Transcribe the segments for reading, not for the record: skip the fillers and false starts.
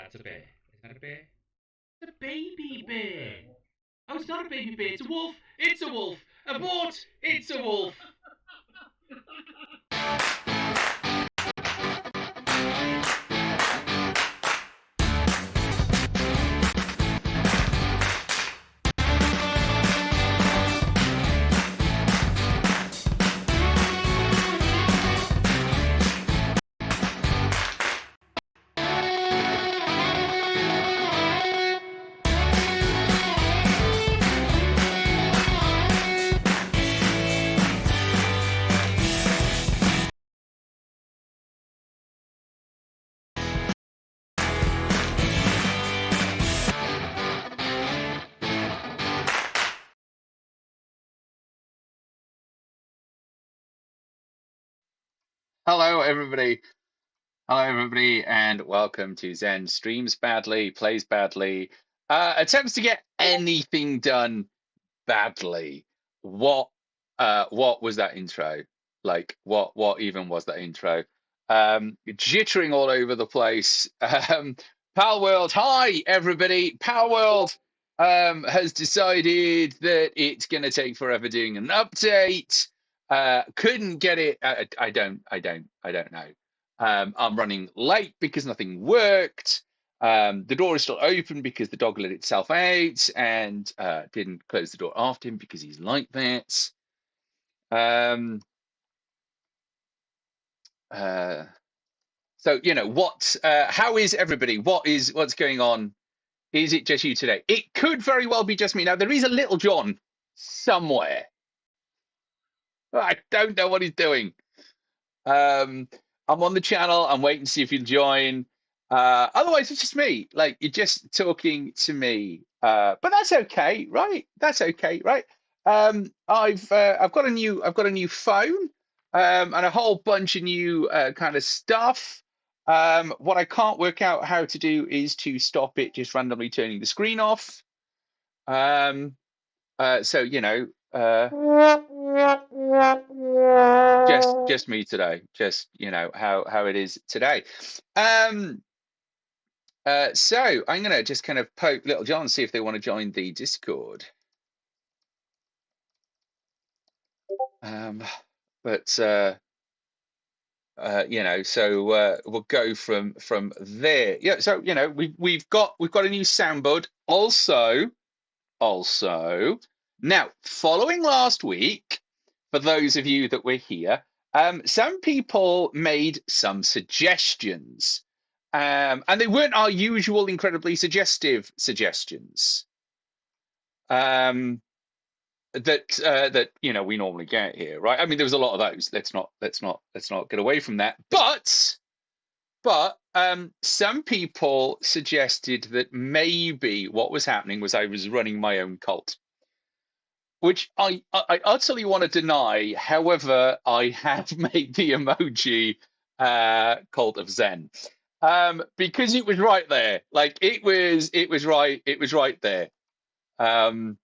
That's a bear. Is that a bear? It's a baby bear. Oh, it's not a baby bear. It's a wolf. It's a wolf. Abort! It's a wolf. Hello, everybody. Hello, everybody, and welcome to Zen Streams Badly, Plays Badly, attempts to get anything done badly. What what was that intro? Like, what even was that intro? Jittering all over the place. Pal World, hi everybody. Pal World has decided that it's going to take forever doing an update. Couldn't get it. I don't know. I'm running late because nothing worked. The door is still open because the dog let itself out and didn't close the door after him because he's like that. Um, uh, so you know what? How is everybody? What's going on? Is it just you today? It could very well be just me. Now there is a little John somewhere. I don't know what he's doing. Um, I'm on the channel. I'm waiting to see if he'll join. Otherwise, it's just me. Like you're just talking to me. But that's okay, right? That's okay, right? I've got a new phone and a whole bunch of new kind of stuff. What I can't work out how to do is to stop it just randomly turning the screen off. So you know, just me today. Just you know how it is today. Um, so I'm gonna just kind of poke Little John, see if they want to join the Discord. But you know, so we'll go from there. Yeah. So you know, we've got a new soundboard. Also, now following last week, for those of you that were here, some people made some suggestions, and they weren't our usual incredibly suggestive suggestions. That you know we normally get here, right? I mean, there was a lot of those. Let's not get away from that. But some people suggested that maybe what was happening was I was running my own cult, which I utterly want to deny. However, I have made the emoji cult of Zen because it was right there. Like it was right there. Um,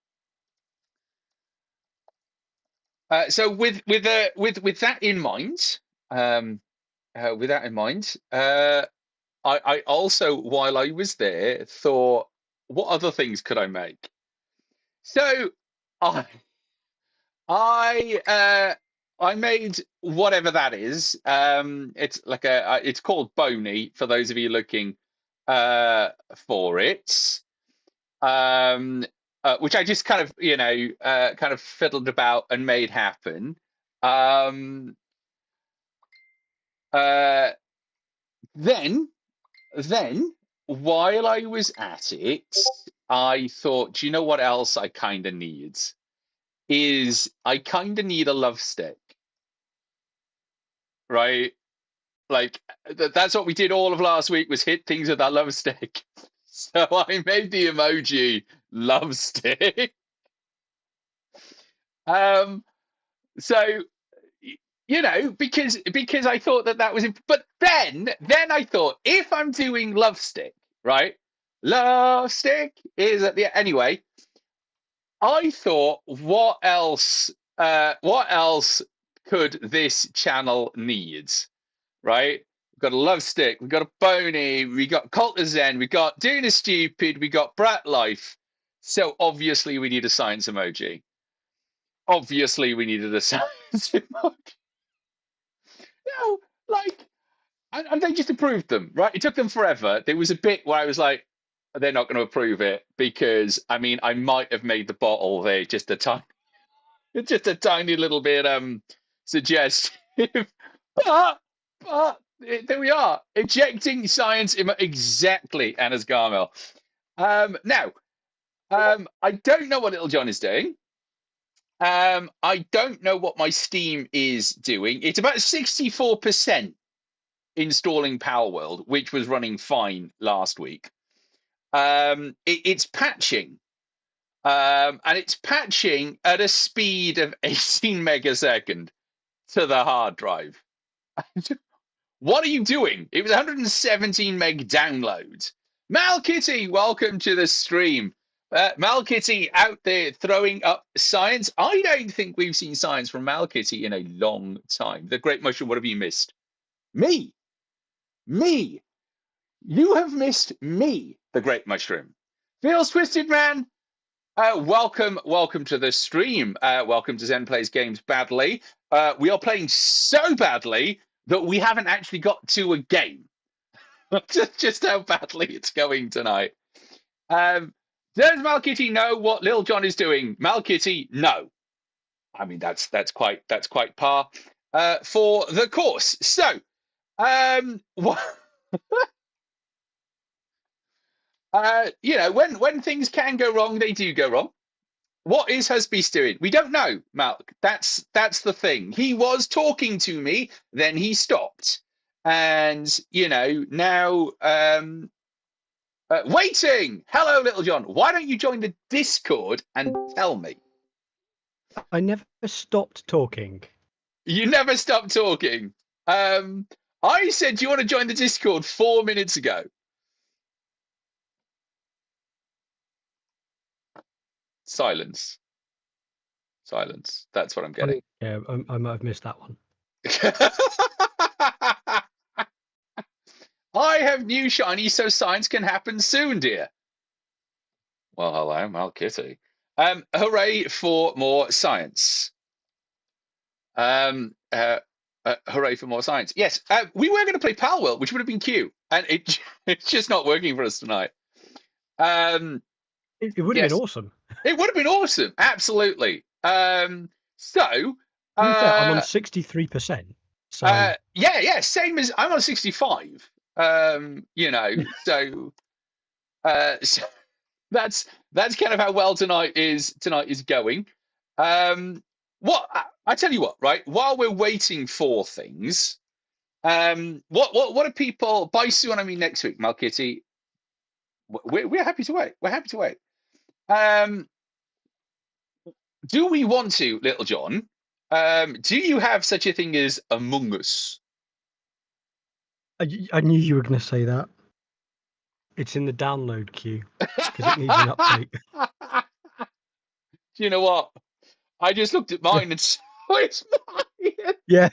so with that in mind, um, I also while I was there thought, what other things could I make? So I I I made whatever that is. It's like it's called Boney for those of you looking for it. Um, which I just kind of kind of fiddled about and made happen. Um, uh, then then while I was at it, I thought, do you know what else I kind of need? Is I kind of need a love stick, right? Like that's what we did all of last week was hit things with that love stick. So I made the emoji love stick. Um, so you know because I thought that was but then I thought if I'm doing love stick, right? Love stick is at the anyway. I thought what else could this channel need? Right? got a love stick, we've got a bony, we got Cult of Zen, we got Doing a Stupid, we got Brat Life. So obviously we need a science emoji. Obviously we needed a science emoji. No, like, and they just approved them, right? It took them forever. There was a bit where I was like, they're not going to approve it because, I mean, I might have made the bottle there just a tiny little bit suggestive. but there we are, ejecting science exactly, Anna's Garmel. Now, I don't know what Little John is doing. I don't know what my Steam is doing. It's about 64% installing Palworld, which was running fine last week. It's patching. And it's patching at a speed of 18 megasecond to the hard drive. What are you doing? It was 117 meg download. Mal Kitty, welcome to the stream. Mal Kitty out there throwing up science. I don't think we've seen science from Mal Kitty in a long time. The Great Mushroom, what have you missed? Me. You have missed me, the Great Mushroom. Feels Twisted Man, welcome to the stream. Welcome to Zen Plays Games Badly. We are playing so badly that we haven't actually got to a game. just how badly it's going tonight. Does Malkitty know what Lil John is doing? Malkitty, no. I mean, that's quite par for the course. So, when things can go wrong, they do go wrong. What is Husbeast doing? We don't know, Malk. That's the thing. He was talking to me, then he stopped. And, now waiting. Hello, Little John. Why don't you join the Discord and tell me? I never stopped talking. You never stopped talking. I said, do you want to join the Discord 4 minutes ago? Silence. That's what I'm getting. Yeah, I might have missed that one. I have new shiny, so science can happen soon, dear. Well, hello, Mal Kitty. Hooray for more science. Hooray for more science. Yes, we were going to play Palworld, which would have been cute, and it's just not working for us tonight. It would have been awesome. It would have been awesome, absolutely. I'm on 63%. So yeah, same as I'm on 65. So that's kind of how well tonight is going. What I tell you what, right? While we're waiting for things, what are people by soon? I mean next week, Malkitty. We're happy to wait. We're happy to wait. Do we want to, Little John? Do you have such a thing as Among Us? I knew you were going to say that. It's in the download queue because it needs an update. Do you know what? I just looked at mine and saw it's mine. Yeah.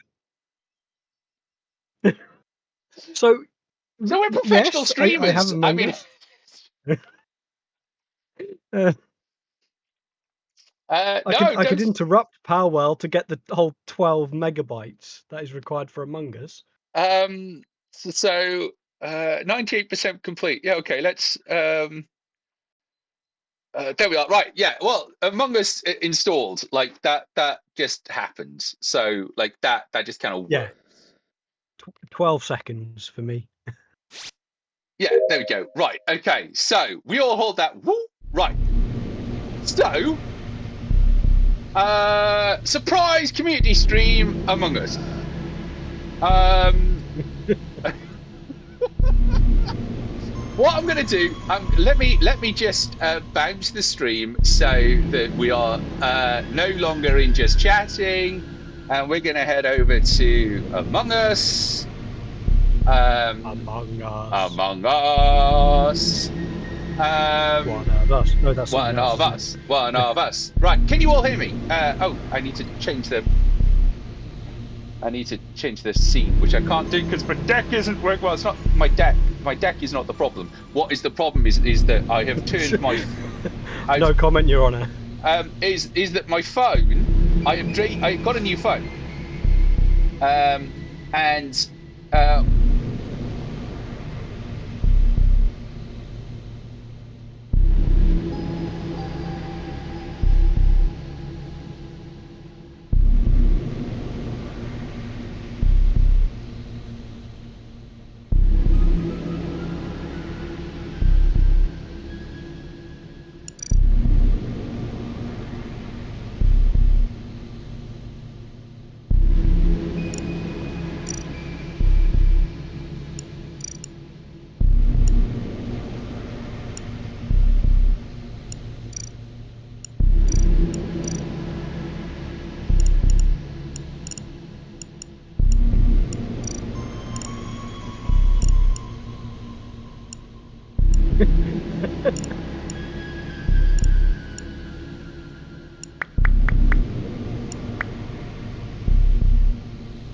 So we're professional streamers. I mean. I could interrupt Palworld to get the whole 12 megabytes that is required for Among Us. 98% complete. Yeah, okay. Let's. There we are. Right. Yeah. Well, Among Us installed. Like that just happened. So like that just kind of worked. 12 seconds for me. Yeah. There we go. Right. Okay. So we all hold that. Woo. Right. So. Surprise community stream Among Us. What I'm going to do, let me just bounce the stream so that we are no longer in just chatting, and we're going to head over to Among Us. Among Us. Among Us. One of us. No, that's one of us. One of us. Right, can you all hear me? I need to change the. I need to change the scene, which I can't do because my deck isn't working. Well, it's not my deck. My deck is not the problem. What is the problem is that I have turned my. No comment, Your Honour. Is that my phone? I got a new phone. And.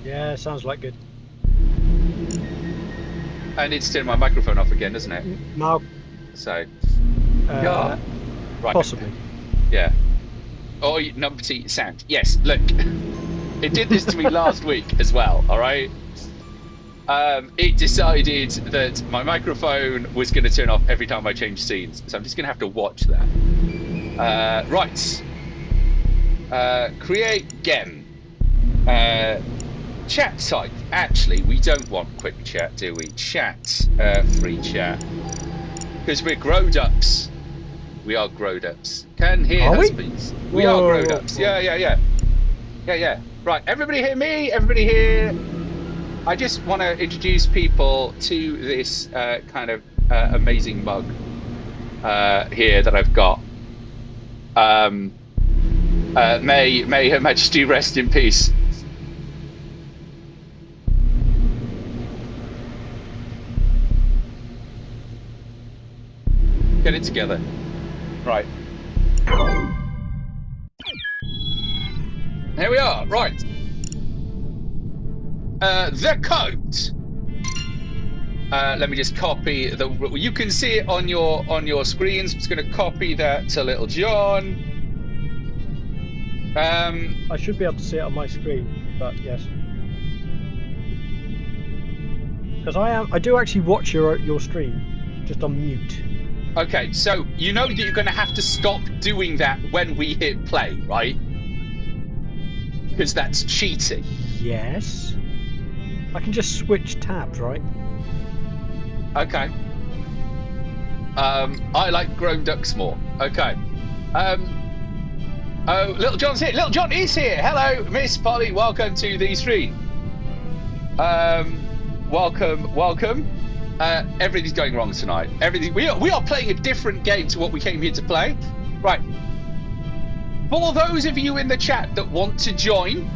Yeah, sounds like good. I need to turn my microphone off again, doesn't it? No. So. Right. Possibly. Yeah. Oh, numpty sound. Yes, look. It did this to me last week as well, alright? It decided that my microphone was going to turn off every time I changed scenes. So I'm just going to have to watch that. Right. Create game. Chat type. Actually, we don't want quick chat, do we? Chat. Free chat. Because we're growed-ups. We are growed-ups. Can hear us, please. We are growed-ups. Yeah. Right, everybody hear me? Everybody hear? I just want to introduce people to this kind of amazing mug here that I've got. May Her Majesty rest in peace. Get it together. Right. Here we are. Right. The code. Let me just copy the. You can see it on your screens. I'm just going to copy that to Little John. I should be able to see it on my screen, but yes. Because I do actually watch your stream, just on mute. Okay, so you know that you're going to have to stop doing that when we hit play, right? Because that's cheating. Yes. I can just switch tabs, right? Okay. I like grown ducks more. Okay. Oh, Little John's here. Little John is here. Hello, Miss Polly. Welcome to the stream. Welcome. Everything's going wrong tonight. Everything. We are playing a different game to what we came here to play. Right. For those of you in the chat that want to join,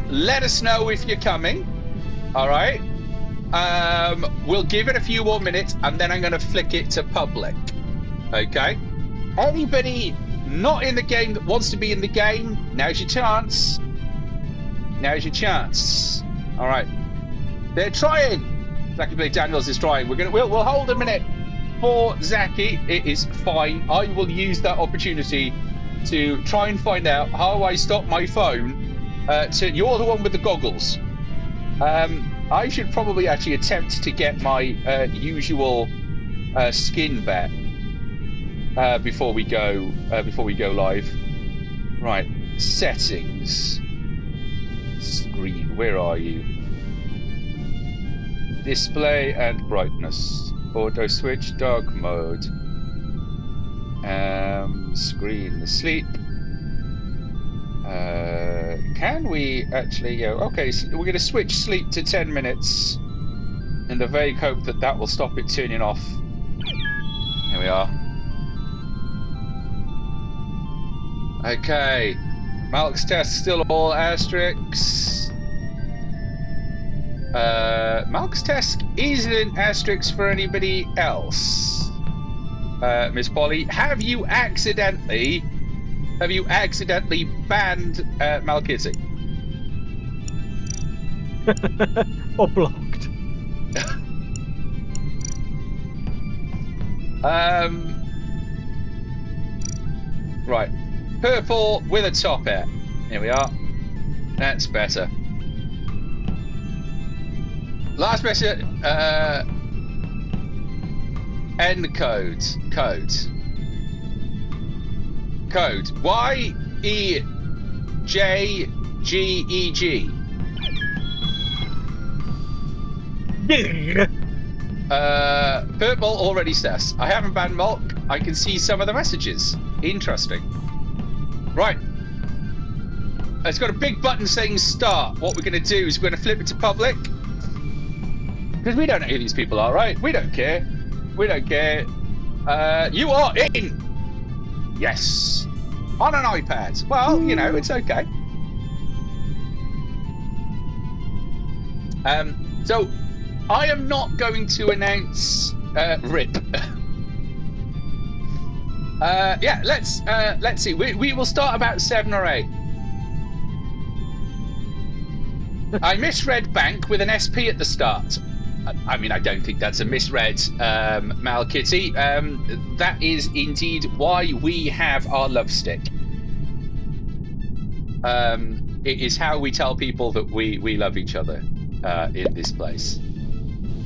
let us know if you're coming. All right. We'll give it a few more minutes, and then I'm going to flick it to public. Okay. Anybody not in the game that wants to be in the game, now's your chance. Now's your chance. All right. They're trying. Zachy Blake Daniels is trying. We'll hold a minute for Zachy. It is fine. I will use that opportunity to try and find out how I stop my phone. You're the one with the goggles. I should probably actually attempt to get my usual skin back before we go live. Right, settings. Screen. Where are you? Display and brightness. Auto switch. Dark mode. Screen. Sleep. Can we actually go? Okay, so we're going to switch sleep to 10 minutes in the vague hope that that will stop it turning off. Here we are. Okay. Malk's test still all asterisks. Malk's test is an asterisk for anybody else. Miss Polly, have you accidentally banned Malkitty? Or blocked. Right. Purple with a top hat. Here we are. That's better. Last message. End code. Code. YEJGEG. Purple already says, I haven't banned Mulk. I can see some of the messages. Interesting. Right. It's got a big button saying start. What we're going to do is we're going to flip it to public. Because we don't know who these people are, right? We don't care. We don't care. You are in. Yes. On an iPad. Well, you know, it's okay. So I am not going to announce RIP. Yeah, let's see. We will start about 7 or 8. I misread bank with an SP at the start. I mean, I don't think that's a misread, Malkitty. That is indeed why we have our love stick. It is how we tell people that we love each other in this place.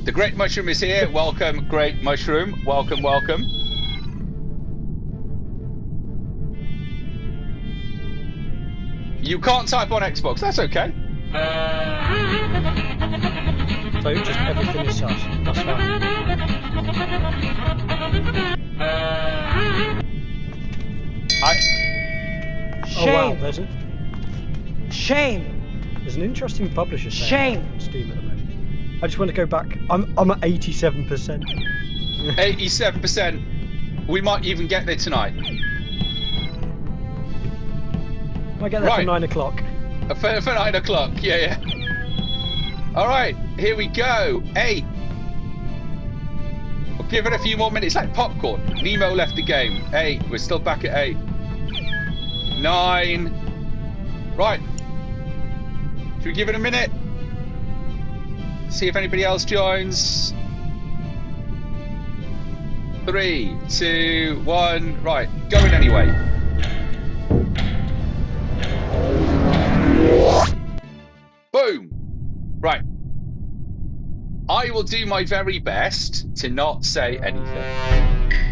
The Great Mushroom is here. Welcome, Great Mushroom. Welcome, welcome. You can't type on Xbox. That's okay. So just everything is sus. That's fine. Shame. Oh wow, there's a... Shame. There's an interesting publisher saying Shame. on Steam at the moment. I just want to go back. I'm at 87%. 87%. We might even get there tonight. I get there for 9 o'clock. For 9 o'clock, yeah. All right, here we go. 8. We'll give it a few more minutes, like popcorn. Nemo left the game. 8. We're still back at 8. 9. Right. Should we give it a minute? See if anybody else joins. 3, 2, 1. Right, going anyway. Boom. Right. I will do my very best to not say anything.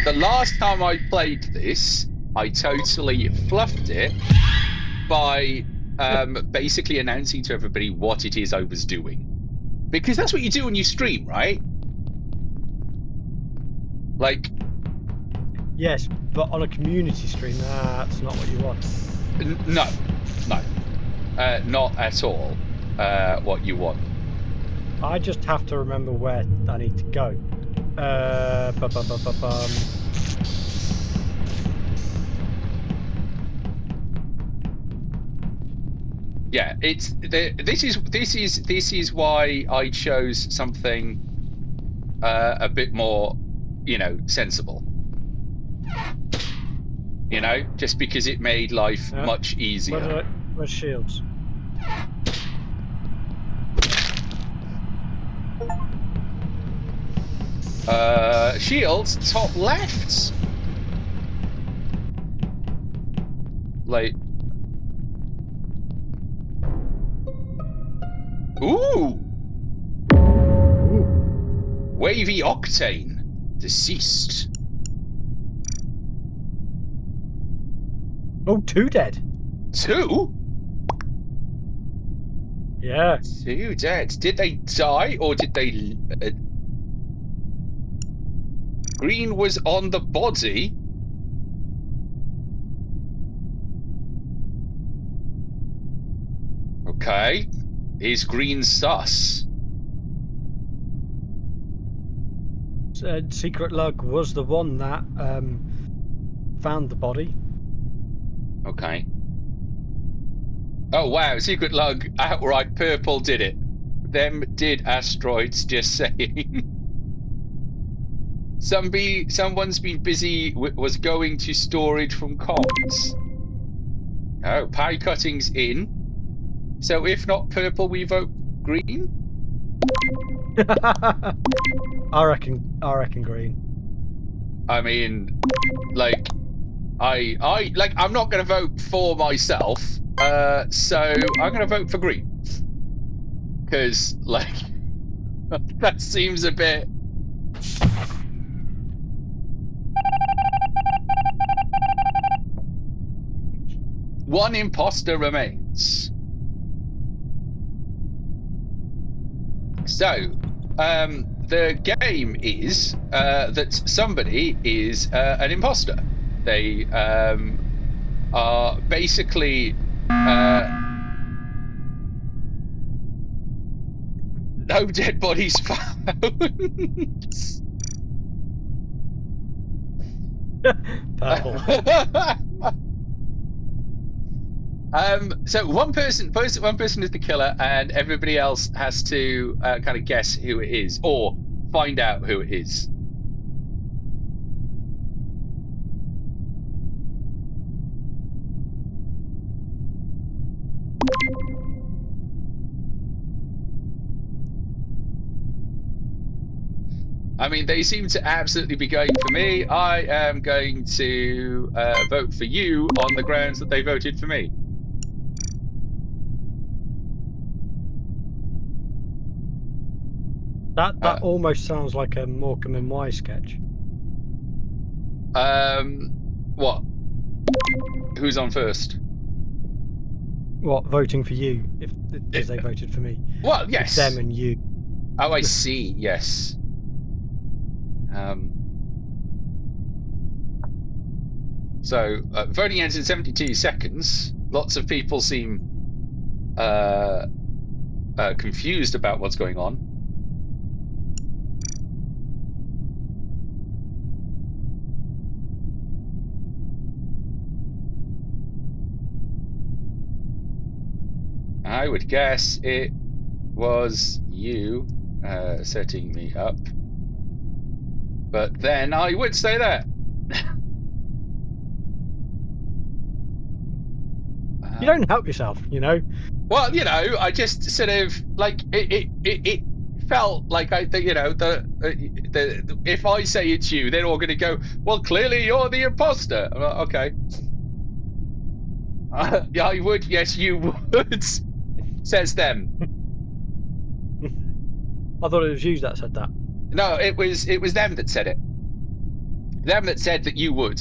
The last time I played this, I totally fluffed it by basically announcing to everybody what it is I was doing. Because that's what you do when you stream, right? Like... Yes, but on a community stream, that's not what you want. No. Not at all what you want. I just have to remember where I need to go. Yeah, it's this is why I chose something a bit more, you know, sensible. You know, just because it made life much easier. Where's shields? Shields, top left. Like, ooh. Wavy Octane, deceased. Oh, 2 dead. 2? Yeah. 2 dead. Did they die or did they... Green was on the body. Okay. Is Green sus? Secret Lug was the one that found the body. Okay. Oh wow, Secret Lug, outright purple did it. Them did asteroids, just saying. Someone's been busy, was going to storage from comms. Oh, pie cutting's in. So if not purple, we vote green. I reckon green. I mean, like, I'm not going to vote for myself, so I'm going to vote for green because, like, that seems a bit. One imposter remains. So, the game is that somebody is an imposter. They are basically no dead bodies found. Purple. So one person is the killer, and everybody else has to kind of guess who it is or find out who it is. I mean, they seem to absolutely be going for me. I am going to vote for you on the grounds that they voted for me. That almost sounds like a Morecambe and Wise sketch. What? Who's on first? What, voting for you because they voted for me? Well, yes. It's them and you. Oh, I see. Yes. So voting ends in 72 seconds. Lots of people seem confused about what's going on. I would guess it was you setting me up. But then I would say that. You don't help yourself, you know? Well, you know, I just sort of like it felt like if I say it's you, they're all going to go, well, clearly you're the imposter. I'm like, okay. Yeah, I would. Yes, you would. Says them. I thought it was you that said that. No, it was them that said it. Them that said that you would.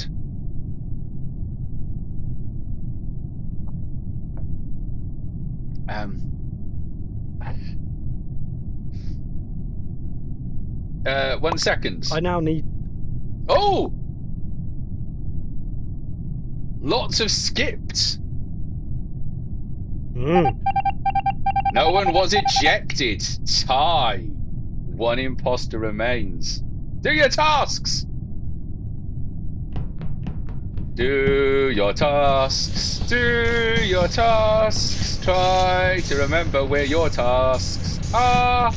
One second. I now need. Oh, lots of skipped. No one was ejected. Tie. One imposter remains. Do your tasks. Do your tasks. Do your tasks. Try to remember where your tasks are.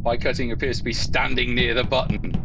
By cutting appears to be standing near the button.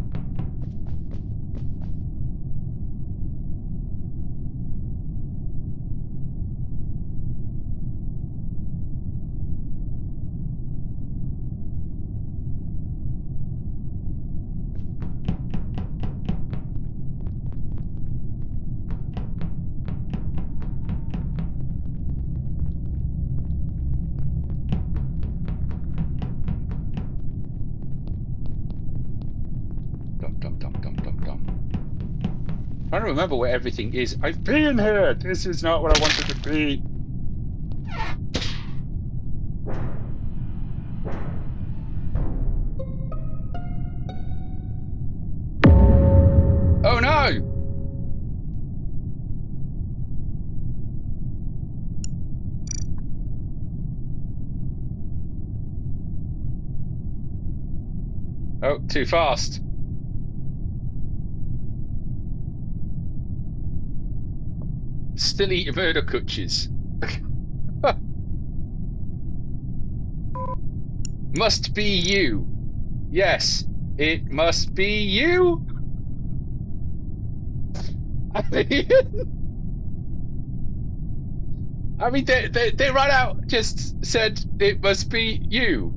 I don't remember where everything is. I've been here. This is not what I wanted to be. Oh, too fast. Still eating murder coochies. Must be you. Yes, it must be you. I mean, they ran out, just said it must be you.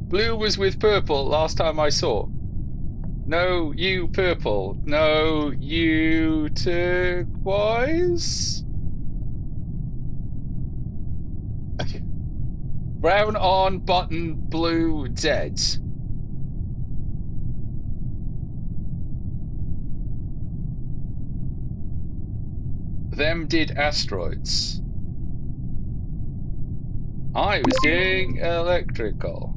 Blue was with purple last time I saw. No, you purple. No, you turquoise. Okay. Brown on, button, blue, dead. Them did asteroids. I was doing electrical.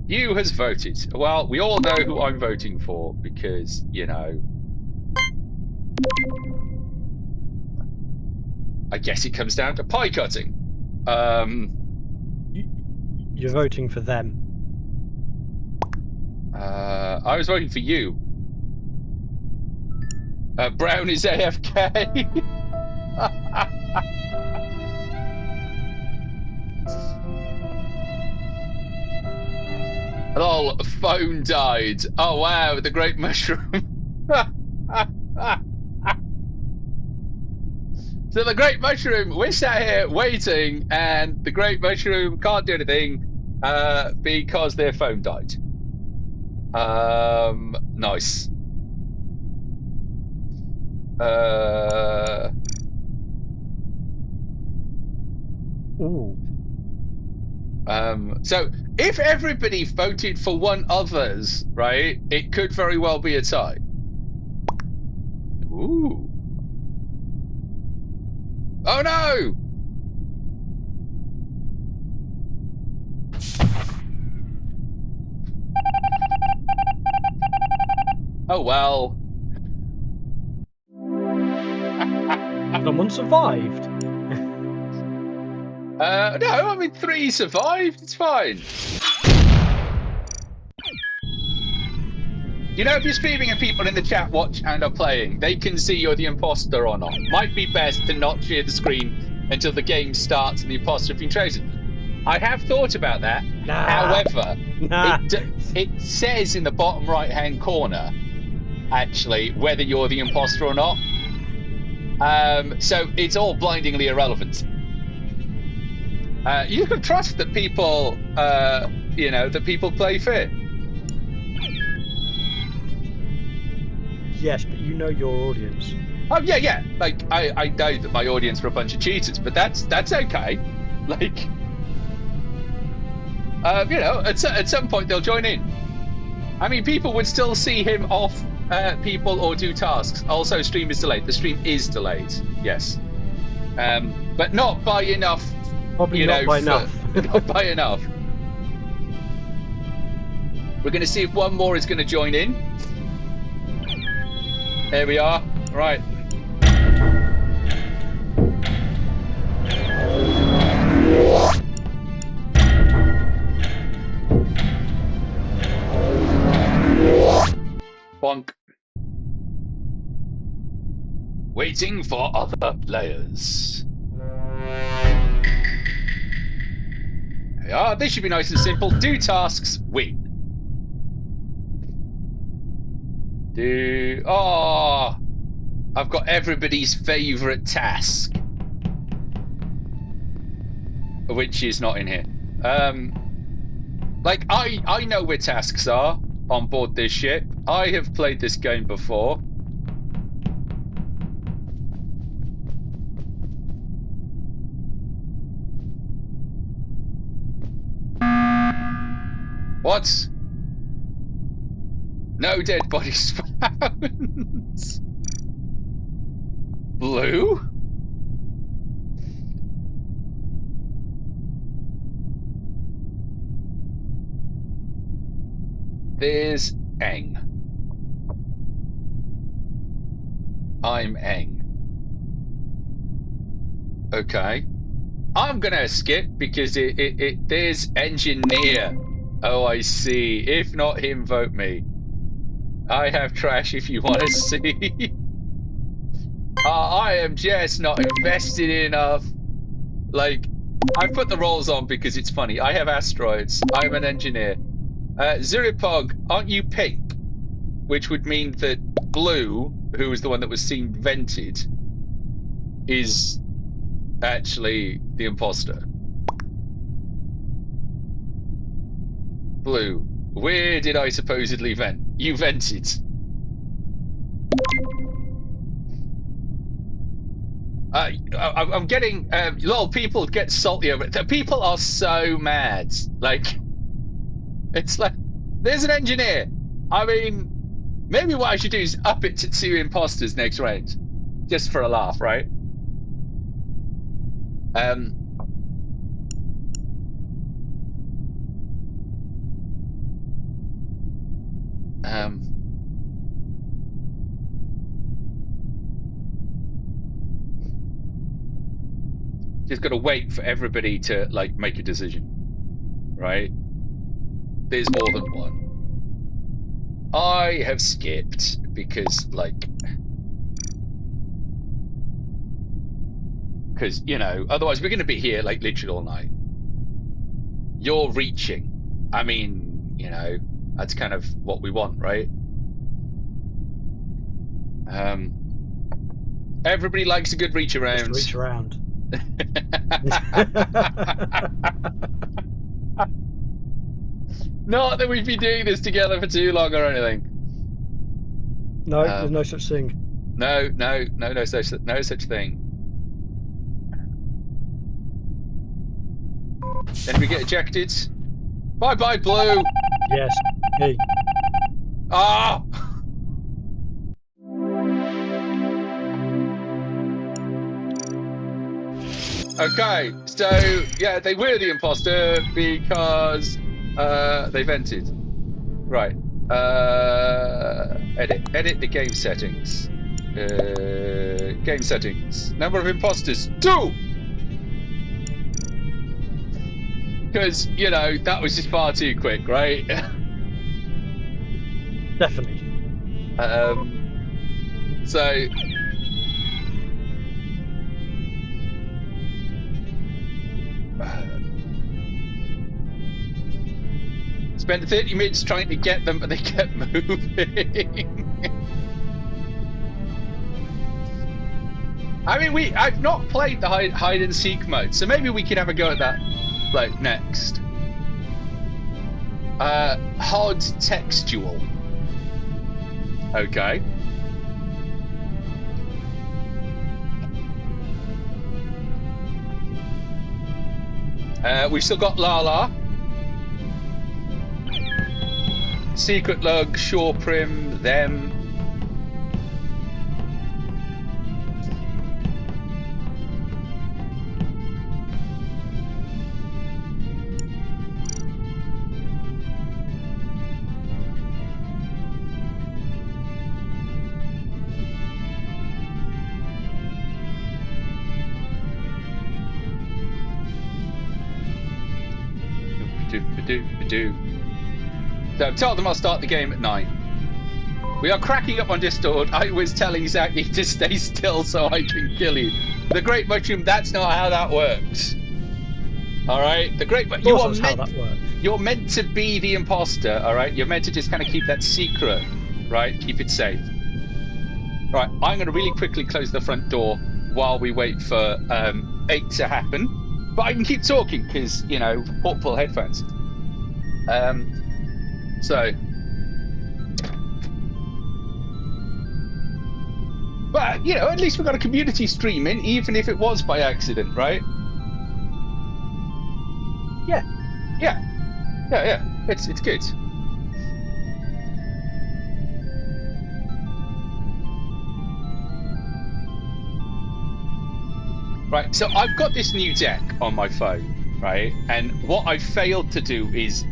You has voted. Well, we all know who I'm voting for because, you know. I guess it comes down to pie cutting. You're voting for them. I was voting for you. Brown is AFK. Lol, phone died. Oh wow, the great mushroom. So the great mushroom, we're sat here waiting, and the great mushroom can't do anything because their phone died. Nice. Ooh. So if everybody voted for one others, right, it could very well be a tie. Ooh. Oh no! Oh well. Someone survived. No, I mean 3 survived, it's fine. You know, if you're streaming and people in the chat watch and are playing, they can see you're the imposter or not. Might be best to not share the screen until the game starts and the imposter has been chosen. I have thought about that. Nah. However, Nah. it says in the bottom right-hand corner, actually, whether you're the imposter or not. So it's all blindingly irrelevant. You can trust that people, you know, that people play fair. Yes, but you know your audience. Oh yeah. Like I know that my audience are a bunch of cheaters, but that's okay. Like, you know, at some point they'll join in. I mean, people would still see him off people or do tasks. Also, stream is delayed. The stream is delayed. Yes, but not by enough. Probably not by enough. Not by enough. We're going to see if one more is going to join in. There we are. Right. Bonk. Waiting for other players. There we are. This should be nice and simple. Do tasks, win. Oh, I've got everybody's favourite task, which is not in here. Like I know where tasks are on board this ship. I have played this game before. What? No dead bodies found. Blue? There's Eng. I'm Eng. Okay. I'm gonna skip because there's engineer. Oh, I see. If not him, vote me. I have trash if you want to see. I am just not invested enough. Like, I put the rolls on because it's funny. I have asteroids. I'm an engineer. Zuripog, aren't you pink? Which would mean that blue, who was the one that was seen vented, is actually the imposter. Blue, where did I supposedly vent? You vented. I'm getting a lot of people get salty over it. The people are so mad. Like, it's like, there's an engineer. I mean, maybe what I should do is up it to 2 imposters next round, just for a laugh, right? Just got to wait for everybody to like make a decision, right? There's more than one. I have skipped because, like, you know, otherwise we're going to be here like literally all night. You're reaching. I mean, you know, that's kind of what we want, right? Everybody likes a good reach around. Just reach around. Not that we've been doing this together for too long or anything. No, there's no such thing. No such thing. Then we get ejected. Bye bye, Blue. Yes, me. Ah. Okay, so yeah, they were the imposter because they vented. Right. Edit the game settings. Game settings. Number of imposters 2. Because, you know, that was just far too quick, right? Definitely. So spent 30 minutes trying to get them, but they kept moving. I mean, I've not played the hide and seek mode, so maybe we could have a go at that, like, next. Hard textual. Okay. We've still got Lala. Secret Lug, Shore Prim, them. So I've told them I'll start the game at 9. We are cracking up on Discord. I was telling Zach to stay still so I can kill you. The Great Mushroom, that's not how that works. Alright? The Great Mushroom. You're meant to be the imposter, alright? You're meant to just kind of keep that secret, right? Keep it safe. Right, I'm going to really quickly close the front door while we wait for 8 to happen. But I can keep talking because, you know, portable headphones. So, but you know, at least we've got a community streaming, even if it was by accident, right? Yeah. It's good. Right. So I've got this new deck on my phone, right? And what I failed to do is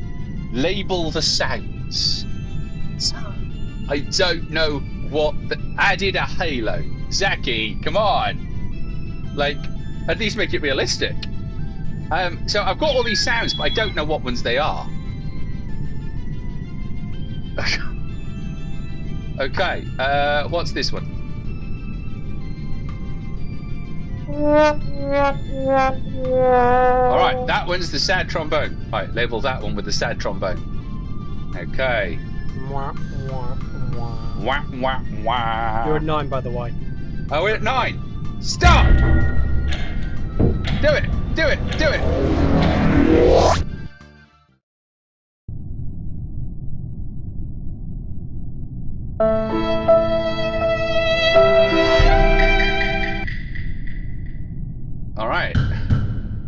label the sounds. So I don't know what added a halo. Zaki, come on. Like, at least make it realistic. So I've got all these sounds, but I don't know what ones they are. Okay, what's this one? Alright, that one's the sad trombone. Alright, label that one with the sad trombone. Okay. Wah, wah, wah. You're at 9, by the way. Oh, we're at 9. Stop! Do it! Do it! Do it! Alright.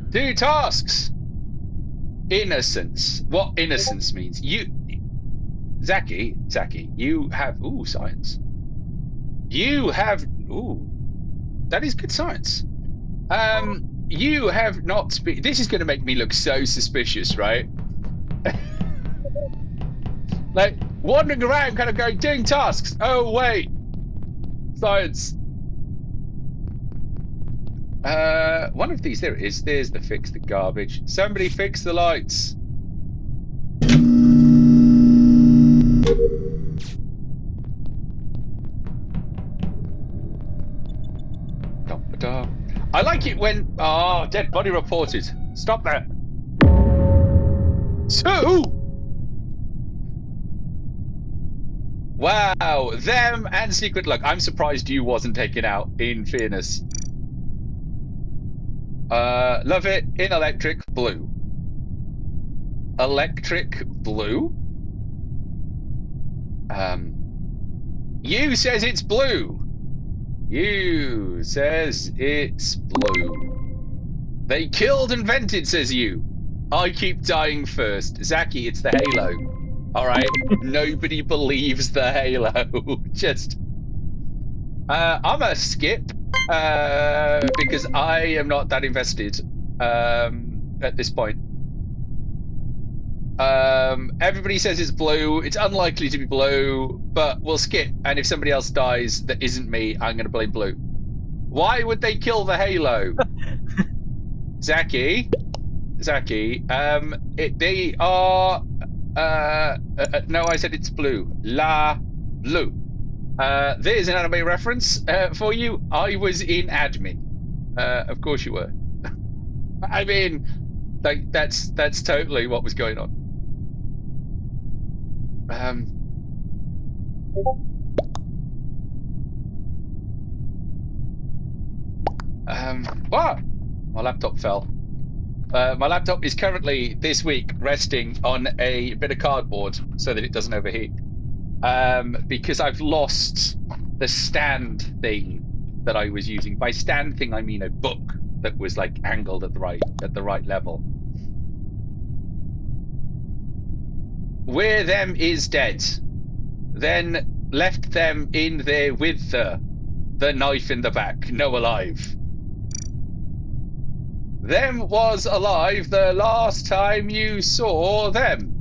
Do tasks. Innocence. What innocence means? Zaki, you have... Ooh, science. You have... Ooh. That is good science. You have not... This is going to make me look so suspicious, right? Like, wandering around, kind of going, doing tasks. Oh, wait. Science. One of these, there it is. There's the fix the garbage. Somebody fix the lights. I like it when... Oh, dead body reported. Stop that. 2? Wow, them and Secret Luck. I'm surprised you wasn't taken out, in fairness. Love it in electric blue. Electric blue? You says it's blue. You says it's blue. They killed and vented, says you. I keep dying first. Zaki, it's the Halo. Alright, nobody believes the Halo. Just... I'm a skip. Because I am not that invested at this point. Everybody says it's blue. It's unlikely to be blue, but we'll skip. And if somebody else dies that isn't me, I'm going to blame blue. Why would they kill the Halo? Zaki, they are... no, I said it's blue. La blue. There's an anime reference for you. I was in admin. Of course you were. I mean, like that's totally what was going on. What? My laptop fell. My laptop is currently this week resting on a bit of cardboard so that it doesn't overheat. Because I've lost the stand thing that I was using. By stand thing, I mean a book that was like angled at the right level. Where them is dead, then left them in there with the knife in the back, no alive. Them was alive the last time you saw them.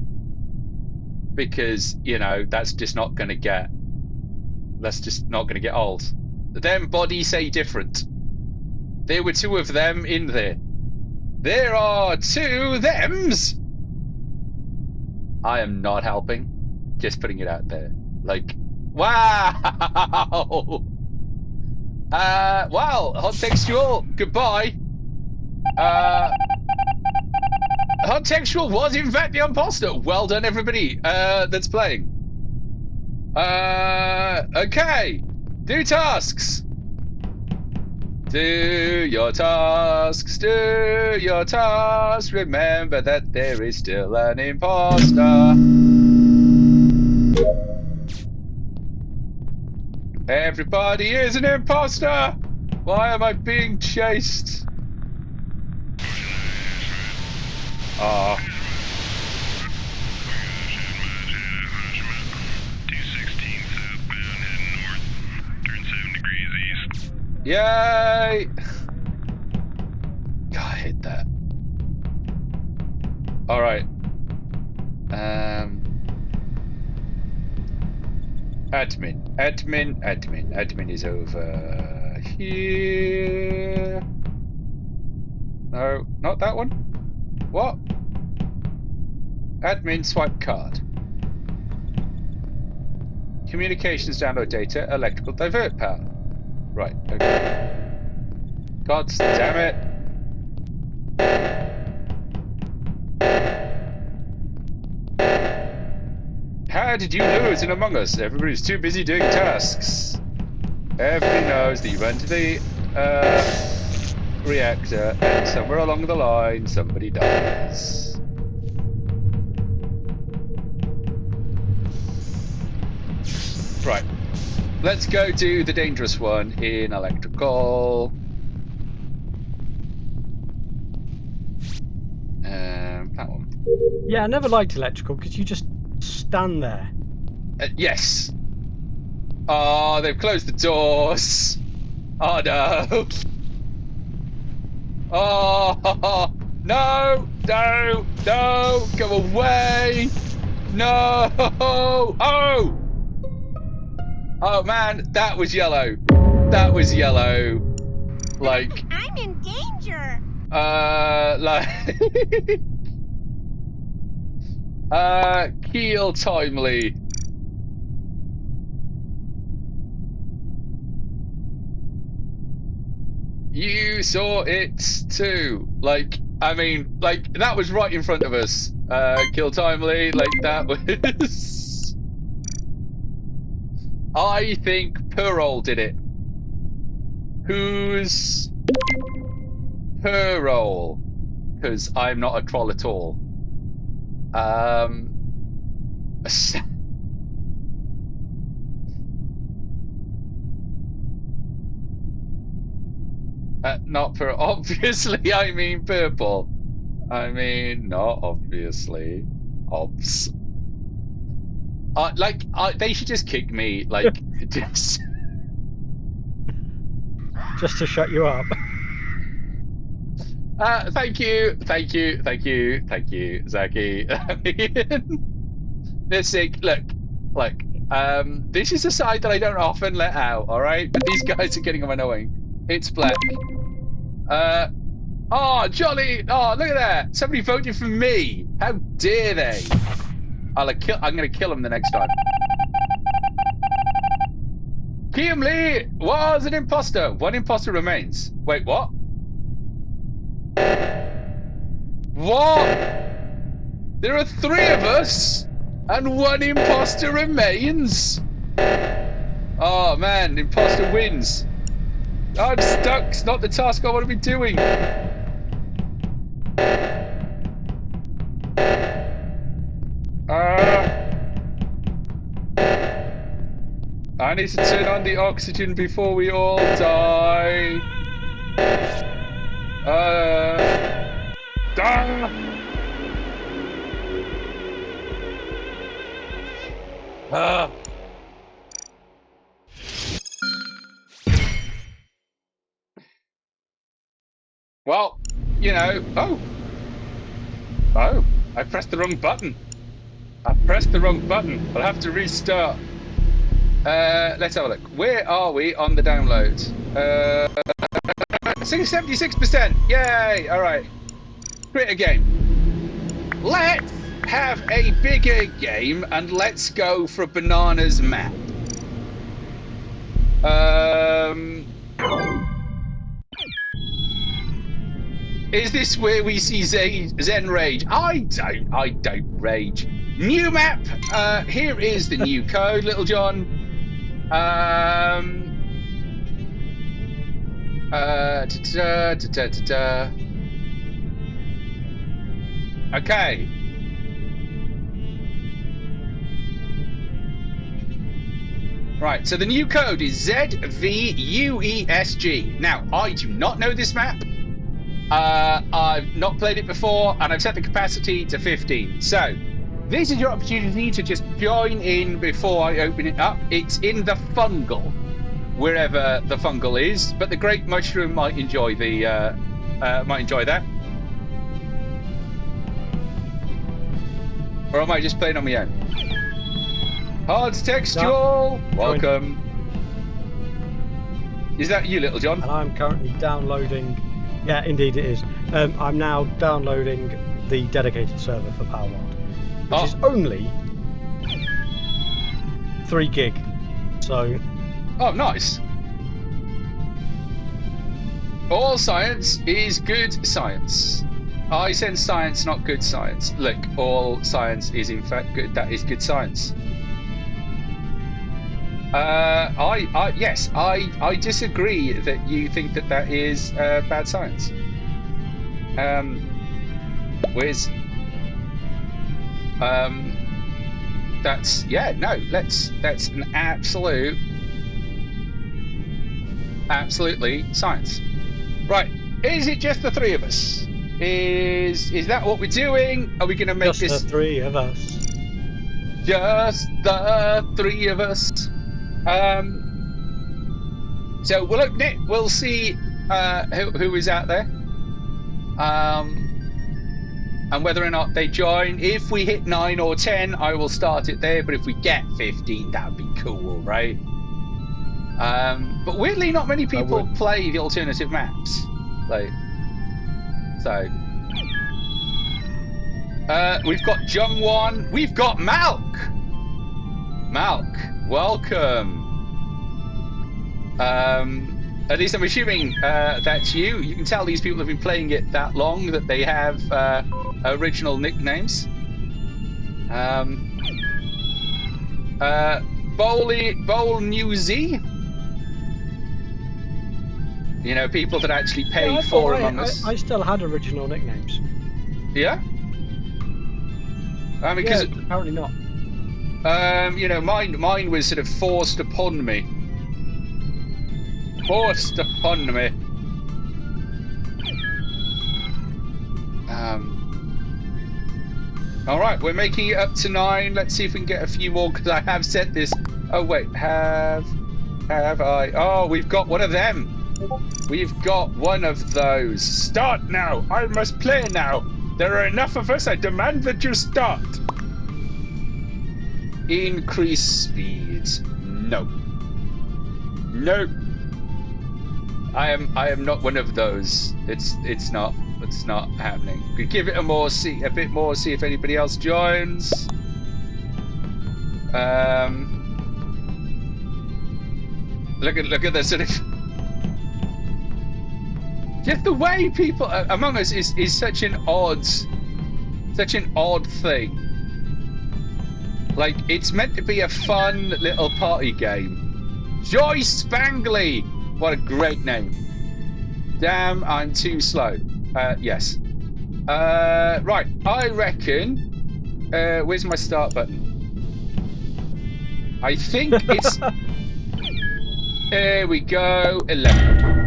Because, you know, that's just not gonna get old. Them bodies say different. There were 2 of them in there. There are 2 thems. I am not helping. Just putting it out there. Like, wow. Well, hot textual. Goodbye. Hot textual was in fact the imposter. Well done, everybody. That's playing. Okay. Do tasks. Do your tasks. Do your tasks. Remember that there is still an imposter. Everybody is an imposter. Why am I being chased? Oh. Yay! God, I hate that. Alright. Admin is over here. No, not that one. What? Admin swipe card. Communications download data, electrical divert power. Right, okay. God damn it. How did you lose in Among Us? Everybody's too busy doing tasks. Everybody knows that you went to the reactor and somewhere along the line somebody dies. Right. Let's go do the dangerous one in electrical. That one. Yeah, I never liked electrical because you just stand there. Yes. Oh, they've closed the doors. Oh no. Oh no, no, no, go away. No. Oh. Oh man, that was yellow. That was yellow. Like I'm in danger. like Kill Timely. You saw it too. Like, I mean, like that was right in front of us. Kill Timely, like that was. I think Pearl did it. Who's Pearl? Because I'm not a troll at all. Not for obviously. I mean purple. I mean not obviously. Obs. They should just kick me. Like just. Just to shut you up. Thank you, Zaki. I mean, look. This is a side that I don't often let out. All right, but these guys are getting annoying. It's black. Oh, jolly! Oh, look at that! Somebody voted for me. How dare they? I'm gonna kill him the next time. Kim Lee was an imposter. One imposter remains. Wait, what? What? There are 3 of us, and 1 imposter remains. Oh man, imposter wins. I'm stuck. It's not the task I want to be doing. I need to turn on the oxygen before we all die. Well, you know. Oh, I pressed the wrong button. I'll have to restart. Let's have a look. Where are we on the download? 76%. Yay! All right. Create a game. Let's have a bigger game and let's go for a bananas map. Is this where we see Zen rage? I don't rage. New map. Here is the new code, Little John. Okay. Right, so the new code is ZVUESG. Now, I do not know this map. I've not played it before, and I've set the capacity to 15. So, this is your opportunity to just join in before I open it up. It's in the fungal, wherever the fungal is, but the great mushroom might enjoy that. Or am I just playing on my own? Hard textual. No. Welcome. Is that you, Little John? And I'm currently downloading. Yeah, indeed it is. I'm now downloading the dedicated server for Power World, which is only 3 gig. So. Oh, nice. All science is good science. I said science, not good science. Look, all science is in fact good. That is good science. Yes, I disagree that you think that that is bad science. Wiz. That's that's an absolutely science. Right. Is it just the 3 of us? Is that what we're doing? Are we going to make just this the 3 of us? Just the 3 of us. So we'll open it. We'll see who is out there. And whether or not they join. If we hit 9 or 10, I will start it there. But if we get 15, that would be cool, right? But weirdly, not many people play the alternative maps. Like, so we've got Jungwon. We've got Malk. Malk, welcome. At least I'm assuming that's you. You can tell these people have been playing it that long that they have original nicknames. Bowl Newsy. You know, people that actually paid for Among Us. I still had original nicknames. Yeah? I mean, because apparently not. You know, mine was sort of forced upon me. Forced upon me. All right, we're making it up to 9. Let's see if we can get a few more, because I have said this. Oh wait, have I? Oh, we've got one of them. We've got one of those. Start now. I must play now. There are enough of us. I demand that you start. Increase speed. No. Nope. I am not one of those. It's not happening. Could give it a bit more, see if anybody else joins. Look at the sort of just the way people Among Us is such an odd thing. Like, it's meant to be a fun little party game. Joyce Spangley! What a great name. Damn, I'm too slow. Yes. Right, I reckon... where's my start button? I think it's... There we go, 11.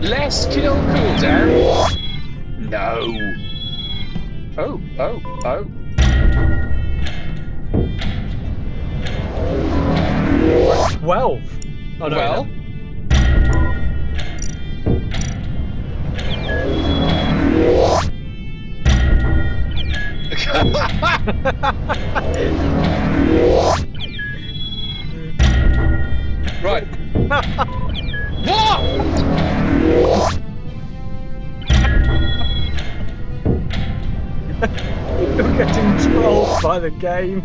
Less kill cooldown. No. Oh. 12. Oh, no, well. 11. Right. What? You're getting trolled by the game.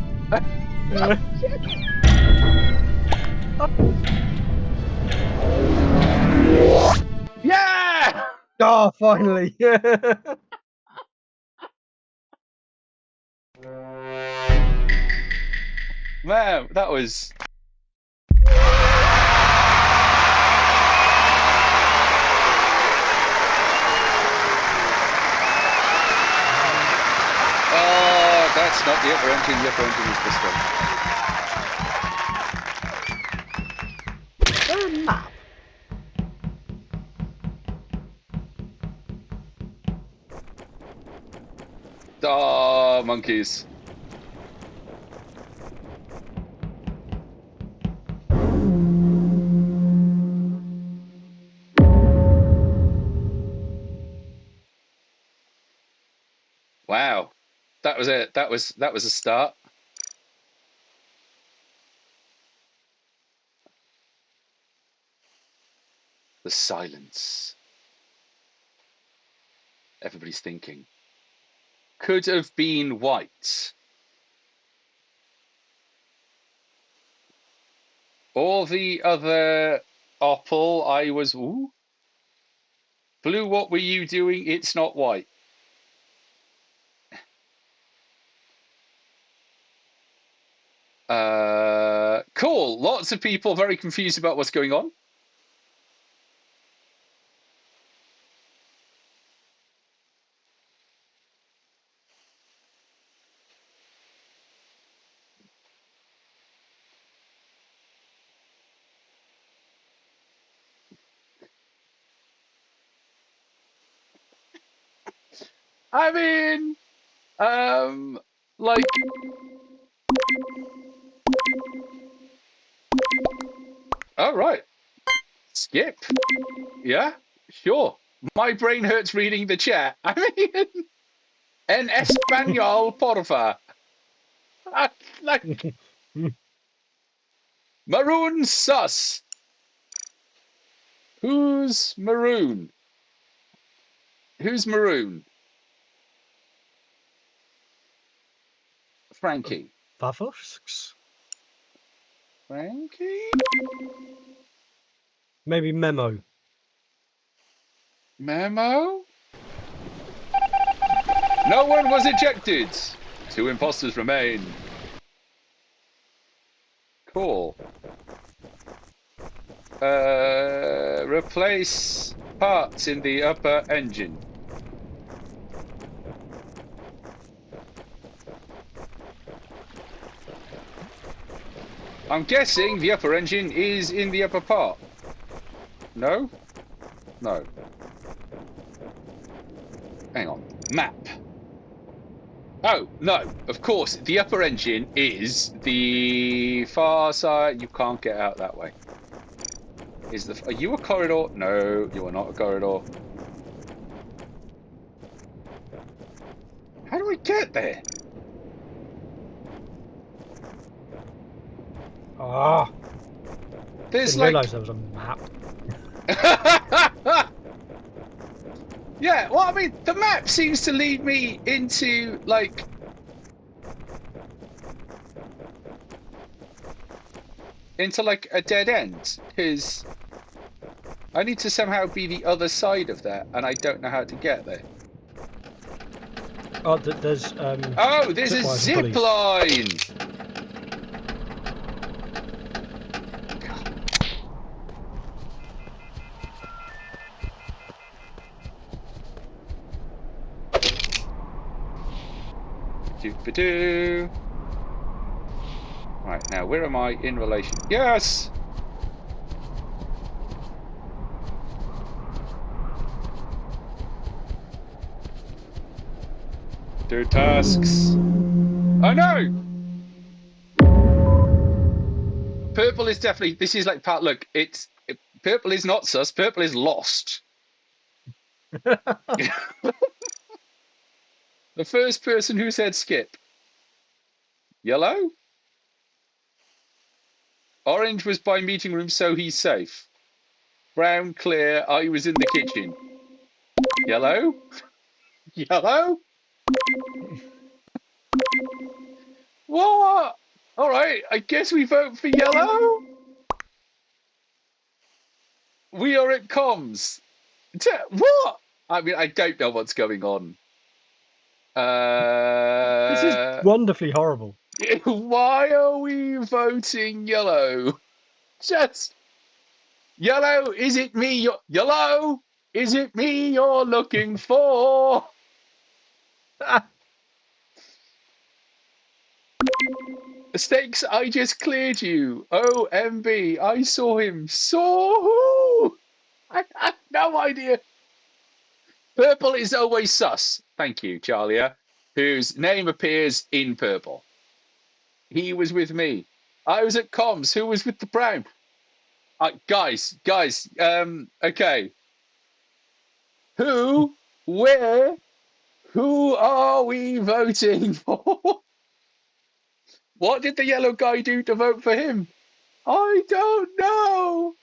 Yeah! Oh, finally. Man, that was... Oh, that's not the upper engine. The upper engine is this one. A map. Oh, monkeys. Wow. That was it. That was a start. The silence. Everybody's thinking. Could have been white. All the other Opal, I was... Ooh. Blue, what were you doing? It's not white. Cool. Lots of people very confused about what's going on. I mean, like, all right, skip. Yeah, sure. My brain hurts reading the chat. I mean, en español, porfa. Like, maroon sus. Who's maroon? Who's maroon? Frankie. Favosks? Frankie? Maybe Memo. Memo? No one was ejected. 2 imposters remain. Cool. Replace parts in the upper engine. I'm guessing the upper engine is in the upper part. No? No. Hang on. Map. Oh, no. Of course, the upper engine is the far side. You can't get out that way. Are you a corridor? No, you are not a corridor. How do we get there? Ah. There's Didn't realise there was a map. Yeah, well, I mean, the map seems to lead me into, like... a dead end, because I need to somehow be the other side of that, and I don't know how to get there. Oh, there's oh, there's a zip line! Doop-a-doo. Right, now, where am I in relation? Yes! Do tasks. Oh no! Purple is definitely, this is like part, look, purple is not sus, purple is lost. The first person who said skip. Yellow? Orange was by meeting room, so he's safe. Brown, clear, I was in the kitchen. Yellow? Yellow? What? Alright, I guess we vote for yellow? We are at comms. What? I mean, I don't know what's going on. This is wonderfully horrible. Why are we voting yellow? Just... Yellow, is it me? Yellow, is it me you're looking for? Stakes, I just cleared you. OMB, I saw him. Saw who? I have no idea. Purple is always sus. Thank you, Charlia, whose name appears in purple. He was with me. I was at comms. Who was with the brown? Guys, okay. Who, where, who are we voting for? What did the yellow guy do to vote for him? I don't know.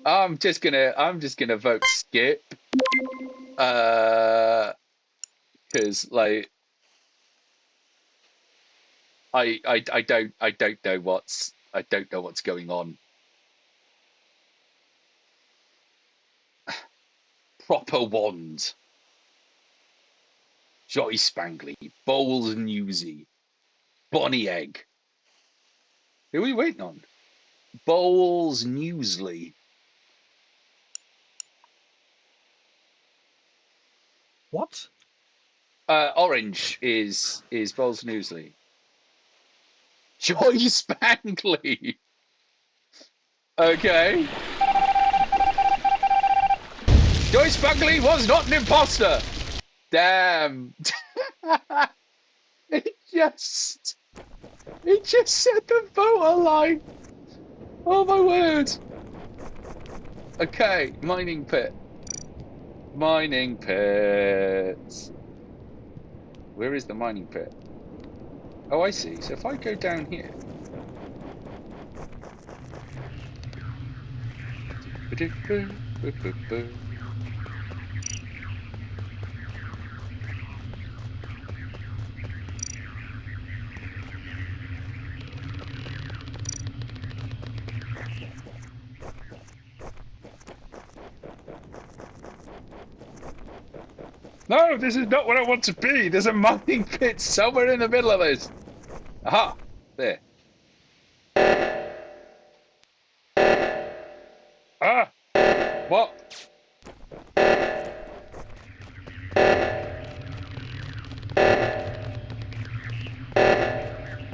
I'm just gonna vote skip. because like I don't know what's going on. Proper wand. Joy Spangley, Bowles Newsy, Bonnie Egg. Who are we waiting on? Bowles Newsley. What? Orange is Bowles Newsley. Joy Spangley. Okay. Joy Spangley was not an imposter. Damn. It just said the voter line. Oh my word. Okay, mining pit. Mining pit. Where is the mining pit? Oh, I see. So if I go down here. No, this is not what I want to be. There's a mining pit somewhere in the middle of this. Aha, there. Ah, what?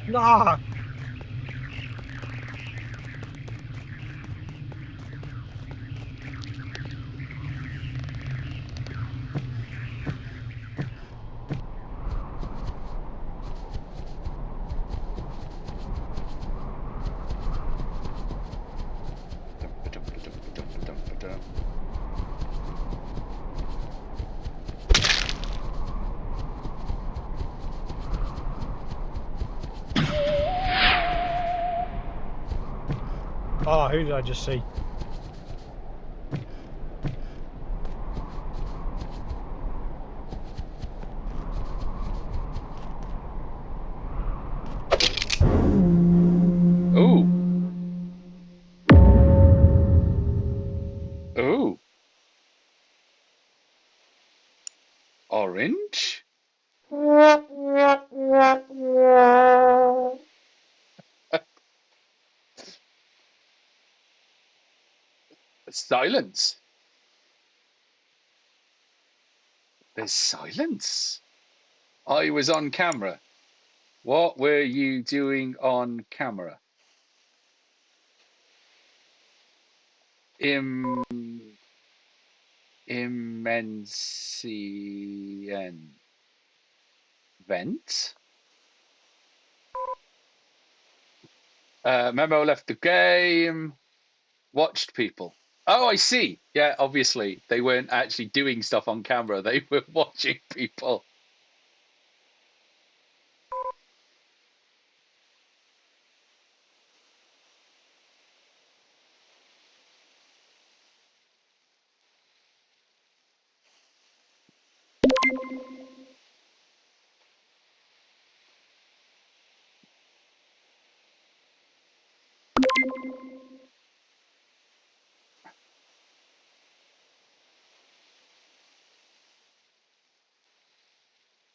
Nah. Oh, who did I just see? Ooh. Ooh. Orange? Silence. There's silence. I was on camera. What were you doing on camera? Immensian. Vent? Memo left the game. Watched people. Oh, I see. Yeah, obviously they weren't actually doing stuff on camera. They were watching people.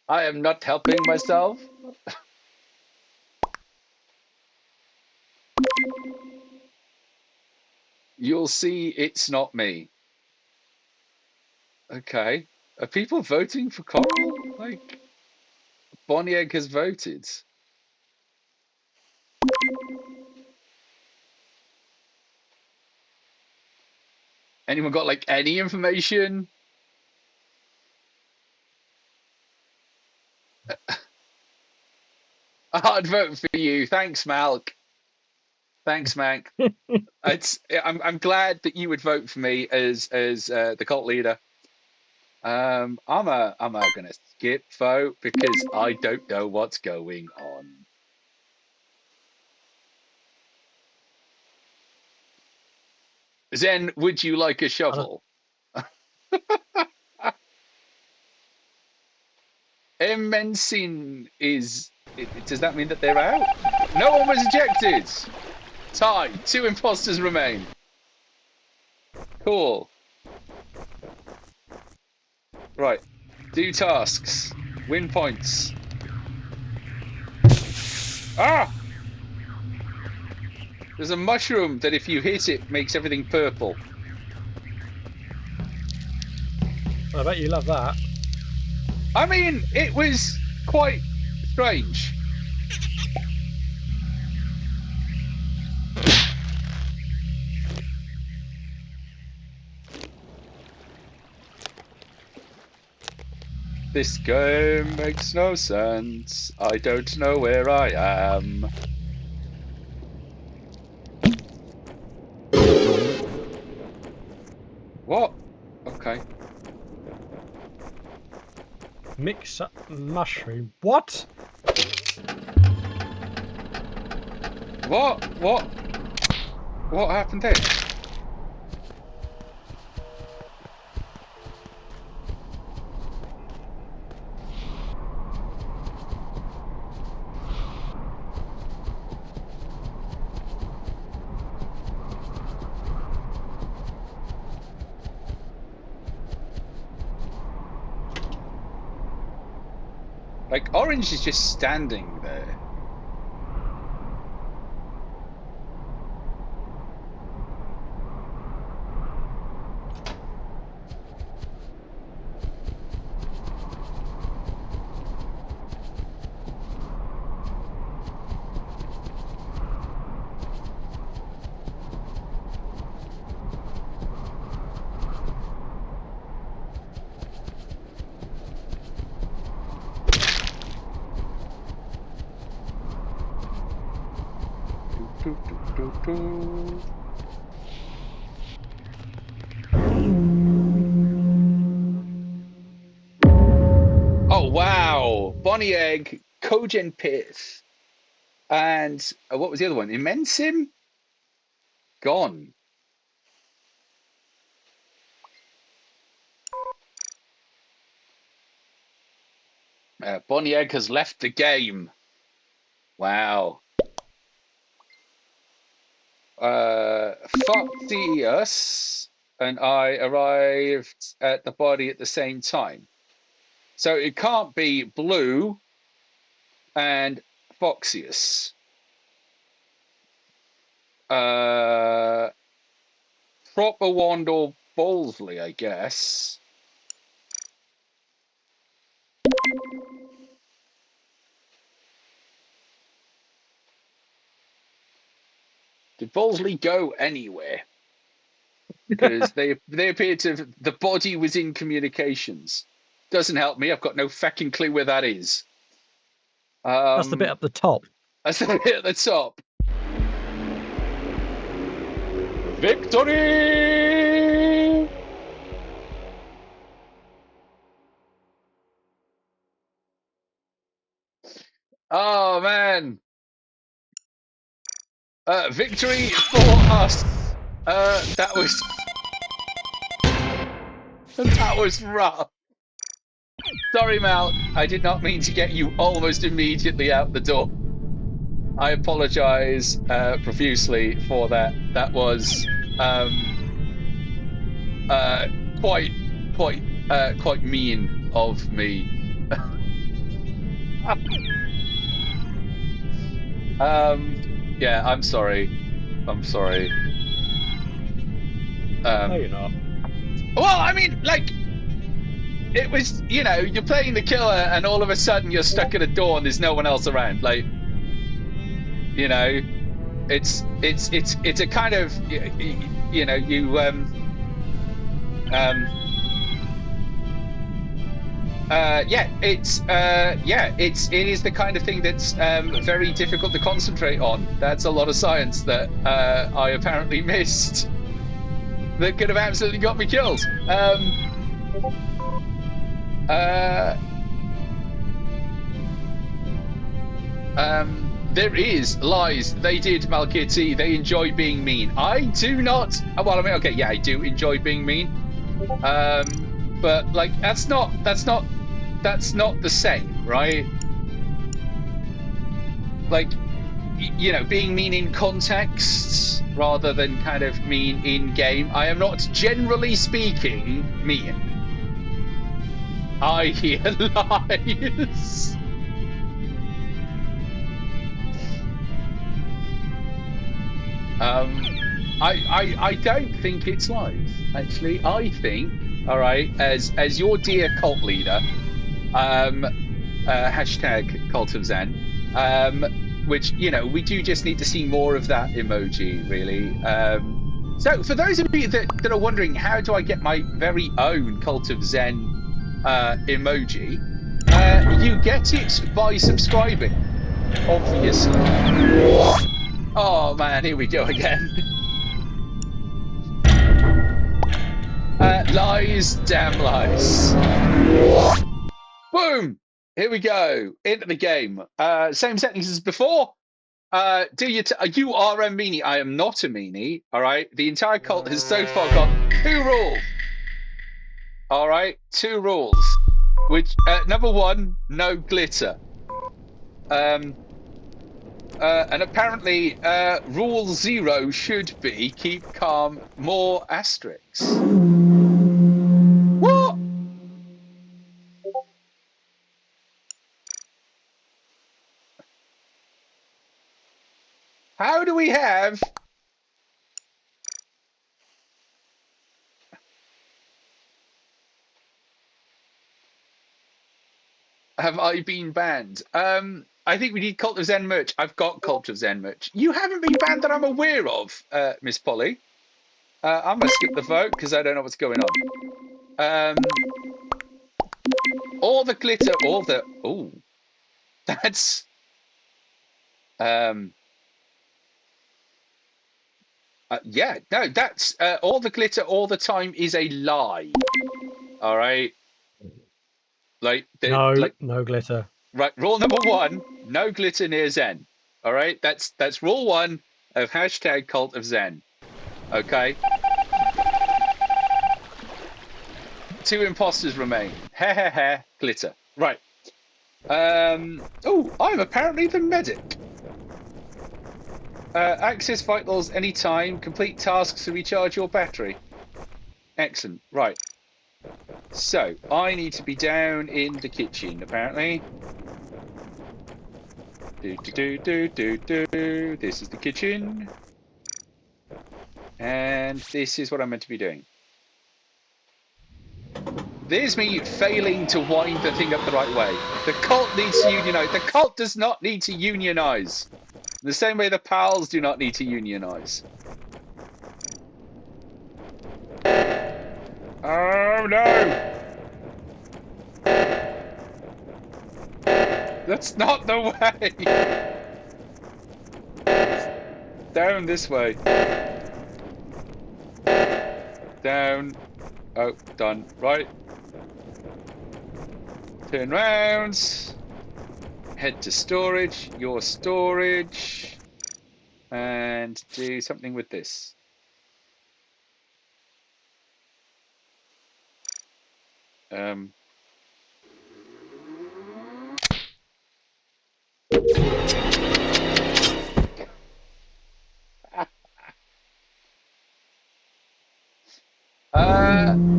I am not helping myself. You'll see it's not me. Okay. Are people voting for Coral? Like, Bonnie Egg has voted. Anyone got like any information? I'd vote for you. Thanks, Malk. Thanks, Mank. I'm glad that you would vote for me as the cult leader. I'm gonna skip vote because I don't know what's going on. Zen, would you like a shovel? Imensing is... does that mean that they're out? No one was ejected! Tie. 2 imposters remain. Cool. Right. Do tasks. Win points. Ah! There's a mushroom that if you hit it makes everything purple. I bet you love that. I mean, it was quite strange. This game makes no sense. I don't know where I am. What? Okay. Mix up mushroom. What? What? What? What happened there? Like, Orange is just standing there. Oh wow! Bonnie Egg, Cogen Pith, and what was the other one? Immensim? Gone. Bonnie Egg has left the game. Wow. Foxius and I arrived at the body at the same time. So it can't be Blue and Foxius. Proper Wand or Bowlsley, I guess. Did Bowlsley go anywhere? Because they appear to... The body was in communications. Doesn't help me. I've got no fucking clue where that is. That's the bit up the top. That's the bit at the top. Victory! Oh, man. Victory for us. That was rough. Sorry, Mal. I did not mean to get you almost immediately out the door. I apologize profusely for that. That was quite mean of me. Yeah, I'm sorry. I'm sorry. No, you're not. Well, I mean, like, it was, you know, you're playing the killer and all of a sudden you're stuck at a door and there's no one else around. Like, you know, it's a kind of, you know, you it is the kind of thing that's very difficult to concentrate on. That's a lot of science that I apparently missed. That could have absolutely got me killed. There is lies. They did, Malkitty. They enjoy being mean. I do not. Well, I mean, okay, yeah, I do enjoy being mean. But like, that's not the same, right? Like, you know, being mean in contexts rather than kind of mean in game. I am not, generally speaking, mean. I hear lies. I don't think it's lies. Actually, I think, all right, as your dear cult leader, hashtag Cult of Zen, which, you know, we do just need to see more of that emoji, really. So for those of you that are wondering, how do I get my very own Cult of Zen emoji? You get it by subscribing, obviously. Oh man, here we go again. Lies, damn lies. Boom! Here we go. Into the game. Same settings as before. You are a meanie. I am not a meanie. All right. The entire cult has so far got 2 rules. All right, 2 rules. Which number 1, no glitter. And apparently, rule 0 should be keep calm, more asterisks. What? How do we have? Have I been banned? I think we need Cult of Zen merch. I've got Cult of Zen merch. You haven't been banned that I'm aware of, Miss Polly. I'm gonna skip the vote because I don't know what's going on. All the glitter, all the that's yeah, no, that's all the glitter all the time is a lie. All right, like no glitter. Right, rule number 1: no glitter near Zen. All right, that's rule 1 of hashtag Cult of Zen. Okay. 2 imposters remain. Ha ha ha. Glitter. Right. Oh, I'm apparently the medic. Access vitals anytime. Complete tasks to recharge your battery. Excellent. Right. So, I need to be down in the kitchen, apparently. This is the kitchen. And this is what I'm meant to be doing. There's me failing to wind the thing up the right way. The cult needs to unionize. The cult does not need to unionize. In the same way the pals do not need to unionize. Oh no! That's not the way! Down this way. Down. Oh, done. Right. Turn round. Head to storage. Your storage. And do something with this.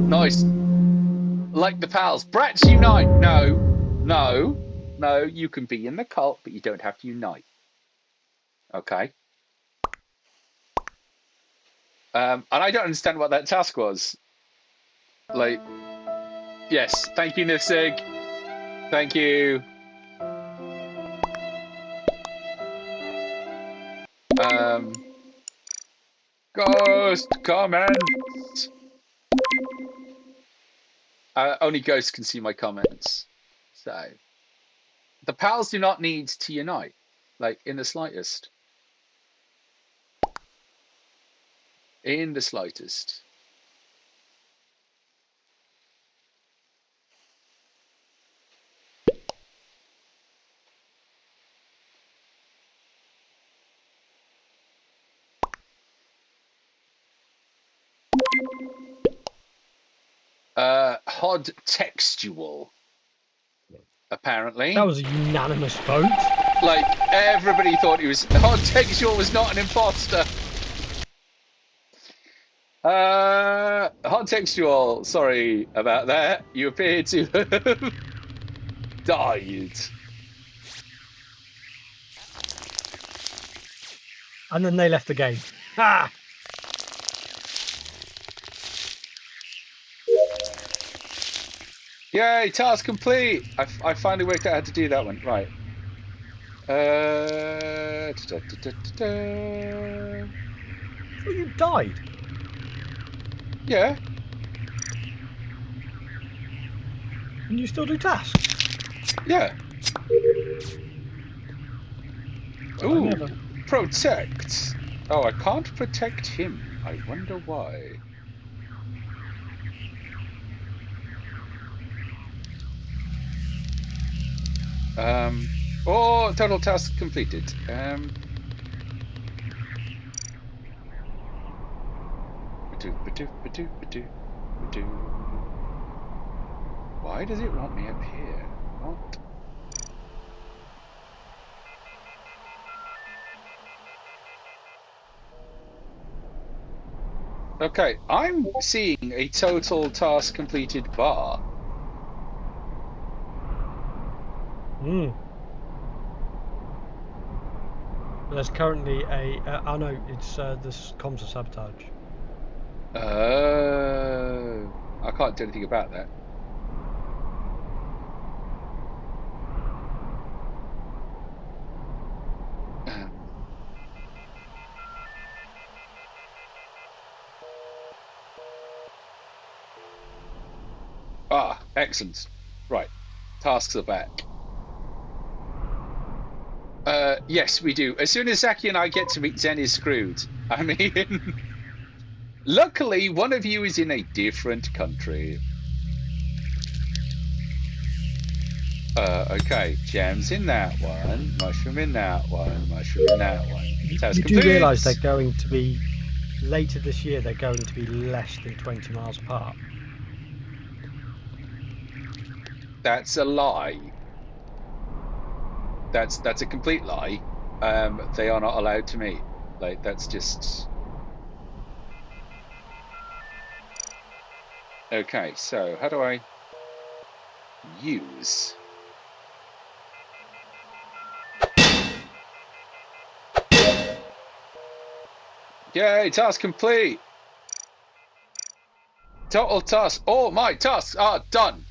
Nice. Like the pals. Brats unite. No, you can be in the cult, but you don't have to unite. Okay. And I don't understand what that task was. Like, yes, thank you, Nifsig. Thank you. Ghost comment. Only ghosts can see my comments. So, the pals do not need to unite, like, in the slightest. In the slightest. HOD textual. apparently. That was a unanimous vote. Like, everybody thought he was... Hontextual was not an imposter. Hontextual, sorry about that. You appear to have died. And then they left the game. Ah! Yay, task complete! I finally worked out how to do that one. Right. Oh, you died? Yeah. Can you still do tasks? Yeah. Well, I Ooh, never. protect. Oh, I can't protect him. I wonder why. Oh, total task completed. Why does it want me up here? What? Okay, I'm seeing a total task completed bar. Hmm. There's currently a. Oh no, it's this comms of sabotage. I can't do anything about that. Excellent. Right, tasks are back. Yes, we do. As soon as Zaki and I get to meet Zen is screwed. I mean, luckily, one of you is in a different country. Okay, gems in that one, mushroom in that one, mushroom in that one. Task You do complete. realise they're going to be later this year. They're going to be less than 20 miles apart. That's a lie. That's a complete lie. They are not allowed to meet. Like, that's just... Okay, so how do I use? Yay, task complete. Total task. All my tasks are done.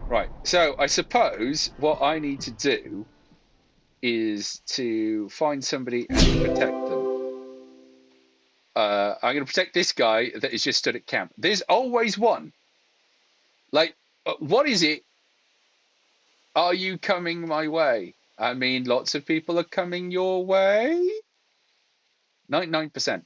Right, so I suppose what I need to do is to find somebody and protect them. I'm going to protect this guy that is just stood at camp. There's always one. Like, what is it? Are you coming my way? I mean, lots of people are coming your way. 99%.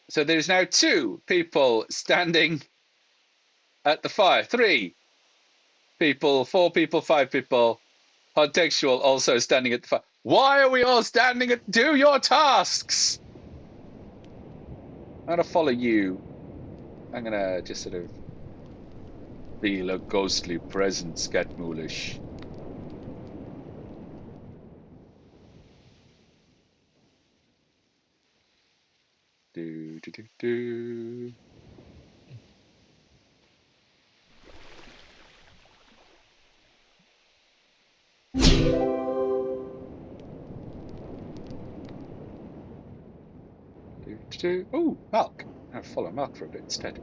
So there's now 2 people standing at the fire. 3 people, 4 people, 5 people. Hontextual also standing at the fire. Why are we all standing at... Do your tasks! I'm going to follow you. I'm going to just sort of feel a ghostly presence, Skatmulish. Do, do, do, do. Oh, Malk. I'll follow Malk for a bit instead.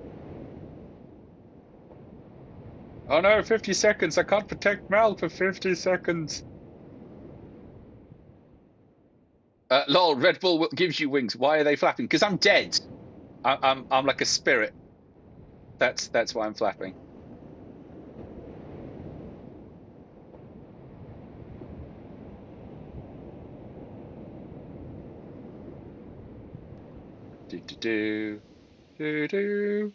Oh no, 50 seconds. I can't protect Malk for 50 seconds. Lol, Red Bull gives you wings. Why are they flapping? Because I'm dead. I'm like a spirit. That's why I'm flapping. Do do do do do.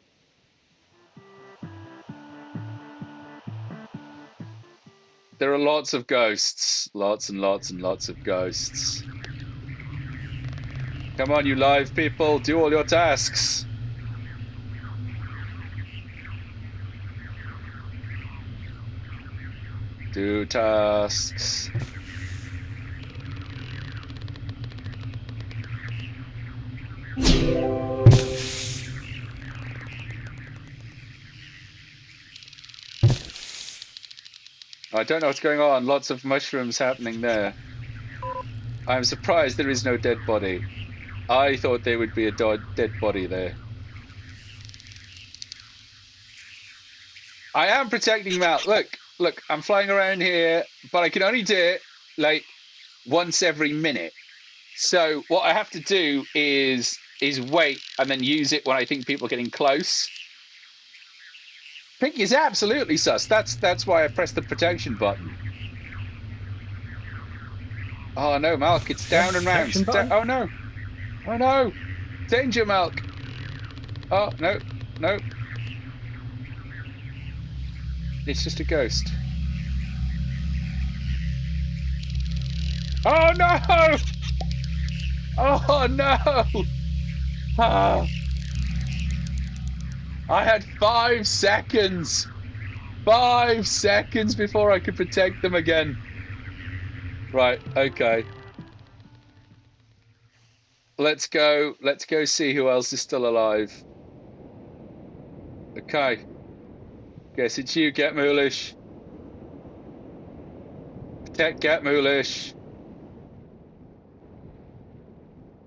There are lots of ghosts. Lots and lots and lots of ghosts. Come on, you live people, do all your tasks. Do tasks. I don't know what's going on. Lots of mushrooms happening there. I'm surprised there is no dead body. I thought there would be a dead body there. I am protecting Mal. Look, I'm flying around here, but I can only do it like once every minute. So what I have to do is wait and then use it when I think people are getting close. Pink is absolutely sus. That's why I pressed the protection button. Oh no, Malk, it's down and round. Oh no. Oh no. Danger, Malk. Oh no, no. It's just a ghost. Oh no! Oh no! Ah. I had 5 seconds. 5 seconds before I could protect them again. Right, okay. Let's go see who else is still alive. Okay. Guess it's you, Get Moolish. Protect Get Moolish.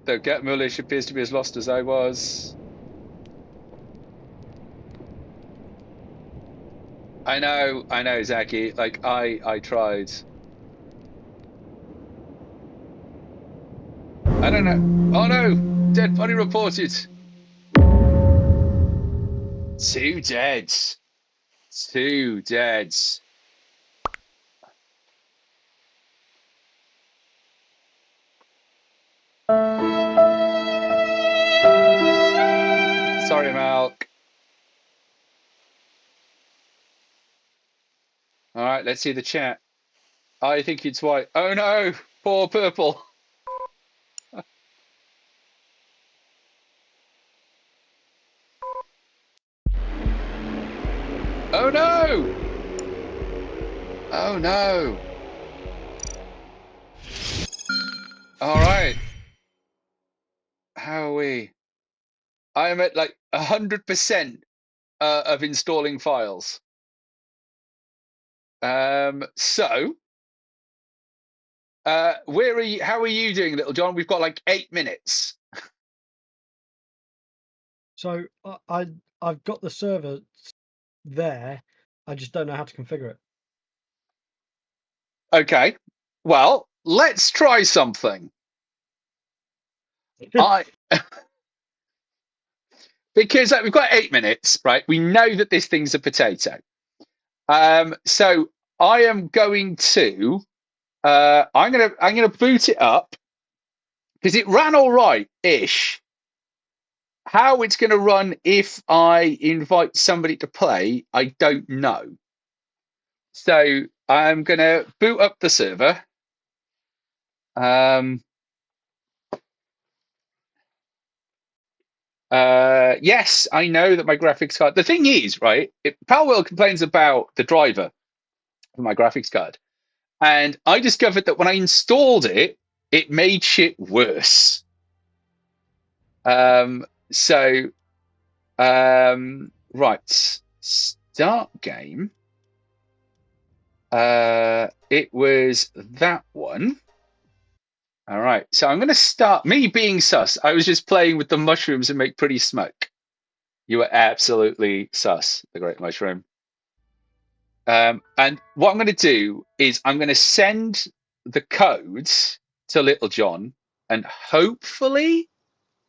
Though Get Moolish appears to be as lost as I was. I know, Zaki. Like, I tried. I don't know. Oh no! Dead body reported. 2 deads. 2 deads. Sorry, Malk. All right, let's see the chat. I think it's white. Oh no! Poor purple. Oh no! Oh no! All right. How are we? I am at like 100% of installing files. So, where are you? How are you doing, Little John? We've got like 8 minutes. So I've got the server there. I just don't know how to configure it. Okay. Well, let's try something. Because we've got 8 minutes, right? We know that this thing's a potato. So I am going to I'm gonna boot it up because it ran all right-ish. How it's gonna run if I invite somebody to play, I don't know. So I'm gonna boot up the server. Yes, I know that my graphics card. The thing is, right? Palwell complains about the driver for my graphics card, and I discovered that when I installed it, it made shit worse. Right, start game. It was that one. All right, so I'm going to start. Me being sus, I was just playing with the mushrooms and make pretty smoke. You were absolutely sus, the Great Mushroom. And what I'm going to do is I'm going to send the codes to Little John, and hopefully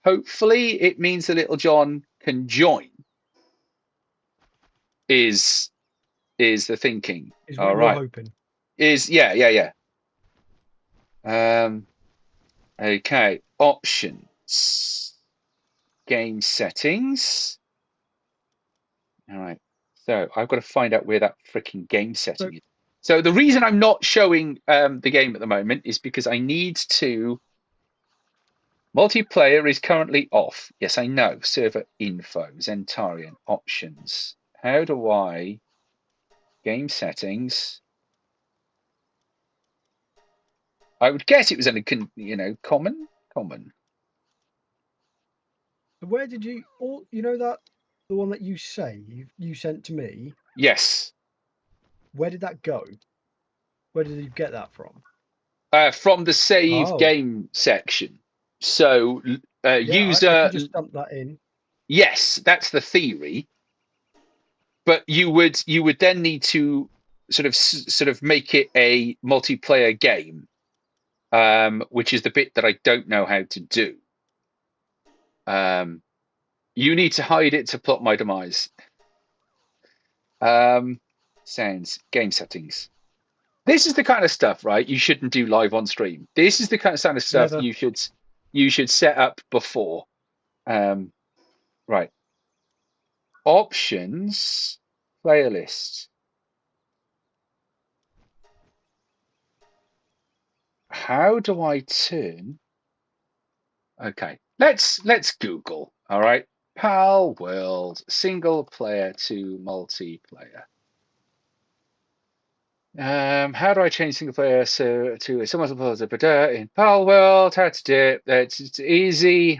it means that Little John can join. Is the thinking? Is what we're hoping. Yeah. Okay, options, game settings. All right, so I've got to find out where that freaking game setting is. So the reason I'm not showing the game at the moment is because I need to Multiplayer is currently off. Yes, I know. Server info, Zentarian, options. How do I... Game settings. I would guess it was under, common? Common. Where did you... that... The one that you sent to me? Yes. Where did that go? Where did you get that from? From the save game section. So user... I can just dump that in. Yes, that's the theory. But you would then need to sort of make it a multiplayer game, which is the bit that I don't know how to do. You need to hide it to plot my demise. Sounds, game settings. This is the kind of stuff, right? You shouldn't do live on stream. This is the kind of stuff you should set up before. Right. Options, playlist. How do I turn? Okay, let's Google. All right, PAL World single player to multiplayer. How do I change single player to a multiplayer in PAL World? How to do it? It's easy.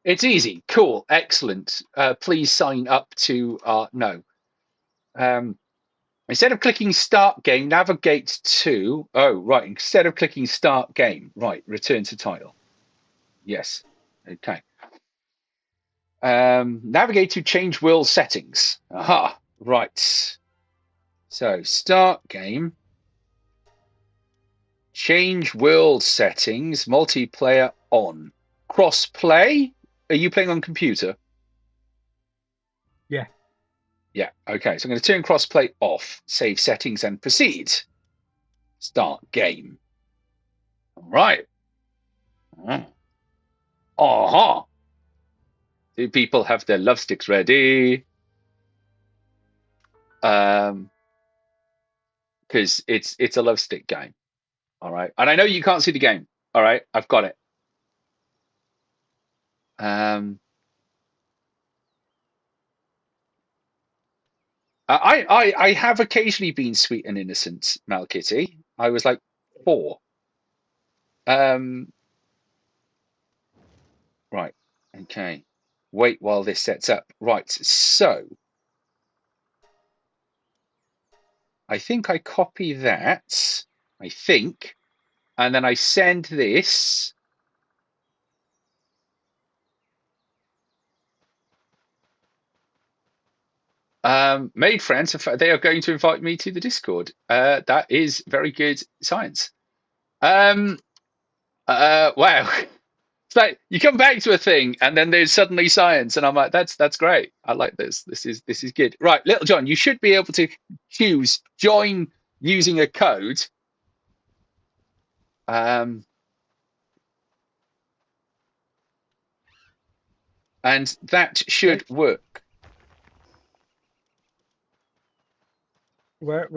It's easy. Cool. Excellent. Please sign up to no. Instead of clicking start game, navigate to, instead of clicking start game, return to title. Yes. Okay. Navigate to change world settings. Aha. Right. So start game. Change world settings. Multiplayer on. Cross play. Are you playing on computer? Yeah. Yeah. Okay. So I'm going to turn crossplay off. Save settings and proceed. Start game. All right. Aha. Do people have their love sticks ready? Because it's a love stick game. All right. And I know you can't see the game. All right. I've got it. I have occasionally been sweet and innocent, Malkitty. I was like 4. Right. Okay. Wait while this sets up. Right. So I think I copy that. I think. And then I send this. Made friends. They are going to invite me to the Discord. That is very good science. Wow. It's like you come back to a thing and then there's suddenly science, and I'm like, that's great. I like this. This is good. Right, Little John, you should be able to choose join using a code. And that should work. Where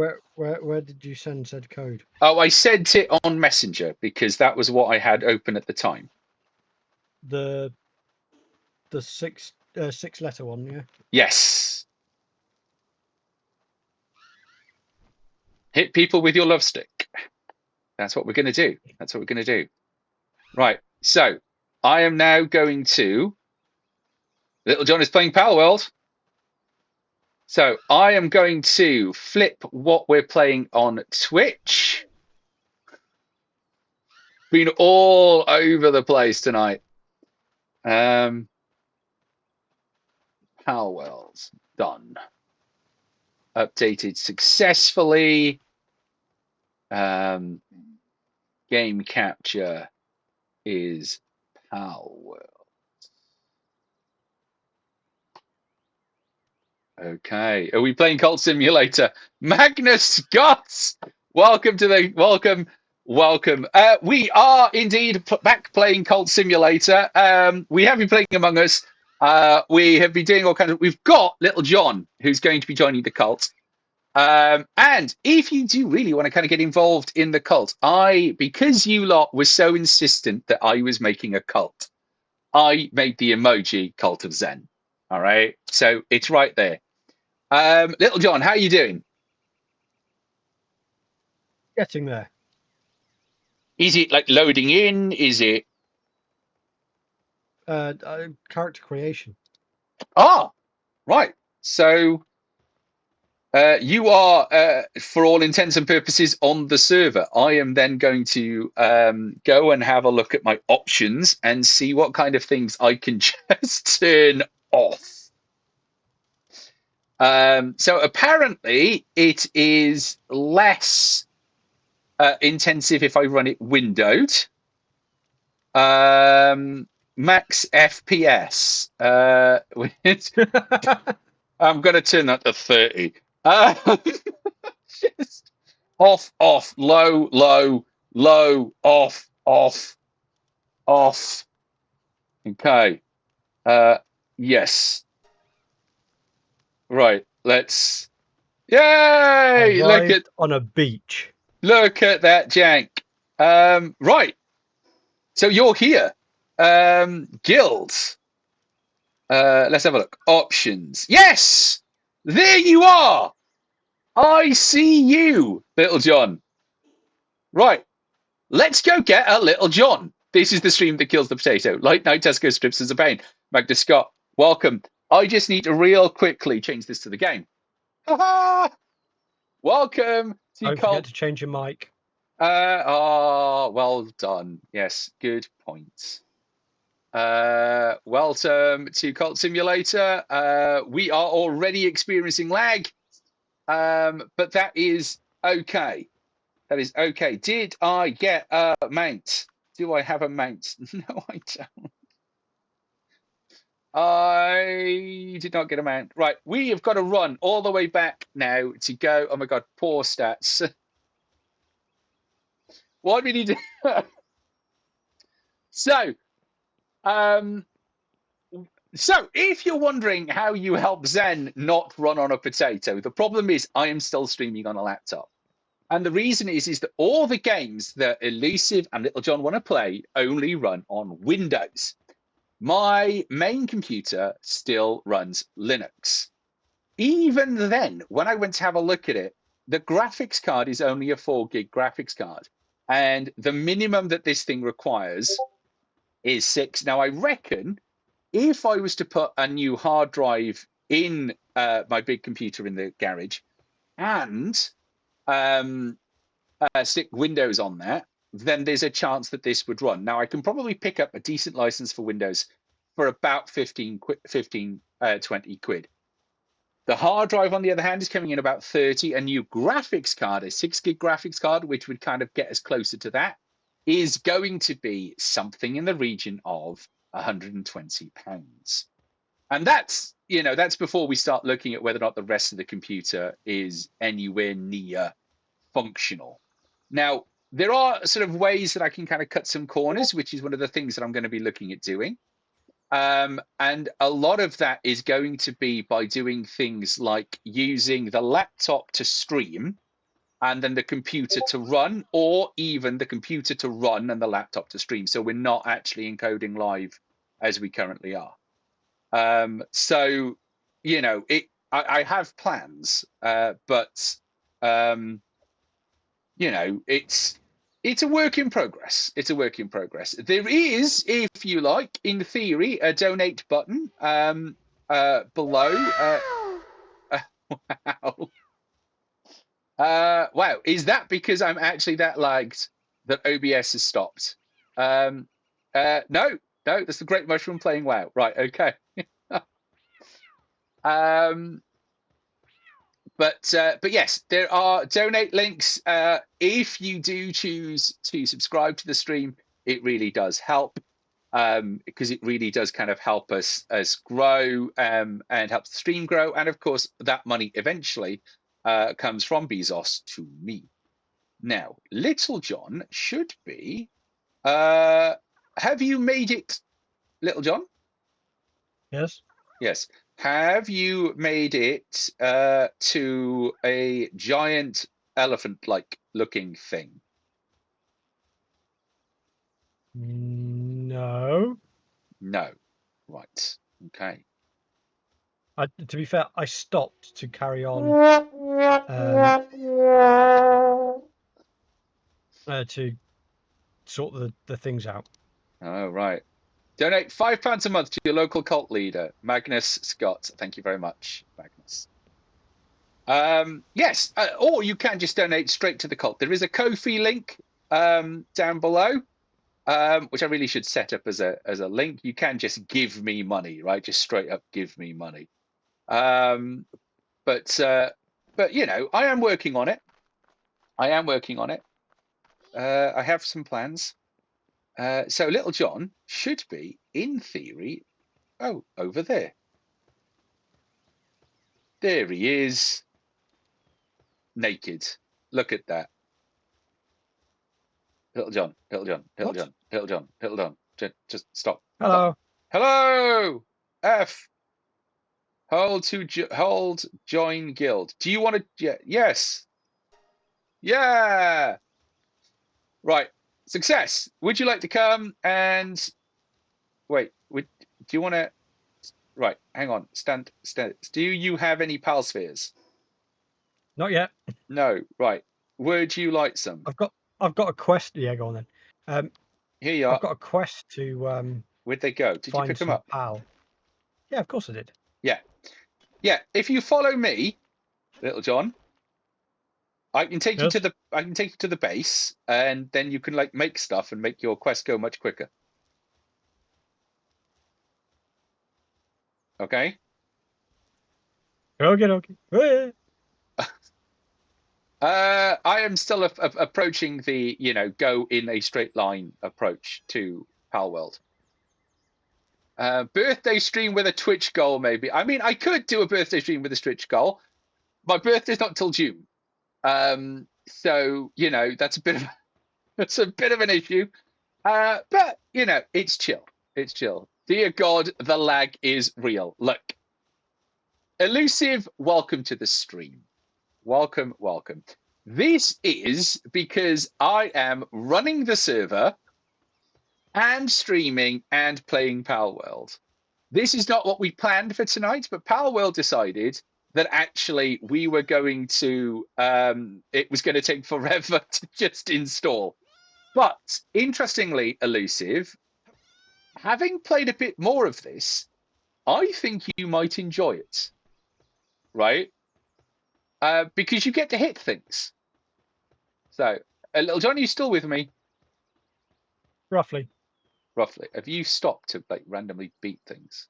did you send said code? Oh, I sent it on Messenger because that was what I had open at the time. The 6-letter one, yeah. Yes. Hit people with your love stick. That's what we're going to do. That's what we're going to do. Right. So I am now going to. Little John is playing Pal World. So I am going to flip what we're playing on Twitch. Been all over the place tonight. Pal World's done. Updated successfully. Game capture is Pal World. Okay, are we playing Cult Simulator? Magnus Goss, welcome. We are indeed back playing Cult Simulator. We have been playing Among Us. We have been doing all kinds of. We've got Little John, who's going to be joining the cult. And if you do really want to kind of get involved in the cult, because you lot were so insistent that I was making a cult, I made the emoji Cult of Zen. All right, so it's right there. Little John, how are you doing? Getting there. Is it like loading in? Is it? Character creation. Ah, right. So you are, for all intents and purposes, on the server. I am then going to go and have a look at my options and see what kind of things I can just turn off. So apparently it is less intensive if I run it windowed. Max FPS. I'm going to turn that to 30. Just off, off, low, low, low, off, off, off. Okay. Yes. Right. Let's. Yay! Arrived on a beach. Look at that jank. Right. So you're here. Guilds. Let's have a look. Options. Yes! There you are! I see you, Little John. Right. Let's go get a Little John. This is the stream that kills the potato. Light Night Tesco strips as a pain. Magda Scott, welcome. I just need to real quickly change this to the game. Ha-ha! Welcome to Don't forget to change your mic. Well done. Yes, good points. Welcome to Cult Simulator. We are already experiencing lag, but that is okay. That is okay. Did I get a mount? Do I have a mount? No, I don't. I did not get a mount. Right, we have got to run all the way back now to go. Oh my god, poor stats. What do we need to So if you're wondering how you help Zen not run on a potato, the problem is I am still streaming on a laptop. And the reason is that all the games that Elusive and Little John want to play only run on Windows. My main computer still runs Linux. Even then, when I went to have a look at it, the graphics card is only a 4 gig graphics card. And the minimum that this thing requires is 6. Now, I reckon if I was to put a new hard drive in my big computer in the garage and stick Windows on there, then there's a chance that this would run. Now, I can probably pick up a decent license for Windows for about 20 quid. The hard drive, on the other hand, is coming in about 30. A new graphics card, a 6 gig graphics card, which would kind of get us closer to that, is going to be something in the region of £120. And that's before we start looking at whether or not the rest of the computer is anywhere near functional. Now, there are sort of ways that I can kind of cut some corners, which is one of the things that I'm going to be looking at doing. And a lot of that is going to be by doing things like using the laptop to stream and then the computer to run, or even the computer to run and the laptop to stream. So we're not actually encoding live as we currently are. So, I have plans, but it's a work in progress. It's a work in progress. There is, if you like, in theory, a donate button below. Wow. Wow. Is that because I'm actually that lagged that OBS has stopped? No, that's the Great Mushroom playing WoW. Right. Okay. But yes, there are donate links. If you do choose to subscribe to the stream, it really does help, because it really does kind of help us grow, and helps the stream grow. And of course, that money eventually comes from Bezos to me. Now, Little John should be. Have you made it, Little John? Yes. Yes. have you made it to a giant elephant-like looking thing? No. No. Right. Okay. To be fair, I stopped to carry on to sort the things out. Oh, right. Donate £5 a month to your local cult leader, Magnus Scott. Thank you very much, Magnus. Yes, or you can just donate straight to the cult. There is a Ko-fi link down below, which I really should set up as a link. You can just give me money, right? Just straight up give me money. But you know, I am working on it. I have some plans. So Little John should be, in theory, over there. There he is, naked. Look at that. Little John. Just stop. Hello. Stop. Hello. F. Hold. Join guild. Do you want to? Yes. Yeah. Right. Success. Would you like to come and wait? Do you want to? Right. Hang on. Stand. Do you have any pal spheres? Not yet. No. Right. Would you like some? I've got a quest. Yeah, go on then. Here you are. I've got a quest to. Where'd they go? Did you pick them up? Pal. Yeah, of course I did. Yeah. Yeah. If you follow me, Little John, I can take you to the base, and then you can like make stuff and make your quest go much quicker. Okay. Okay. I am still approaching the, you know, go in a straight line approach to Palworld. Birthday stream with a Twitch goal, maybe. I mean, I could do a birthday stream with a Twitch goal. My birthday's not till June, so you know that's a bit of an issue. But you know, it's chill. It's chill. Dear God, the lag is real. Look, Elusive, welcome to the stream. Welcome. This is because I am running the server and streaming and playing Palworld. This is not what we planned for tonight, but Palworld decided that actually we were going to, it was going to take forever to just install. But interestingly, Elusive, having played a bit more of this, I think you might enjoy it, right? Because you get to hit things. So, Little John, are you still with me? Roughly. Have you stopped to like randomly beat things?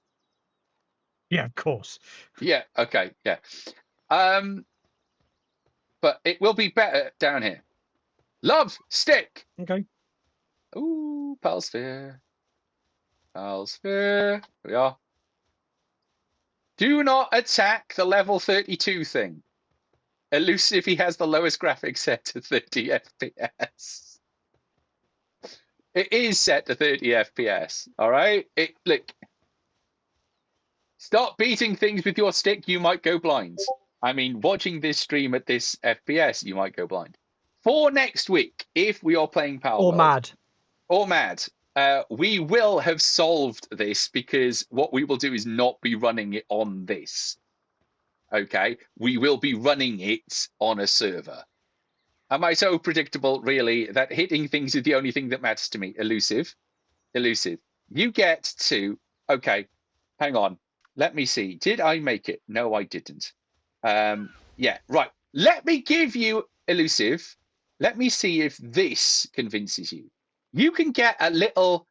Yeah, of course. Yeah. Okay. Yeah. But it will be better down here. Love stick. Okay. Ooh, Palsphere. Here we are. Do not attack the level 32 thing. Elusive, he has the lowest graphics set to 30 FPS. It is set to 30 FPS, all right? Look, stop beating things with your stick, you might go blind. I mean, watching this stream at this FPS, you might go blind. For next week, if we are playing Palworld... Or mad. We will have solved this because what we will do is not be running it on this. Okay? We will be running it on a server. Am I so predictable, really, that hitting things is the only thing that matters to me? Elusive. You get to... Okay, hang on. Let me see. Did I make it? No, I didn't. Yeah, right. Let me give you, Elusive. Let me see if this convinces you. You can get a little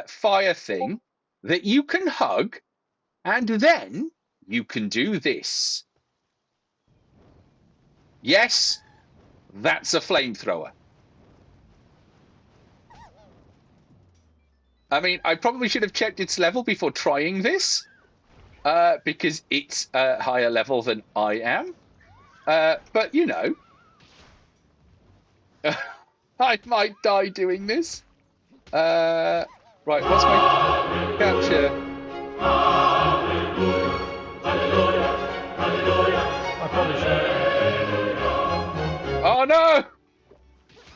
fire thing that you can hug, and then you can do this. Yes, that's a flamethrower. I mean, I probably should have checked its level before trying this, because it's a higher level than I am. But, you know, I might die doing this. Right, what's my capture?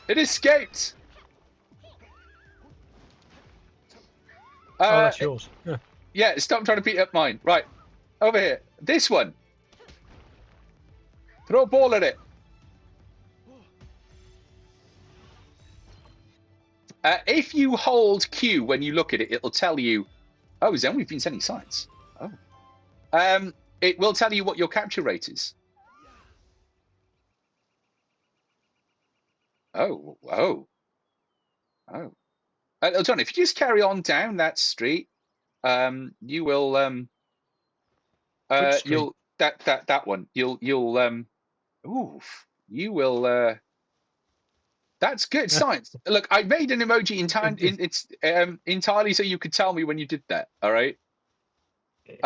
It escaped. Oh, that's yours. Yeah. Yeah, stop trying to beat up mine. Right, over here. This one. Throw a ball at it. If you hold Q when you look at it, it'll tell you. Oh, Zen, we've been sending signs. Oh. It will tell you what your capture rate is. Oh. John, if you just carry on down that street, you will Which street? you'll that one. You'll you will that's good science. Look, I made an emoji in time it's entirely so you could tell me when you did that, all right?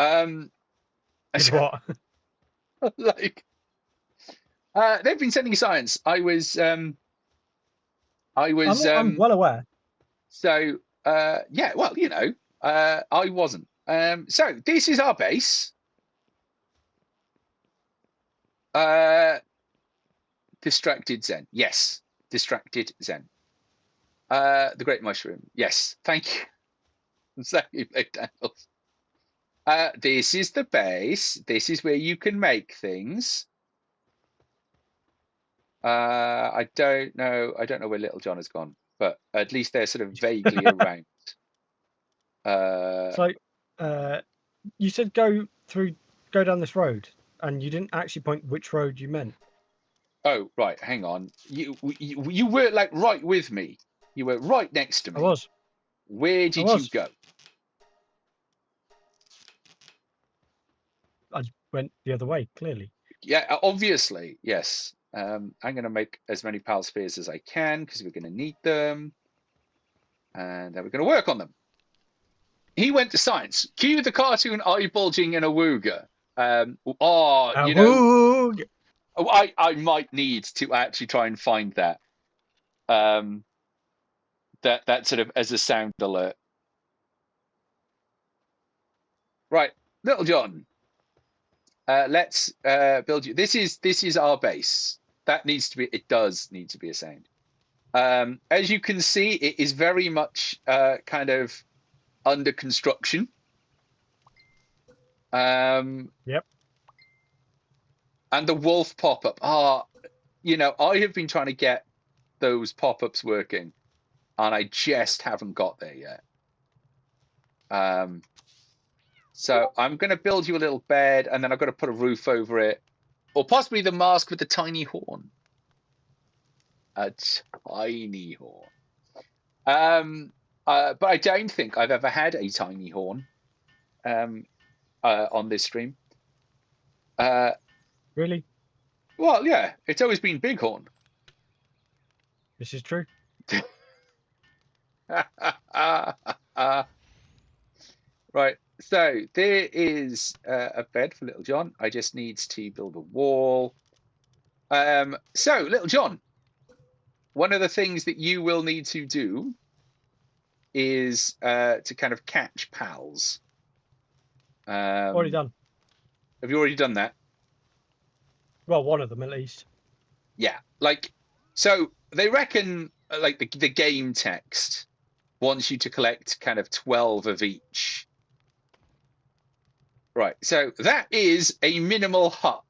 What? Like they've been sending science. I was I'm well aware. So yeah, well, you know, I wasn't. So this is our base. Distracted Zen. Yes. Distracted Zen. The Great Mushroom. Yes. Thank you. Exactly, McDaniels. This is the base. This is where you can make things. I don't know where Little John has gone, but at least they're sort of vaguely around. So, you said go down this road, and you didn't actually point which road you meant. Oh, right. Hang on. You were like right with me. You were right next to me. I was. Where did you go? I went the other way, clearly. Yeah, obviously, yes. I'm going to make as many pal spheres as I can because we're going to need them. And then we're going to work on them. He went to science. Cue the cartoon eye bulging in a wooga. You know, I might need to actually try and find that. That sort of as a sound alert. Right, Little John. Let's build you. This is our base. That needs to be. It does need to be a sound. As you can see, it is very much kind of under construction. Yep. And the wolf pop-up. You know, I have been trying to get those pop-ups working, and I just haven't got there yet. So I'm going to build you a little bed, and then I've got to put a roof over it, or possibly the mask with the tiny horn. A tiny horn. But I don't think I've ever had a tiny horn on this stream. Really? Well, yeah, it's always been bighorn. This is true. Right, so there is a bed for Little John. I just need to build a wall. So, Little John, one of the things that you will need to do is to kind of catch pals. Already done. Have you already done that? Well, one of them at least. Yeah, like, so they reckon like the game text wants you to collect kind of 12 of each. Right, so that is a minimal hut.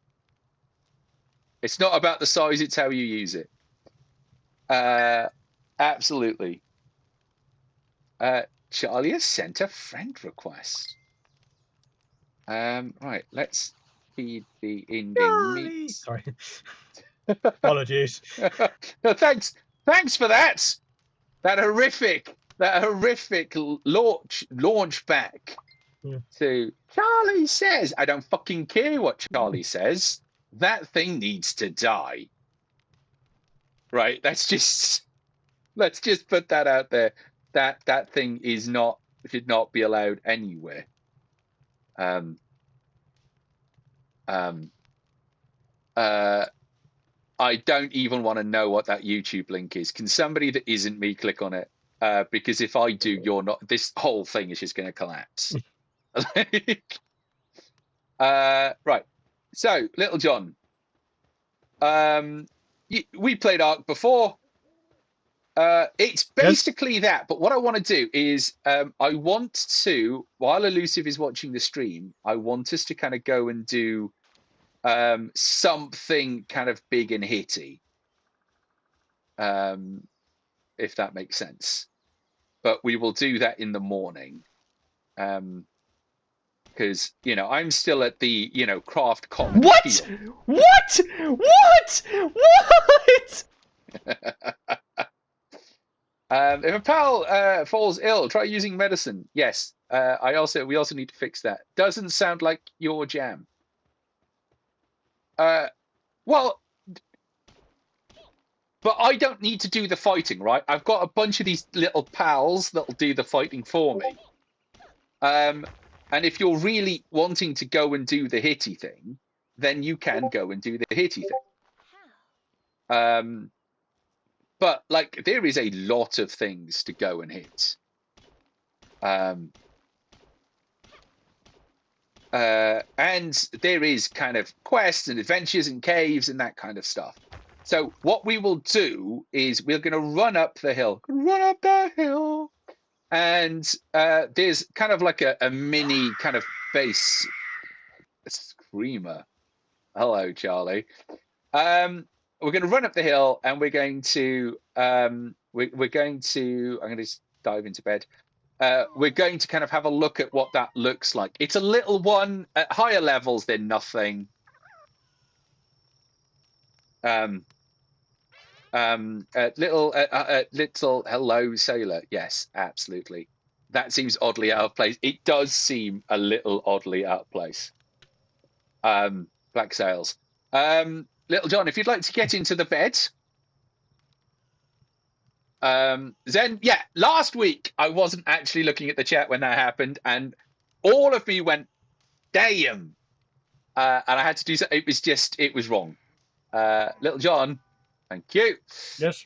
It's not about the size, it's how you use it. Absolutely. Charlie has sent a friend request. Right, let's feed the in-game meat. Sorry. Apologies. No, thanks for that. That horrific launch back to Charlie says. I don't fucking care what Charlie says. That thing needs to die. Right? Let's just put that out there. That thing should not be allowed anywhere. I don't even want to know what that YouTube link is. Can somebody that isn't me click on it? Because if I do, you're not. This whole thing is just going to collapse. Right. So, Little John, we played Ark before. It's basically that, but what I want to do is I want to, while Elusive is watching the stream, I want us to kind of go and do something kind of big and hitty, if that makes sense. But we will do that in the morning, because I'm still at the craft comedy. What? What? What? What? If a pal falls ill, try using medicine. Yes. We also need to fix that. Doesn't sound like your jam. Well, but I don't need to do the fighting, right? I've got a bunch of these little pals that'll do the fighting for me. And if you're really wanting to go and do the hitty thing, then you can go and do the hitty thing. But like, there is a lot of things to go and hit. And there is kind of quests and adventures and caves and that kind of stuff. So what we will do is we're going to run up the hill. And there's kind of like a mini kind of base screamer. Hello, Charlie. We're going to run up the hill, and we're going to I'm going to just dive into bed. We're going to kind of have a look at what that looks like. It's a little one. At higher levels, they're nothing. Little hello, sailor. Yes, absolutely. That seems oddly out of place. It does seem a little oddly out of place. Black sails. Little John, if you'd like to get into the bed. Zen, yeah, last week I wasn't actually looking at the chat when that happened, and all of me went, damn. And I had to do something. It was wrong. Little John, thank you. Yes.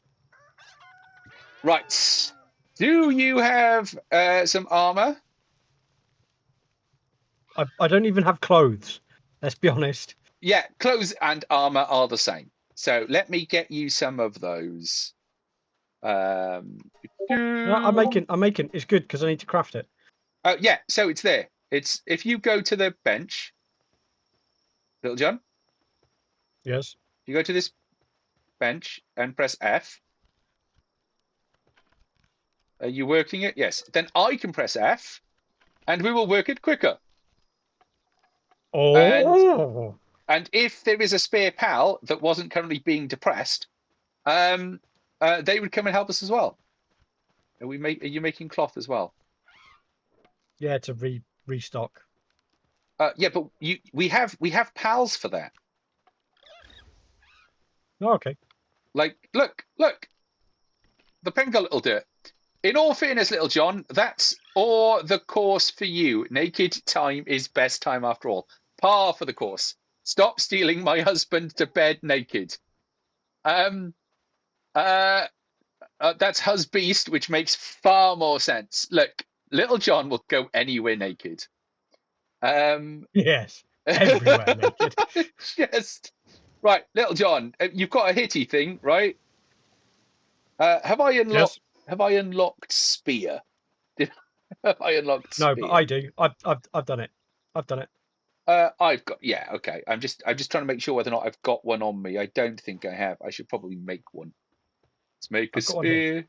Right. Do you have some armor? I don't even have clothes. Let's be honest. Yeah, clothes and armor are the same. So let me get you some of those. No, I'm making. It's good because I need to craft it. Yeah, so it's there. It's if you go to the bench, Little John. Yes. You go to this bench and press F. Are you working it? Yes. Then I can press F, and we will work it quicker. Oh. And if there is a spare pal that wasn't currently being depressed, they would come and help us as well. Are you making cloth as well? Yeah, to restock. Yeah, but we have pals for that. Oh, okay. Like, look, the Pengull will do it. In all fairness, Little John, that's or the course for you. Naked time is best time after all. Par for the course. Stop stealing my husband to bed naked. That's husbeast, which makes far more sense. Look, Little John will go anywhere naked. Yes, everywhere naked. Just right, Little John. You've got a hitty thing, right? Have I unlocked? Yes. Have I unlocked spear? Have I unlocked spear? No, but I do. I've done it. I've done it. I've got, yeah, okay. I'm just trying to make sure whether or not I've got one on me. I don't think I have. I should probably make one. Let's make a spear.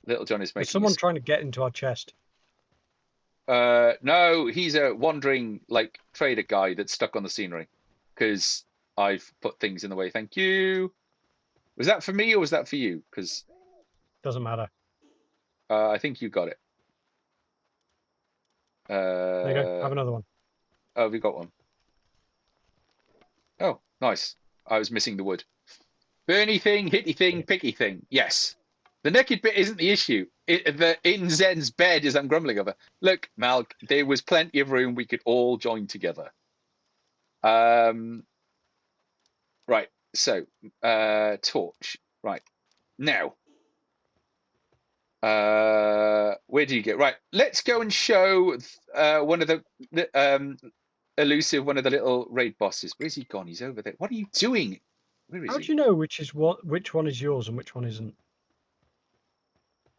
Little John is making. Is someone trying to get into our chest? No, he's a wandering like trader guy that's stuck on the scenery because I've put things in the way. Thank you. Was that for me or was that for you? Because doesn't matter. I think you got it. There you go. Have another one. Oh, we got one. Oh, nice. I was missing the wood. Burny thing, hitty thing, picky thing. Yes. The naked bit isn't the issue. The in Zen's bed is I'm grumbling over. Look, Malk, there was plenty of room. We could all join together. Right. So, torch. Right. Now. Where do you get? Right. Let's go and show one of the Elusive, one of the little raid bosses. Where's he gone? He's over there. What are you doing? Where is How he? do you know which one is yours and which one isn't?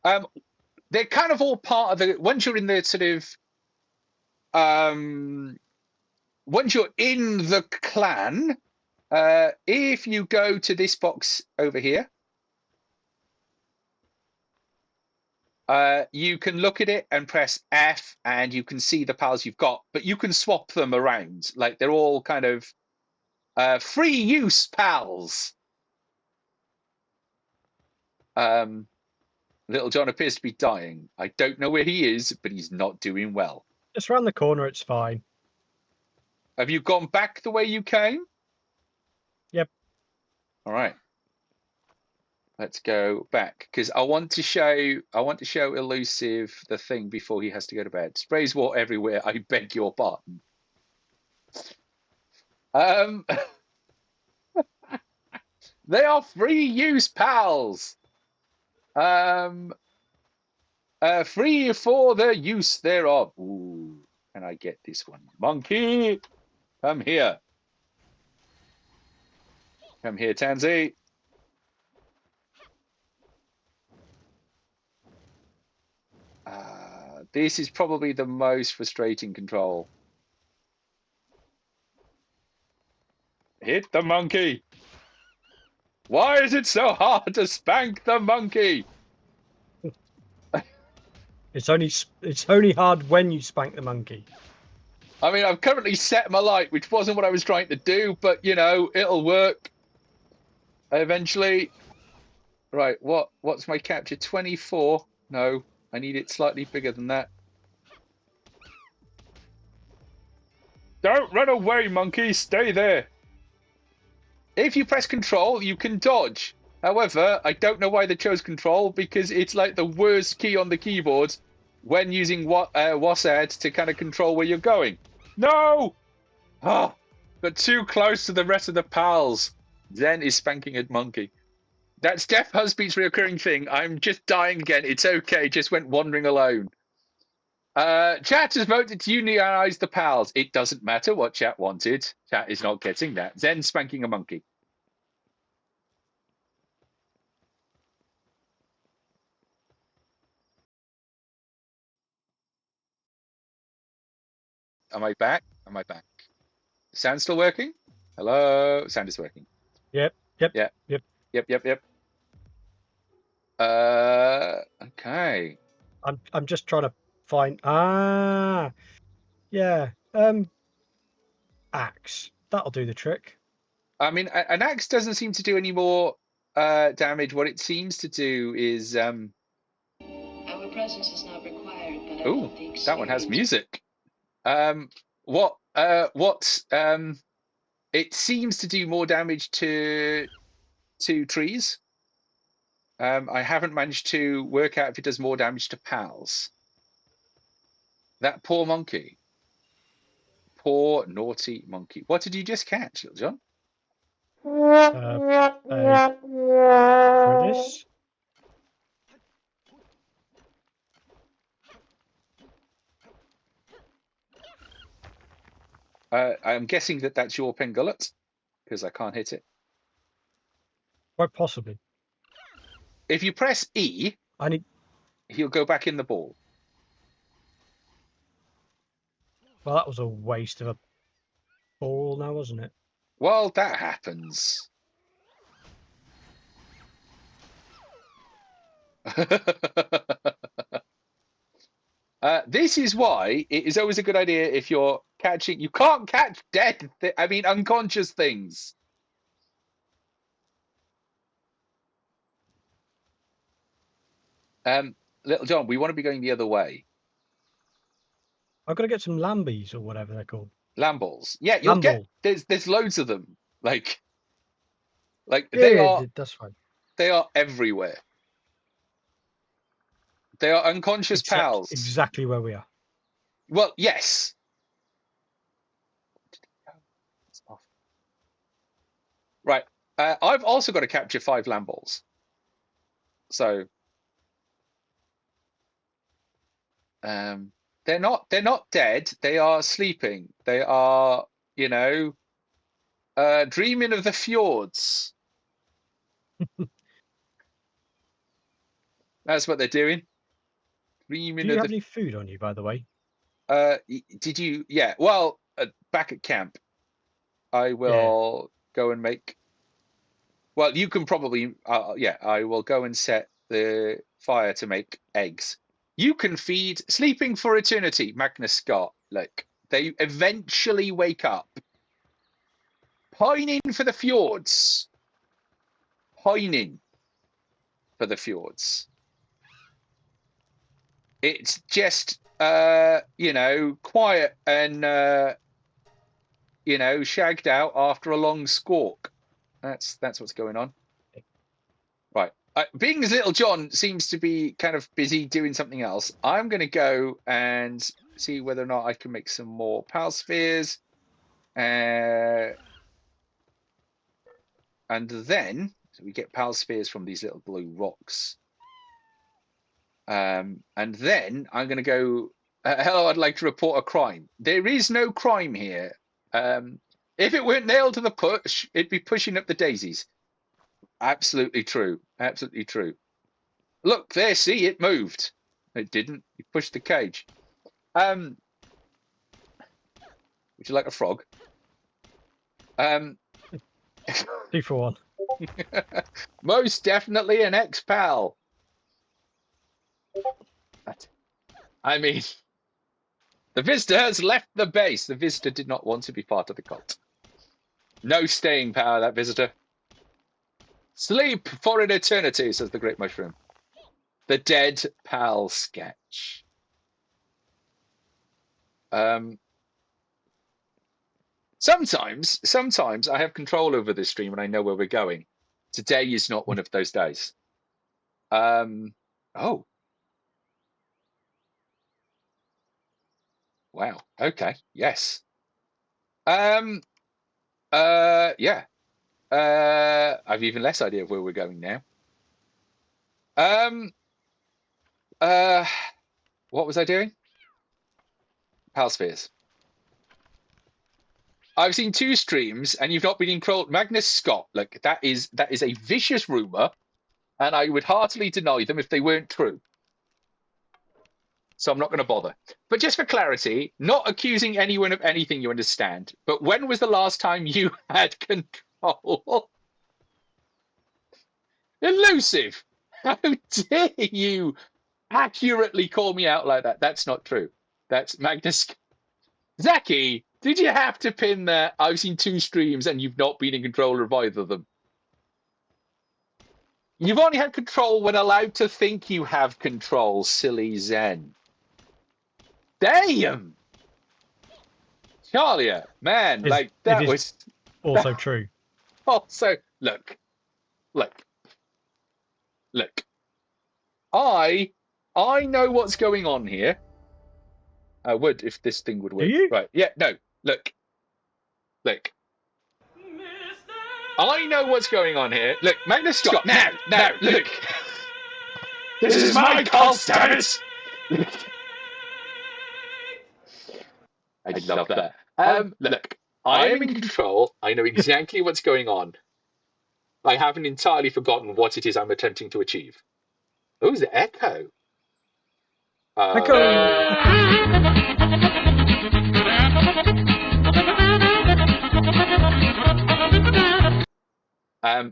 They're kind of all part of the. Once you're in the sort of, once you're in the clan, if you go to this box over here, you can look at it and press F, and you can see the pals you've got, but you can swap them around. Like they're all kind of free use pals. Little John appears to be dying. I don't know where he is, but he's not doing well. Just round the corner, it's fine. Have you gone back the way you came? Yep. All right. Let's go back because I want to show Elusive the thing before he has to go to bed. Sprays water everywhere. I beg your pardon. They are free use pals. Free for the use thereof. Ooh, can I get this one? Monkey, come here. Come here, Tansy. This is probably the most frustrating control. Hit the monkey. Why is it so hard to spank the monkey? It's only hard when you spank the monkey. I mean, I've currently set my light, which wasn't what I was trying to do, but you know, it'll work eventually. Right, what's my capture? 24? No, I need it slightly bigger than that. Don't run away, monkey. Stay there. If you press control, you can dodge. However, I don't know why they chose control because it's like the worst key on the keyboard when using WASD to kind of control where you're going. No! Ah, but too close to the rest of the pals. Zen is spanking a monkey. That's Deaf Husby's reoccurring thing. I'm just dying again. It's okay. Just went wandering alone. Chat has voted to unionize the pals. It doesn't matter what chat wanted. Chat is not getting that. Zen spanking a monkey. Am I back? Am I back? Sound still working? Hello? Sound is working. Yep. Okay. I'm just trying to find. Yeah. Axe. That'll do the trick. I mean, an axe doesn't seem to do any more damage. What it seems to do is. Our presence is not required, but Ooh, that one has music. It seems to do more damage to trees. I haven't managed to work out if it does more damage to pals. That poor monkey. Poor naughty monkey. What did you just catch, Little John? This. I'm guessing that that's your Pengullet, because I can't hit it. Quite possibly. If you press E, he'll go back in the ball. Well, that was a waste of a ball now, wasn't it? Well, that happens. This is why it is always a good idea if you're catching. You can't catch dead. Unconscious things. Little John, we want to be going the other way. I've got to get some lambies or whatever they're called. Lamballs. Yeah, you'll get. There's loads of them. Like they are. That's fine. They are everywhere. They are unconscious pals. Exactly where we are. Well, yes. Right. I've also got to capture 5 Lamballs. So they're not dead. They are sleeping. They are, dreaming of the fjords. That's what they're doing. Do you have any food on you, by the way? Did you? Yeah. Well, back at camp, I will go and make. Well, you can probably. Yeah, I will go and set the fire to make eggs. You can feed sleeping for eternity, Magnus Scott. Like they eventually wake up, pining for the fjords. Pining for the fjords. It's just, you know, quiet and, you know, shagged out after a long squawk. That's what's going on. Right. Being as Little John seems to be kind of busy doing something else, I'm going to go and see whether or not I can make some more pal spheres. And then, so we get pal spheres from these little blue rocks. And then I'm going to go, hello, I'd like to report a crime. There is no crime here. If it weren't nailed to the push, it'd be pushing up the daisies. Absolutely true. Absolutely true. Look, there, see, it moved. It didn't. You pushed the cage. Would you like a frog? 2 for 1. Most definitely an ex-pal. I mean, the visitor has left the base. The visitor did not want to be part of the cult. No staying power, that visitor. Sleep for an eternity, says the Great Mushroom. The Dead Pal sketch. Sometimes I have control over this stream and I know where we're going. Today is not one of those days. Oh. Wow. Okay. Yes. Yeah. I've even less idea of where we're going now. What was I doing? Pal spheres. I've seen 2 streams and you've not been controlled. Magnus Scott, look, that is a vicious rumor, and I would heartily deny them if they weren't true. So I'm not going to bother. But just for clarity, not accusing anyone of anything, you understand. But when was the last time you had control? Elusive! How dare you accurately call me out like that? That's not true. That's Magnus. Zaki, did you have to pin that? I've seen 2 streams and you've not been in control of either of them. You've only had control when allowed to think you have control, silly Zen. Damn! Charlia, man, like that was also true. Also, look. I know what's going on here. I would if this thing would work. Do you? Right? Yeah. No. Look. I know what's going on here. Look, Magnus Scott. Now, look. This is my cult, damn it! I love that. Look, I am in control. I know exactly what's going on. I haven't entirely forgotten what it is I'm attempting to achieve. Oh, the echo. Echo.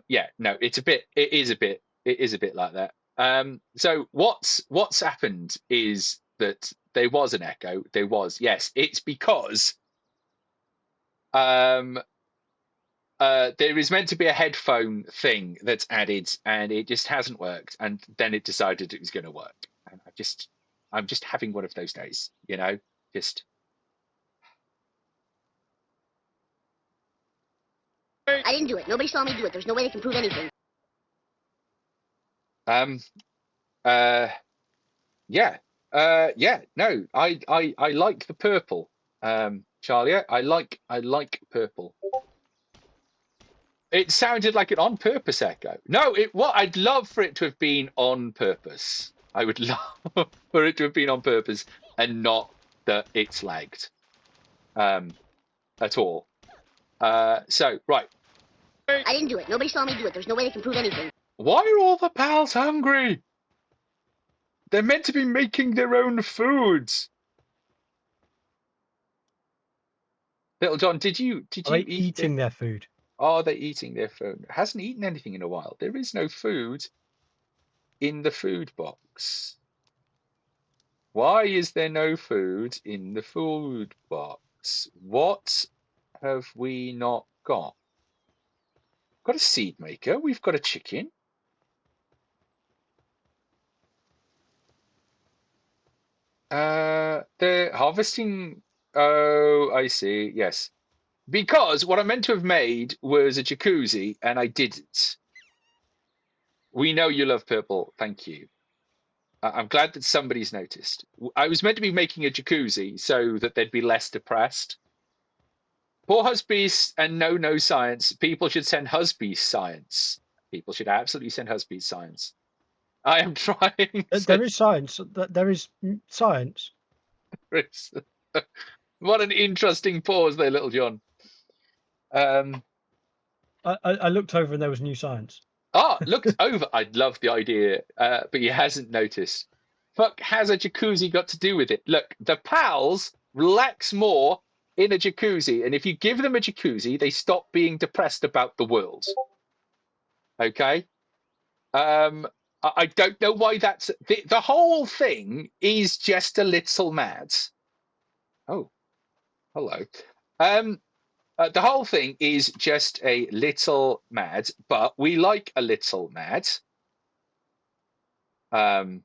Yeah, no, it is a bit like that. So what's happened is that there was an echo. There was, yes. It's because there is meant to be a headphone thing that's added, and it just hasn't worked. And then it decided it was going to work. And I'm just having one of those days, you know, just. I didn't do it. Nobody saw me do it. There's no way they can prove anything. Yeah. No, I like the purple. Charlie, I like purple. It sounded like an on purpose echo. No, I'd love for it to have been on purpose. I would love for it to have been on purpose and not that it's lagged. At all. So right. I didn't do it. Nobody saw me do it. There's no way they can prove anything. Why are all the pals hungry? They're meant to be making their own foods. Little John, did you Are they eat eating their food? Are they eating their food? Hasn't eaten anything in a while. There is no food in the food box. Why is there no food in the food box? What have we not got? Got a seed maker. We've got a chicken. They're harvesting. Oh, I see. Yes. Because what I meant to have made was a jacuzzi, and I didn't. We know you love purple. Thank you. I'm glad that somebody's noticed. I was meant to be making a jacuzzi so that they'd be less depressed. Poor Husbeast and no science. People should send Husbeast science. People should absolutely send Husbeast science. I am trying. There is science. There is science. What an interesting pause there, Little John. I looked over and there was new science. Looked over. I love the idea, but he hasn't noticed. Fuck, has a jacuzzi got to do with it? Look, the pals relax more in a jacuzzi, and if you give them a jacuzzi, they stop being depressed about the world. Okay? I don't know why that's... The whole thing is just a little mad. Oh, hello. The whole thing is just a little mad, but we like a little mad in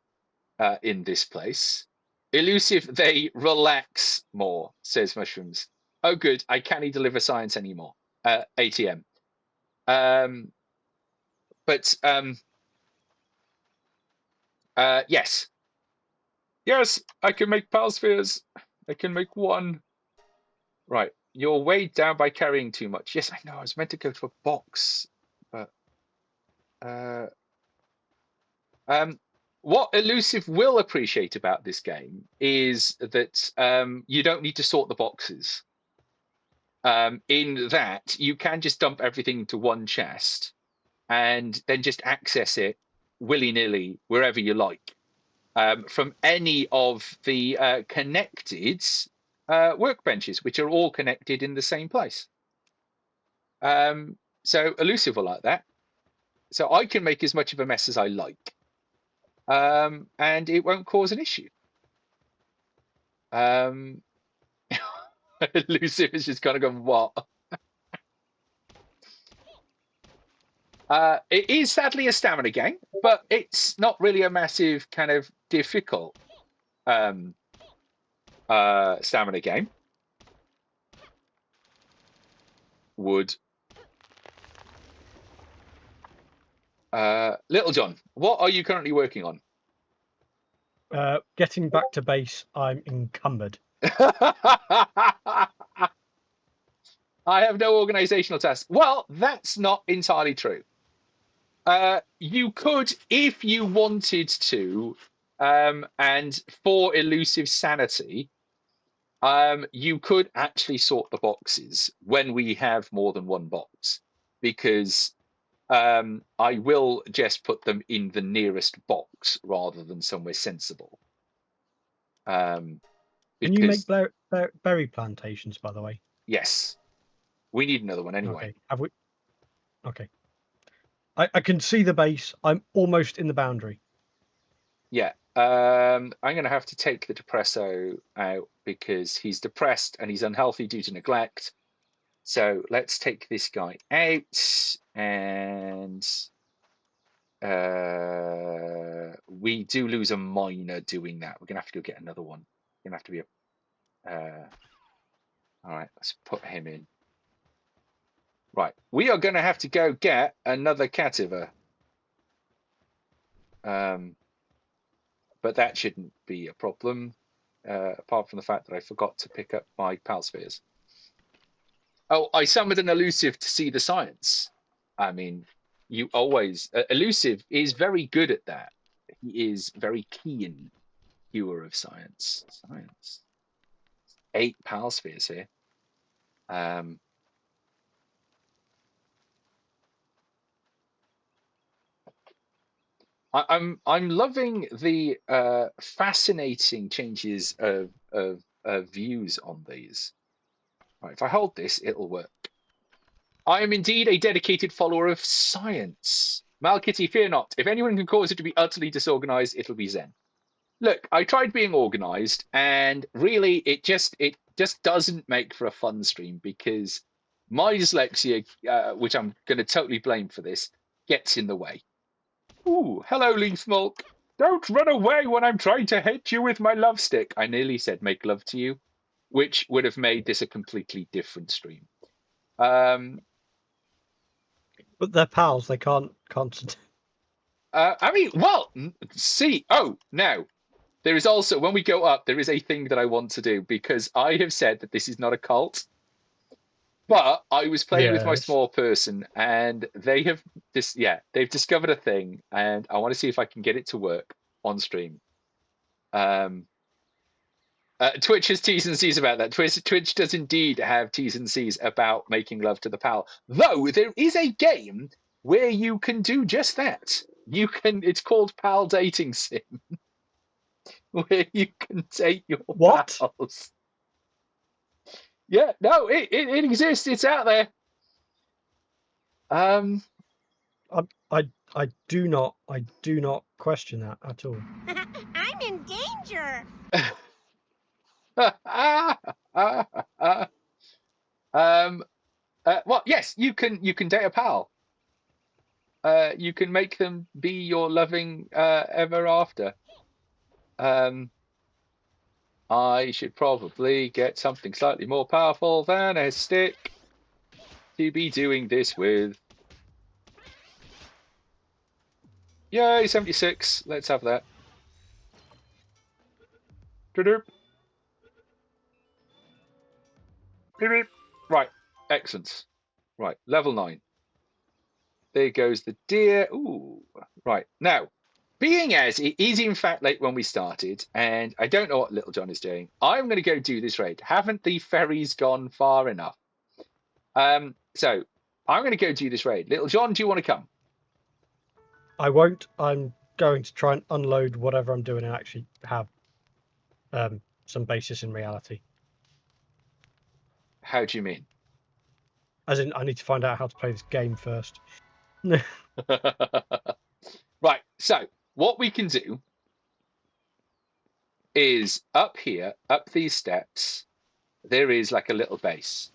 this place. Elusive, they relax more, says Mushrooms. Oh, good. I can't deliver science anymore. ATM. Yes. Yes, I can make pal spheres. I can make one. Right. You're weighed down by carrying too much. Yes, I know. I was meant to go to a box, but what Elusive will appreciate about this game is that you don't need to sort the boxes. In that, you can just dump everything into one chest and then just access it willy-nilly wherever you like from any of the connected workbenches, which are all connected in the same place. So Elusive will like that. So I can make as much of a mess as I like. And it won't cause an issue. Elusive is just kind of going, what? It is sadly a stamina game, but it's not really a massive kind of difficult stamina game. Wood. Little John, what are you currently working on? Getting back to base, I'm encumbered. I have no organizational tasks. Well, that's not entirely true. You could, if you wanted to, and for Elusive sanity, you could actually sort the boxes when we have more than one box, because I will just put them in the nearest box rather than somewhere sensible. Can you make berry plantations, by the way? Yes. We need another one anyway. Okay. Have we? Okay. I can see the base. I'm almost in the boundary. Yeah. I'm going to have to take the Depresso out because he's depressed and he's unhealthy due to neglect. So let's take this guy out, and we do lose a miner doing that. We're going to have to go get another one. Going to have to be a... all right, let's put him in. Right, we are going to have to go get another Cativer. But that shouldn't be a problem, apart from the fact that I forgot to pick up my pal spheres. Oh, I summoned an Elusive to see the science. I mean, you always... Elusive is very good at that. He is very keen viewer of science. Science. 8 pal spheres here. I'm loving the fascinating changes of views on these. Right, if I hold this, it'll work. I am indeed a dedicated follower of science. Malkitty, fear not. If anyone can cause it to be utterly disorganized, it'll be Zen. Look, I tried being organized, and really, it just doesn't make for a fun stream because my dyslexia, which I'm going to totally blame for this, gets in the way. Ooh, hello, Leafmulk. Don't run away when I'm trying to hit you with my love stick. I nearly said make love to you, which would have made this a completely different stream. But they're pals. They can't concentrate. I mean, well, see. Oh, now there is also, when we go up, there is a thing that I want to do because I have said that this is not a cult. But I was playing with my small person, and they have they've discovered a thing, and I want to see if I can get it to work on stream. Twitch has T's and C's about that. Twitch does indeed have T's and C's about making love to the pal. Though there is a game where you can do just that. It's called Pal Dating Sim, where you can date your pals. Yeah, no, it exists. It's out there. I do not question that at all. I'm in danger. Well, yes, you can date a pal. You can make them be your loving ever after. I should probably get something slightly more powerful than a stick to be doing this with. Yay, 76. Let's have that. Right, excellent. Right, level 9. There goes the deer. Ooh, right. Now, being as it is in fact late when we started, and I don't know what Little John is doing, I'm going to go do this raid. Haven't the ferries gone far enough? So I'm going to go do this raid. Little John, do you want to come? I won't. I'm going to try and unload whatever I'm doing and actually have some basis in reality. How do you mean? As in, I need to find out how to play this game first. Right, so what we can do is up here, up these steps, there is like a little base.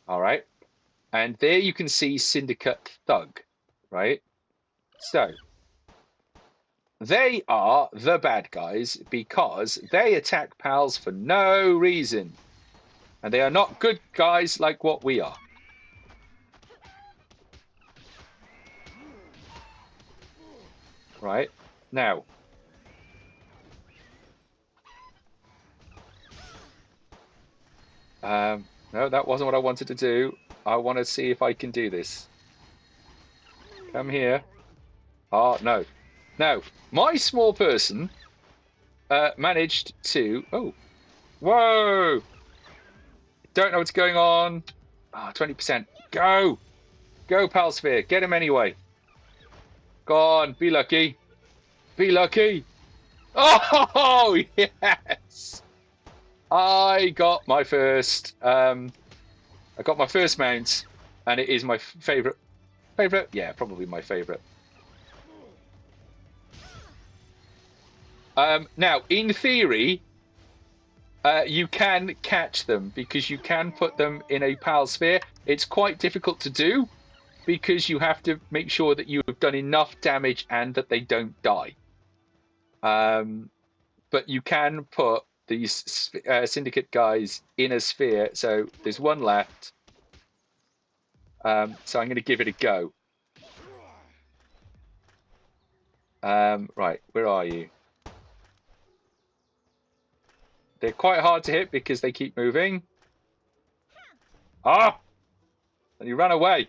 All right. And there you can see Syndicate Thug, right? So they are the bad guys because they attack pals for no reason. And they are not good guys like what we are. Right, now. No, that wasn't what I wanted to do. I want to see if I can do this. Come here. Oh, no. No, my small person managed to... Oh. Whoa! Don't know what's going on. Ah, 20%. Go! Go, Palsphere. Get him anyway. Go on. Be lucky. Be lucky. Oh, yes! I got my first... I got my first mount, and it is my favourite. Favourite? Yeah, probably my favourite. Now, in theory, you can catch them because you can put them in a pal sphere. It's quite difficult to do because you have to make sure that you have done enough damage and that they don't die. But you can put these syndicate guys in a sphere. So there's one left. So I'm going to give it a go. Right, where are you? They're quite hard to hit because they keep moving. Ah! And you ran away.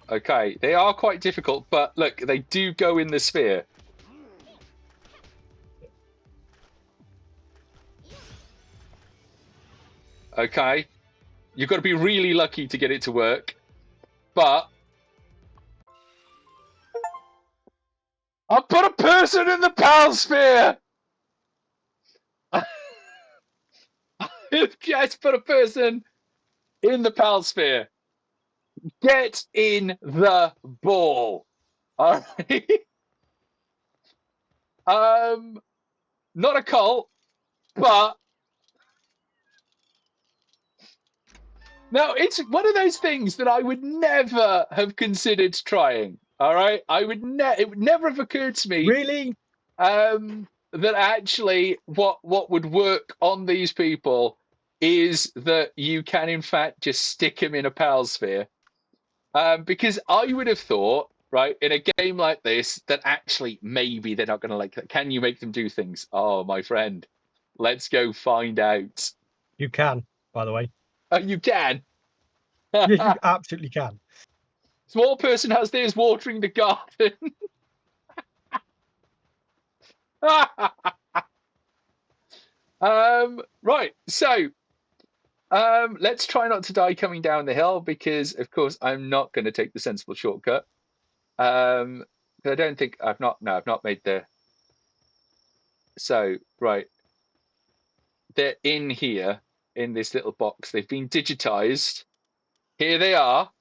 Okay, they are quite difficult, but look, they do go in the sphere. Okay, you've got to be really lucky to get it to work. But I put a person in the pal sphere. I've just put a person in the pal sphere. Get in the ball. All right. Not a cult, but no, it's one of those things that I would never have considered trying. All right, it would never have occurred to me. Really? That actually what would work on these people is that you can in fact just stick them in a pal sphere. Because I would have thought, right, in a game like this, that actually maybe they're not going to like that. Can you make them do things? Oh, my friend, let's go find out. You can, by the way. You can. Yeah, you absolutely can. Small person has theirs watering the garden. Right, so let's try not to die coming down the hill, because of course I'm not going to take the sensible shortcut. I don't think I've not made the. So right, they're in here in this little box. They've been digitized. Here they are.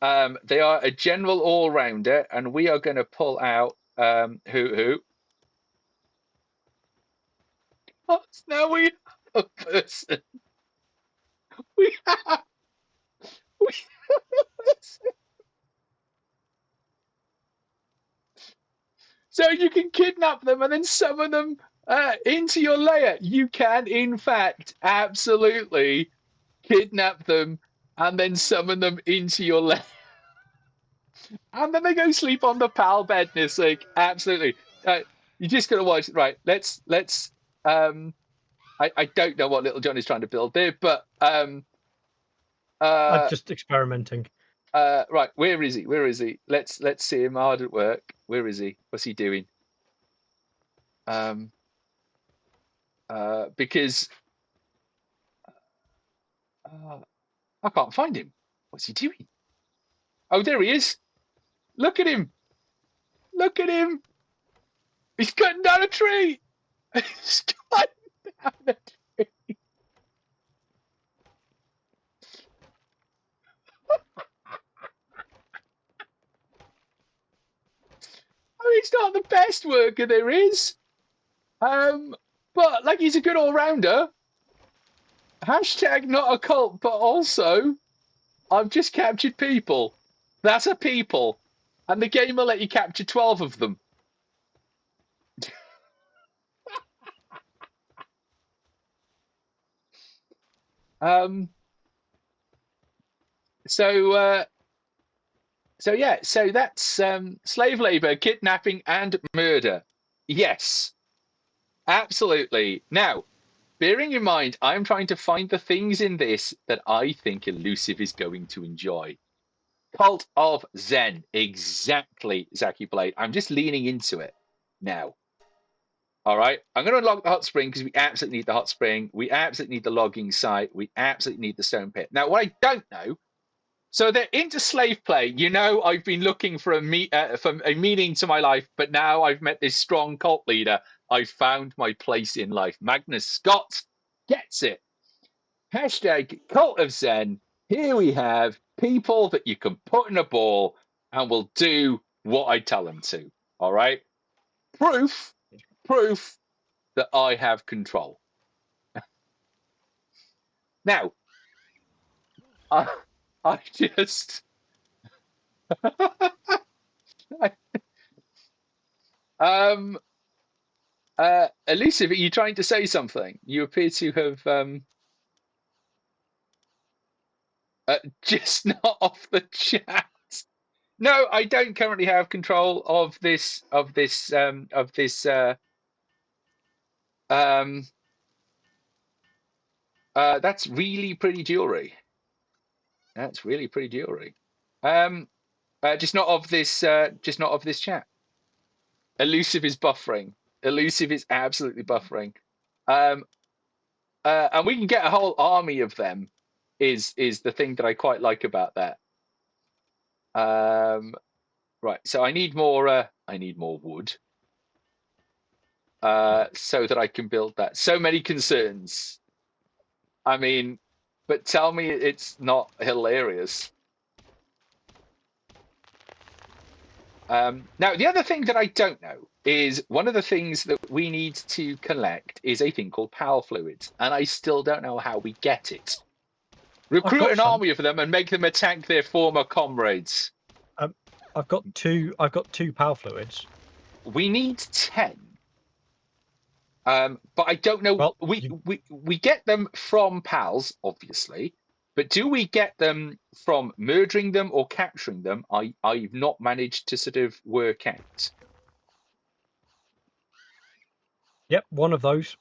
They are a general all-rounder, and we are going to pull out who. Oh, now we have a person. We have a person. So you can kidnap them and then summon them into your lair. You can, in fact, absolutely kidnap them and then summon them into your lair. And then they go sleep on the pal bed, Nisik. Absolutely. You just gotta watch. Right, let's I don't know what Little John is trying to build there, but I'm just experimenting. Right, where is he? Where is he? Let's see him hard at work. Where is he? What's he doing? Because I can't find him. What's he doing? Oh, there he is. Look at him. Look at him. He's cutting down a tree. He's cutting down a tree. I mean, he's not the best worker there is. But like, he's a good all-rounder. Hashtag not a cult, but also I've just captured people. That's a people. And the game will let you capture 12 of them. So yeah, so that's slave labor, kidnapping, and murder. Yes, absolutely. Now, bearing in mind, I'm trying to find the things in this that I think Elusive is going to enjoy. Cult of Zen, exactly, Zaki Blade. I'm just leaning into it now. All right, I'm going to unlock the hot spring because we absolutely need the hot spring. We absolutely need the logging site. We absolutely need the stone pit. Now, what I don't know, so they're into slave play. You know, I've been looking for a meaning to my life, but now I've met this strong cult leader. I've found my place in life. Magnus Scott gets it. Hashtag Cult of Zen. Here we have people that you can put in a ball and will do what I tell them to. All right? Proof that I have control. Now, I just... Elusive, are you trying to say something? You appear to have just not off the chat. No, I don't currently have control of this that's really pretty jewelry. That's really pretty jewelry. Just not of this chat. Elusive is buffering. Elusive is absolutely buffering. And we can get a whole army of them. Is the thing that I quite like about that. Right. So I need more. I need more wood. So that I can build that. So many concerns. I mean, but tell me it's not hilarious. Now, the other thing that I don't know is one of the things that we need to collect is a thing called PAL fluids, and I still don't know how we get it. Recruit got an some. army of them and make them attack their former comrades. I've got two PAL fluids. We need 10. But I don't know. Well, we get them from pals, obviously, but do we get them from murdering them or capturing them? I've not managed to sort of work out. Yep, one of those.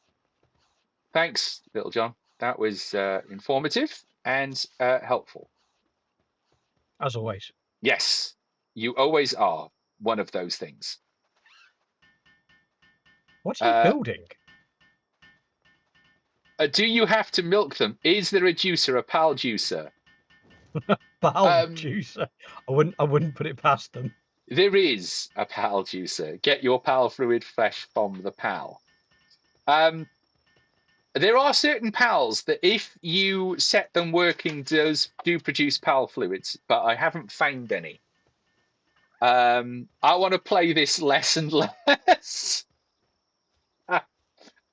Thanks, Little John. That was informative and helpful. As always. Yes, you always are one of those things. What are you building? Do you have to milk them? Is there a juicer, a PAL juicer? PAL juicer. I wouldn't put it past them. There is a PAL juicer. Get your PAL fluid fresh from the PAL. There are certain PALs that if you set them working do produce PAL fluids, but I haven't found any. I want to play this less and less.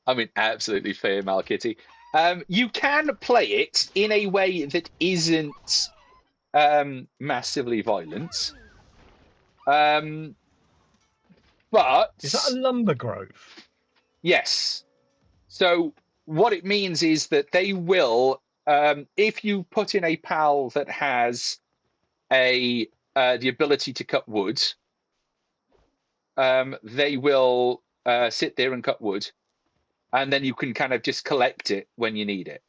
I mean, absolutely fair, Malkitty. You can play it in a way that isn't massively violent. But is that a lumber grove? Yes. So what it means is that they will, if you put in a PAL that has the ability to cut wood, they will sit there and cut wood, and then you can kind of just collect it when you need it.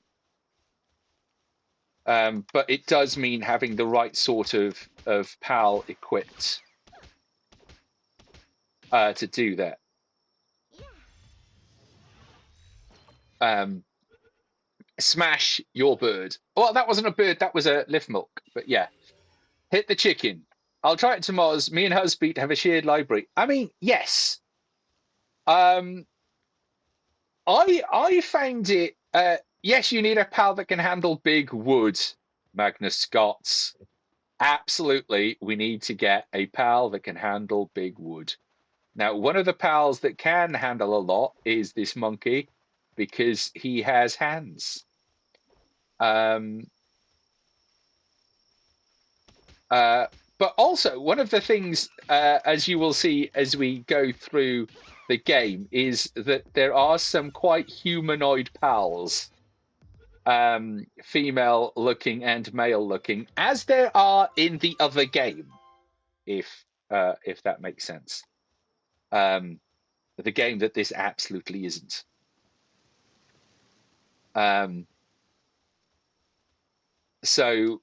But it does mean having the right sort of PAL equipped to do that. Smash your bird. Well, that wasn't a bird, that was a lift milk. But yeah, hit the chicken. I'll try it tomorrow. Me and Husbeat have a shared library. I mean, yes. I found it. Yes, you need a PAL that can handle big wood, Magnus Scots. Absolutely, we need to get a PAL that can handle big wood. Now, one of the PALs that can handle a lot is this monkey, because he has hands. But also, one of the things, as you will see as we go through the game, is that there are some quite humanoid PALs, female-looking and male-looking, as there are in the other game, if that makes sense. The game that this absolutely isn't. So,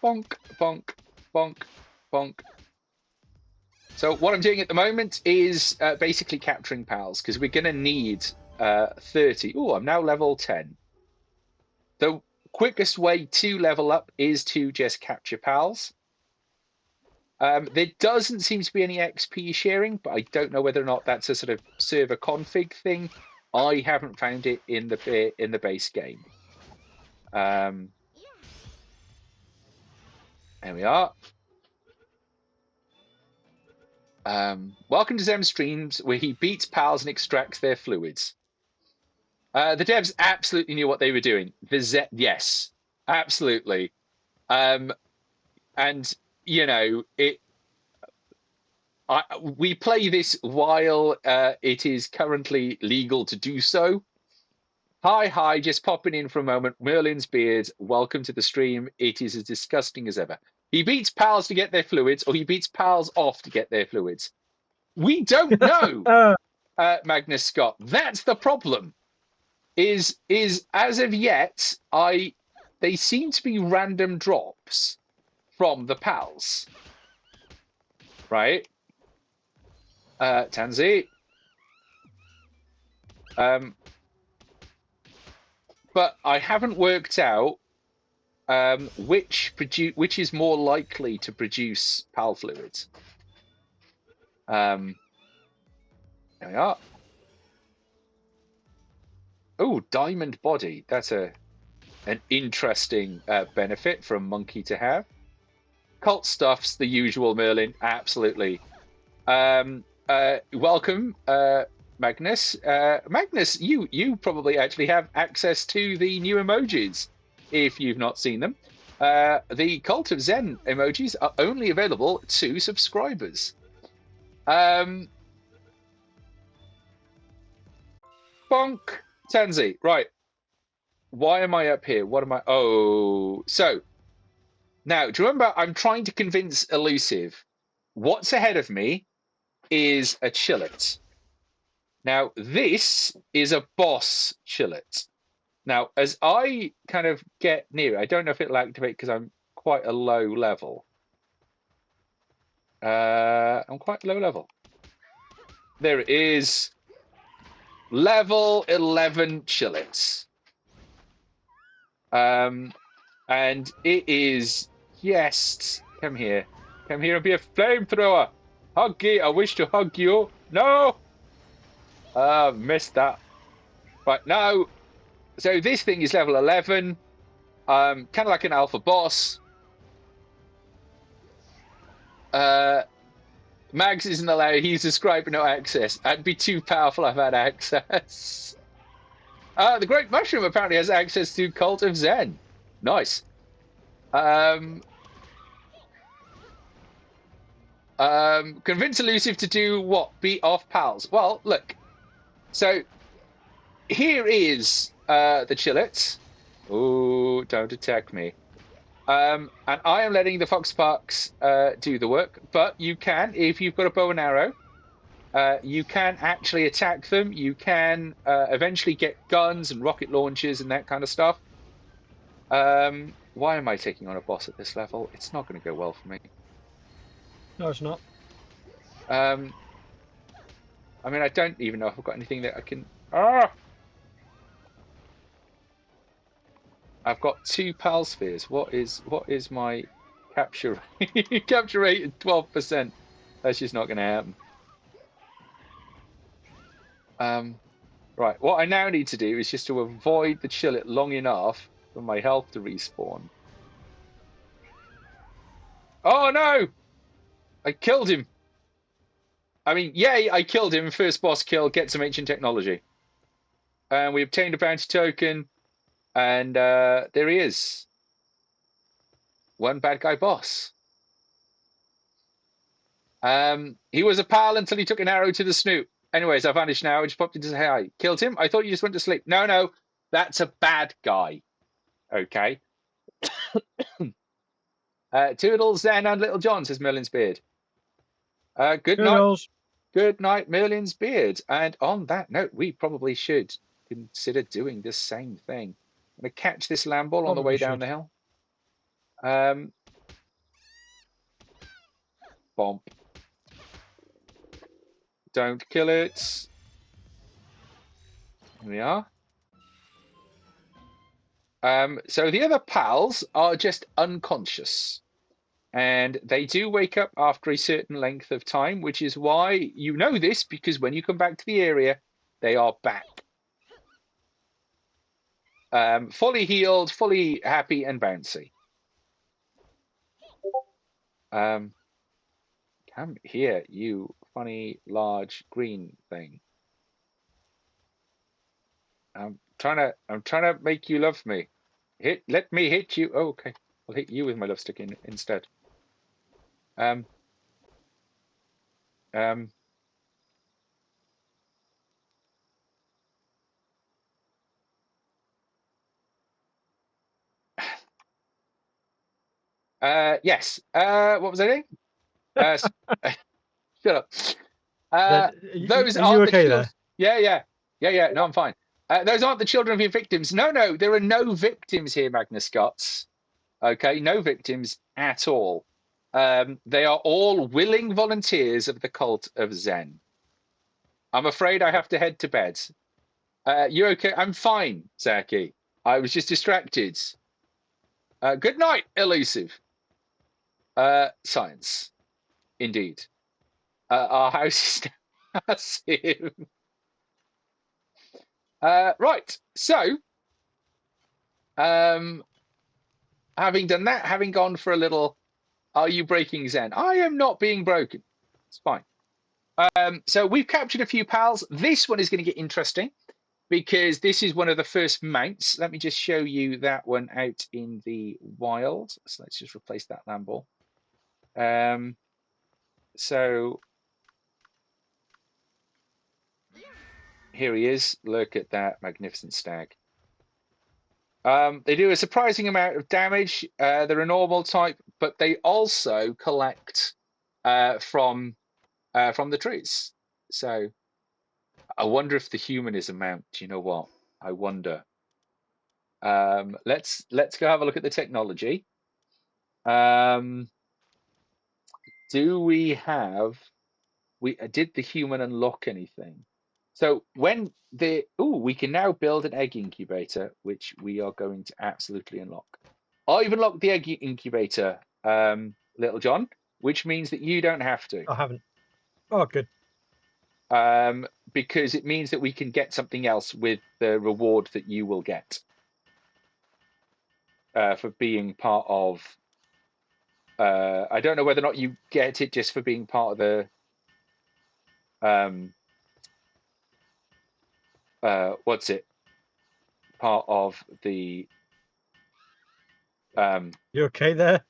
bonk, bonk, bonk, bonk. So what I'm doing at the moment is basically capturing PALs, because we're going to need 30. Oh, I'm now level 10. The quickest way to level up is to just capture PALs. There doesn't seem to be any XP sharing, but I don't know whether or not that's a sort of server config thing. I haven't found it in the base game. There we are. Welcome to Zem Streams, where he beats PALs and extracts their fluids. The devs absolutely knew what they were doing. Yes, absolutely. And you know, we play this while it is currently legal to do so. Hi, just popping in for a moment. Merlin's Beard, welcome to the stream. It is as disgusting as ever. He beats PALs to get their fluids, or he beats PALs off to get their fluids. We don't know, Magnus Scott. That's the problem. Is as of yet, they seem to be random drops from the PALs, right? Tansy. but I haven't worked out which is more likely to produce PAL fluids. There we are. Oh, diamond body. That's an interesting benefit for a monkey to have. Cult stuff's the usual, Merlin. Absolutely. Welcome, Magnus. Magnus, you probably actually have access to the new emojis if you've not seen them. The Cult of Zen emojis are only available to subscribers. Bonk. Tanzi, right. Why am I up here? What am I? Oh, so now, do you remember I'm trying to convince Elusive what's ahead of me is a Chillet. Now, this is a boss Chillet. Now, as I kind of get near, I don't know if it'll activate because I'm quite a low level. I'm quite low level. There it is. Level 11 Chillets. And it is, yes, come here. Come here and be a flamethrower. Huggy, I wish to hug you. No! Missed that. Right, now, so this thing is level 11. Kind of like an alpha boss. Mags isn't allowed. He's describing no access. I'd be too powerful if I had access. The Great Mushroom apparently has access to Cult of Zen. Nice. Convince Elusive to do what? Beat off pals. Well, look. So, here is the Chillets. Ooh, don't attack me. And I am letting the Foxparks do the work, but you can, if you've got a bow and arrow, you can actually attack them. You can eventually get guns and rocket launchers and that kind of stuff. Why am I taking on a boss at this level? It's not going to go well for me. No, it's not. I mean, I don't even know if I've got anything that I can... Ah! I've got 2 PAL spheres. What is my capture rate? Capture rate at 12%. That's just not going to happen. Right, what I now need to do is just to avoid the Chillet long enough for my health to respawn. Oh no! I killed him. I mean, yay, I killed him. First boss kill, get some ancient technology. And we obtained a bounty token. And there he is. One bad guy boss. He was a pal until he took an arrow to the snoot. Anyways, I vanished now. I just popped in to say hi. Killed him? I thought you just went to sleep. No, that's a bad guy. Okay. Toodles, Zen, and Little John, says Merlin's Beard. Good night. Good night, Merlin's Beard. And on that note, we probably should consider doing the same thing. I'm going to catch this Lamball on the way down the hill. Bomb. Don't kill it. Here we are. So the other pals are just unconscious. And they do wake up after a certain length of time, which is why you know this, because when you come back to the area, they are back. Fully healed, fully happy and bouncy. Come here, you funny large green thing. I'm trying to make you love me. Let me hit you. Oh, okay, I'll hit you with my love stick instead. Yes. What was I doing? Shut up. Those are you okay there? Yeah. No, I'm fine. Those aren't the children of your victims. No, there are no victims here, Magnus Scots. Okay, no victims at all. They are all willing volunteers of the Cult of Zen. I'm afraid I have to head to bed. You okay? I'm fine, Zaki. I was just distracted. Good night, elusive. Science, indeed. Our house is massive. Right, so having done that, having gone for a little, are you breaking Zen? I am not being broken. It's fine. So we've captured a few pals. This one is going to get interesting because this is one of the first mounts. Let me just show you that one out in the wild. So let's just replace that Lamball. So here he is. Look at that magnificent stag. They do a surprising amount of damage. They're a normal type, but they also collect from the trees. So I wonder if the human is a mount. Do you know what? I wonder. Let's go have a look at the technology. Do we have? Did the human unlock anything? So when we can now build an egg incubator, which we are going to absolutely unlock. I've unlocked the egg incubator, Little John, which means that you don't have to. I haven't. Oh, good. Because it means that we can get something else with the reward that you will get for being part of. I don't know whether or not you get it just for being part of the. What's it? Part of the. You okay there?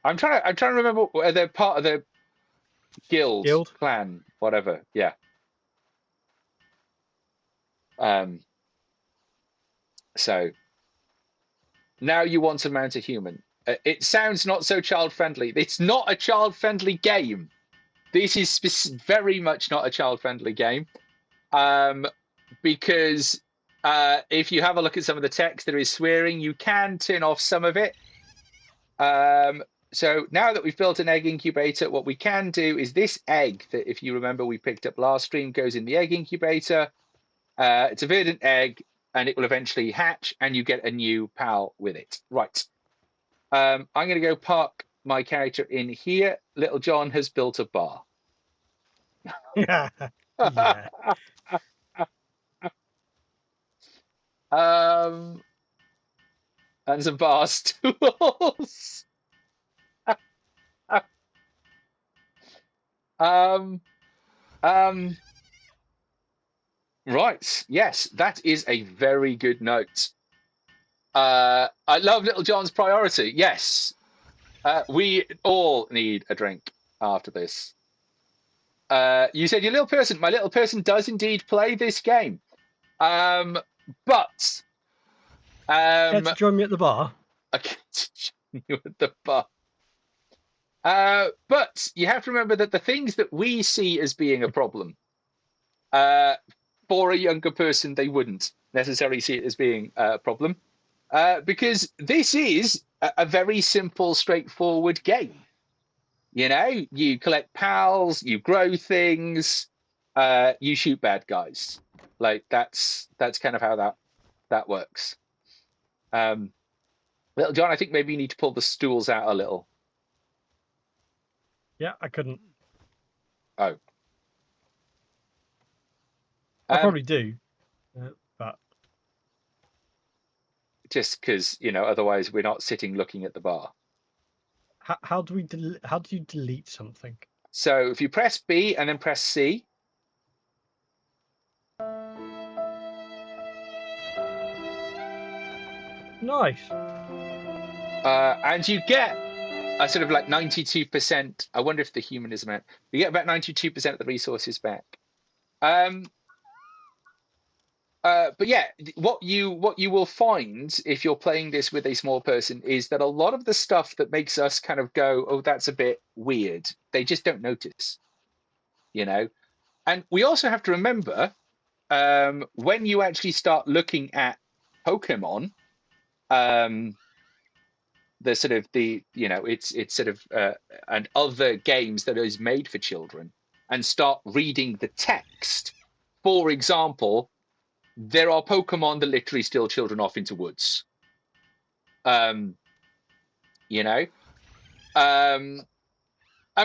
I'm trying to remember whether they're part of the guild, clan, whatever. Yeah. So now you want to mount a human. It sounds not so child-friendly. It's not a child-friendly game. This is very much not a child-friendly game. Because if you have a look at some of the text, there is swearing. You can turn off some of it. So now that we've built an egg incubator, what we can do is this egg that, if you remember, we picked up last stream, goes in the egg incubator. It's a verdant egg, and it will eventually hatch, and you get a new pal with it. Right. I'm going to go park my character in here. Little John has built a bar. Yeah. And some bar stools. Right. Yes, that is a very good note. I love Little John's priority. Yes. We all need a drink after this. You said your little person. My little person does indeed play this game. But Care to join me at the bar? I can't join you at the bar. But you have to remember that the things that we see as being a problem, for a younger person, they wouldn't necessarily see it as being a problem, because this is a very simple, straightforward game. You know, you collect pals, you grow things, you shoot bad guys. Like that's kind of how that works. Little John, I think maybe you need to pull the stools out a little. Yeah, I couldn't. Oh. I probably do, but just because, you know, otherwise we're not sitting looking at the bar. how do you delete something? So if you press B and then press C. Nice. And you get a sort of like 92%. I wonder if the human is meant. You get about 92% of the resources back. But yeah, what you will find if you're playing this with a small person is that a lot of the stuff that makes us kind of go, oh, that's a bit weird, they just don't notice, you know. And we also have to remember, when you actually start looking at Pokemon, the sort of it's sort of and other games that is made for children, and start reading the text. For example, there are Pokemon that literally steal children off into woods. You know, and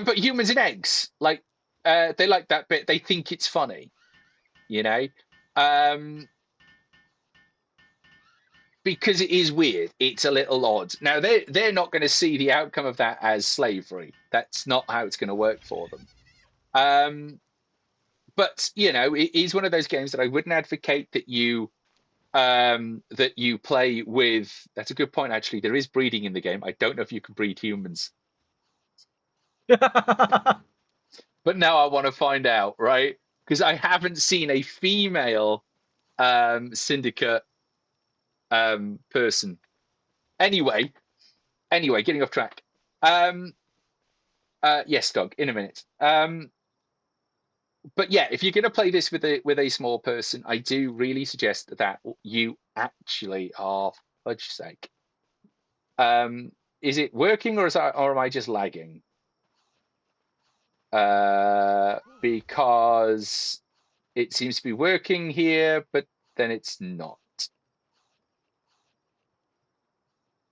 put humans in eggs. Like, they like that bit. They think it's funny. You know, because it is weird. It's a little odd. Now they're not going to see the outcome of that as slavery. That's not how it's going to work for them. But you know, it is one of those games that I wouldn't advocate that you play with. That's a good point, actually. There is breeding in the game. I don't know if you can breed humans, but now I want to find out, right? Because I haven't seen a female syndicate person. Anyway, getting off track. Yes, Doug, in a minute. But yeah, if you're going to play this with a small person, I do really suggest that you actually are, fudge sake. Is it working, or am I just lagging? Because it seems to be working here, but then it's not.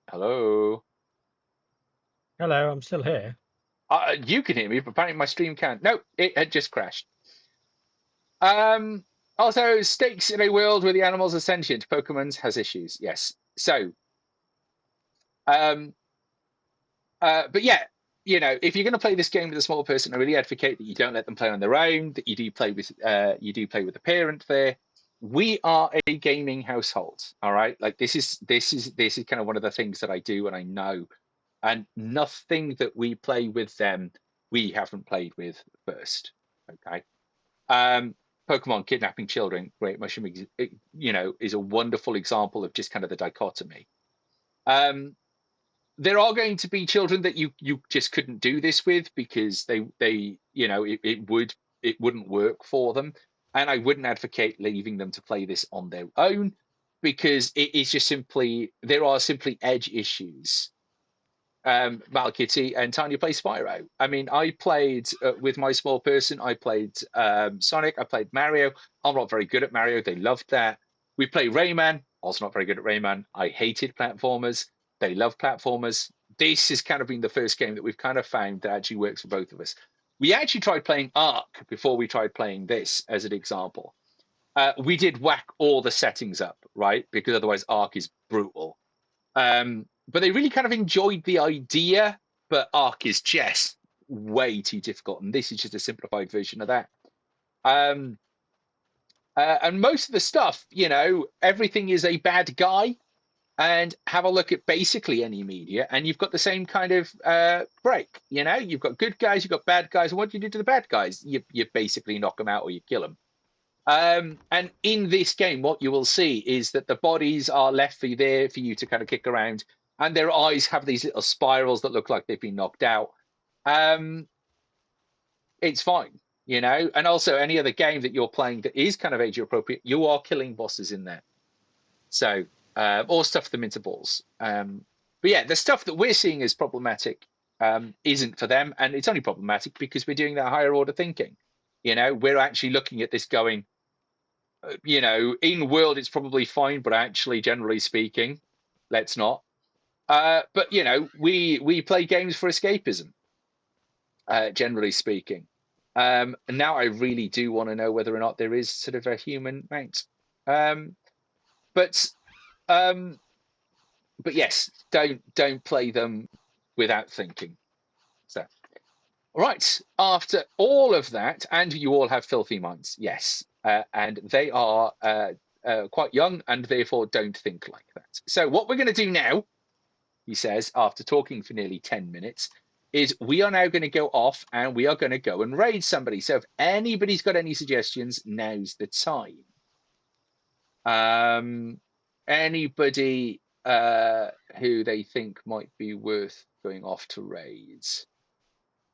Hello. Hello, I'm still here. You can hear me, but apparently my stream can't. No, it had just crashed. Also, stakes in a world where the animals are sentient. Pokemon has issues. Yes. So, but yeah, you know, if you're going to play this game with a small person, I really advocate that you don't let them play on their own. That you do play with a parent there. We are a gaming household. All right, like this is kind of one of the things that I do, and I know, and nothing that we play with them we haven't played with first. Okay. Pokemon kidnapping children, Great Mushroom, you know, is a wonderful example of just kind of the dichotomy. There are going to be children that you just couldn't do this with because they you know, it wouldn't work for them, and I wouldn't advocate leaving them to play this on their own because it is just there are simply edge issues. Malkitty and Tanya play Spyro. I mean, I played with my small person. I played Sonic. I played Mario. I'm not very good at Mario. They loved that. We play Rayman. Also not very good at Rayman. I hated platformers. They love platformers. This has kind of been the first game that we've kind of found that actually works for both of us. We actually tried playing Ark before we tried playing this as an example. We did whack all the settings up, right? Because otherwise Ark is brutal. But they really kind of enjoyed the idea, but Ark is just way too difficult, and this is just a simplified version of that. And most of the stuff, you know, everything is a bad guy, and have a look at basically any media, and you've got the same kind of break. You know, you've got good guys, you've got bad guys, and what do you do to the bad guys? You basically knock them out or you kill them. And in this game, what you will see is that the bodies are left for you to kind of kick around, and their eyes have these little spirals that look like they've been knocked out. It's fine, you know. And also, any other game that you're playing that is kind of age appropriate, you are killing bosses in there. So, or stuff them into balls. But yeah, the stuff that we're seeing as problematic isn't for them, and it's only problematic because we're doing that higher order thinking. You know, we're actually looking at this going, you know, in world it's probably fine, but actually, generally speaking, let's not. But you know, we play games for escapism, generally speaking. And now I really do want to know whether or not there is sort of a human mount. But yes, don't play them without thinking. So, all right. After all of that, and you all have filthy minds, yes, and they are quite young and therefore don't think like that. So what we're going to do now, he says, after talking for nearly 10 minutes, is we are now going to go off and we are going to go and raid somebody. So if anybody's got any suggestions, now's the time. Anybody who they think might be worth going off to raids?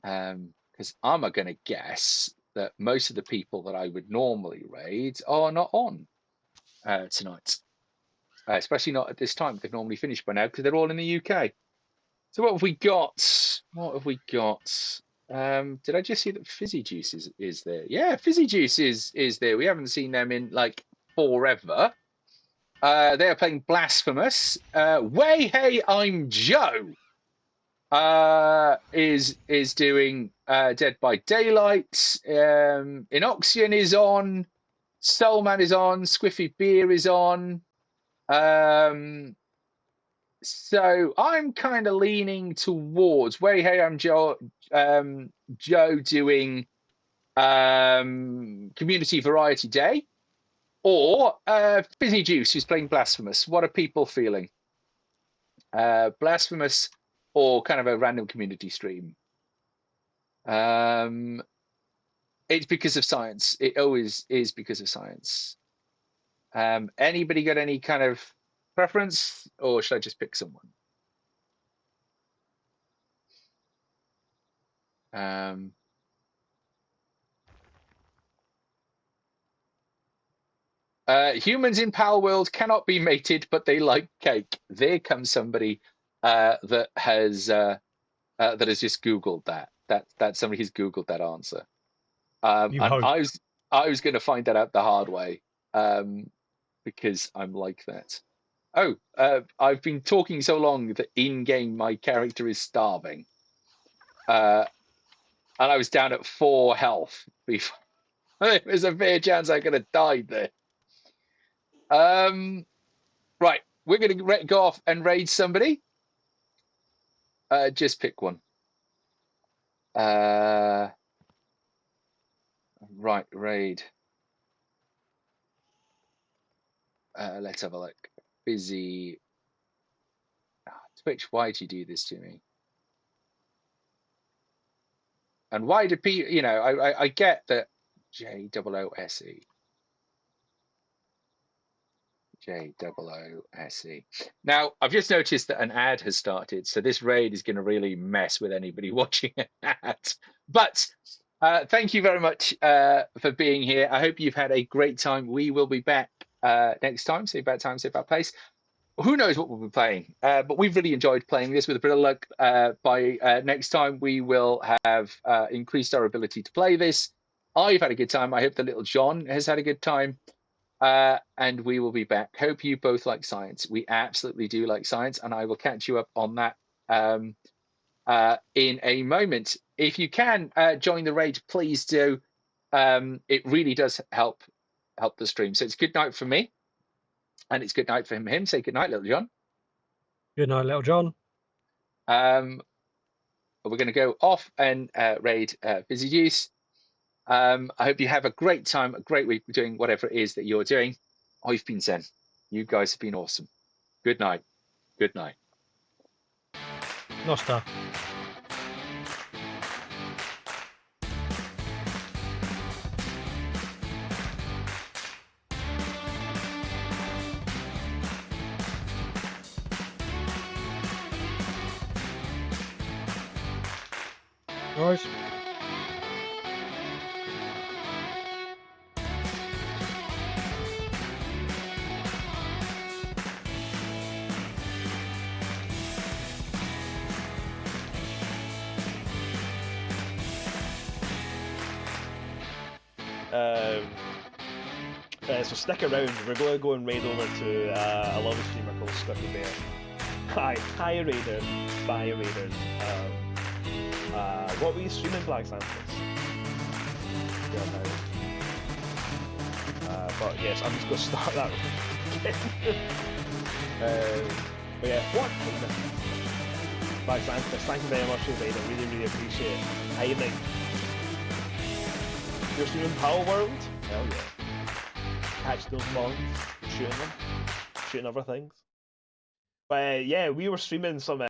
Because I'm going to guess that most of the people that I would normally raid are not on tonight. Especially not at this time. They've normally finished by now because they're all in the UK. So what have we got? What have we got? Did I just see that Fizzy Juice is there? Yeah, Fizzy Juice is there. We haven't seen them in like forever. They are playing Blasphemous. Way Hey, I'm Joe is doing Dead by Daylight. Inoxian is on. Soulman is on. Squiffy Beer is on. So I'm kind of leaning towards Way Hey, I'm Joe. Joe doing Community Variety Day, or Fizzy Juice, who's playing Blasphemous. What are people feeling? Blasphemous or kind of a random community stream? It's because of science. It always is because of science. Anybody got any kind of preference, or should I just pick someone? Humans in Pal World cannot be mated, but they like cake. There comes somebody that has just Googled that. That somebody has Googled that answer. And I was going to find that out the hard way, because I'm like that. Oh, I've been talking so long that in game my character is starving, and I was down at 4 health before. There's a fair chance I could have died there. Right, we're going to go off and raid somebody. Just pick one. Right, raid. Let's have a look. Busy. Twitch, why do you do this to me? And why do people, you know, I get that. JOOSE. JOOSE. Now, I've just noticed that an ad has started, so this raid is going to really mess with anybody watching an ad. But thank you very much for being here. I hope you've had a great time. We will be back next time. Say about time, say about place. Who knows what we'll be playing, but we've really enjoyed playing this. With a bit of luck, by next time we will have increased our ability to play this. I've had a good time. I hope the little John has had a good time. And we will be back. Hope you both like science. We absolutely do like science, and I will catch you up on that in a moment. If you can join the raid, please do. It really does help the stream. So it's good night for me, and it's good night for him. Say good night, little John. Good night, little John. We're going to go off and raid Fizzy Juice. I hope you have a great time, a great week doing whatever it is that you're doing. I've been Zen. You guys have been awesome. Good night. Good night. Nosta. Nice. So stick around, we're going to go and raid over to a lovely streamer called Squiffy Bear. Hi Raiders, bye Raiders. What were you streaming, Black Santos? But yes, I'm just going to start that but yeah, what? Black Santos, thank you very much for the raid, I really appreciate it. How you think? You're streaming Power World? Hell yeah. Catch those bugs, shooting them, shooting other things. But yeah, we were streaming some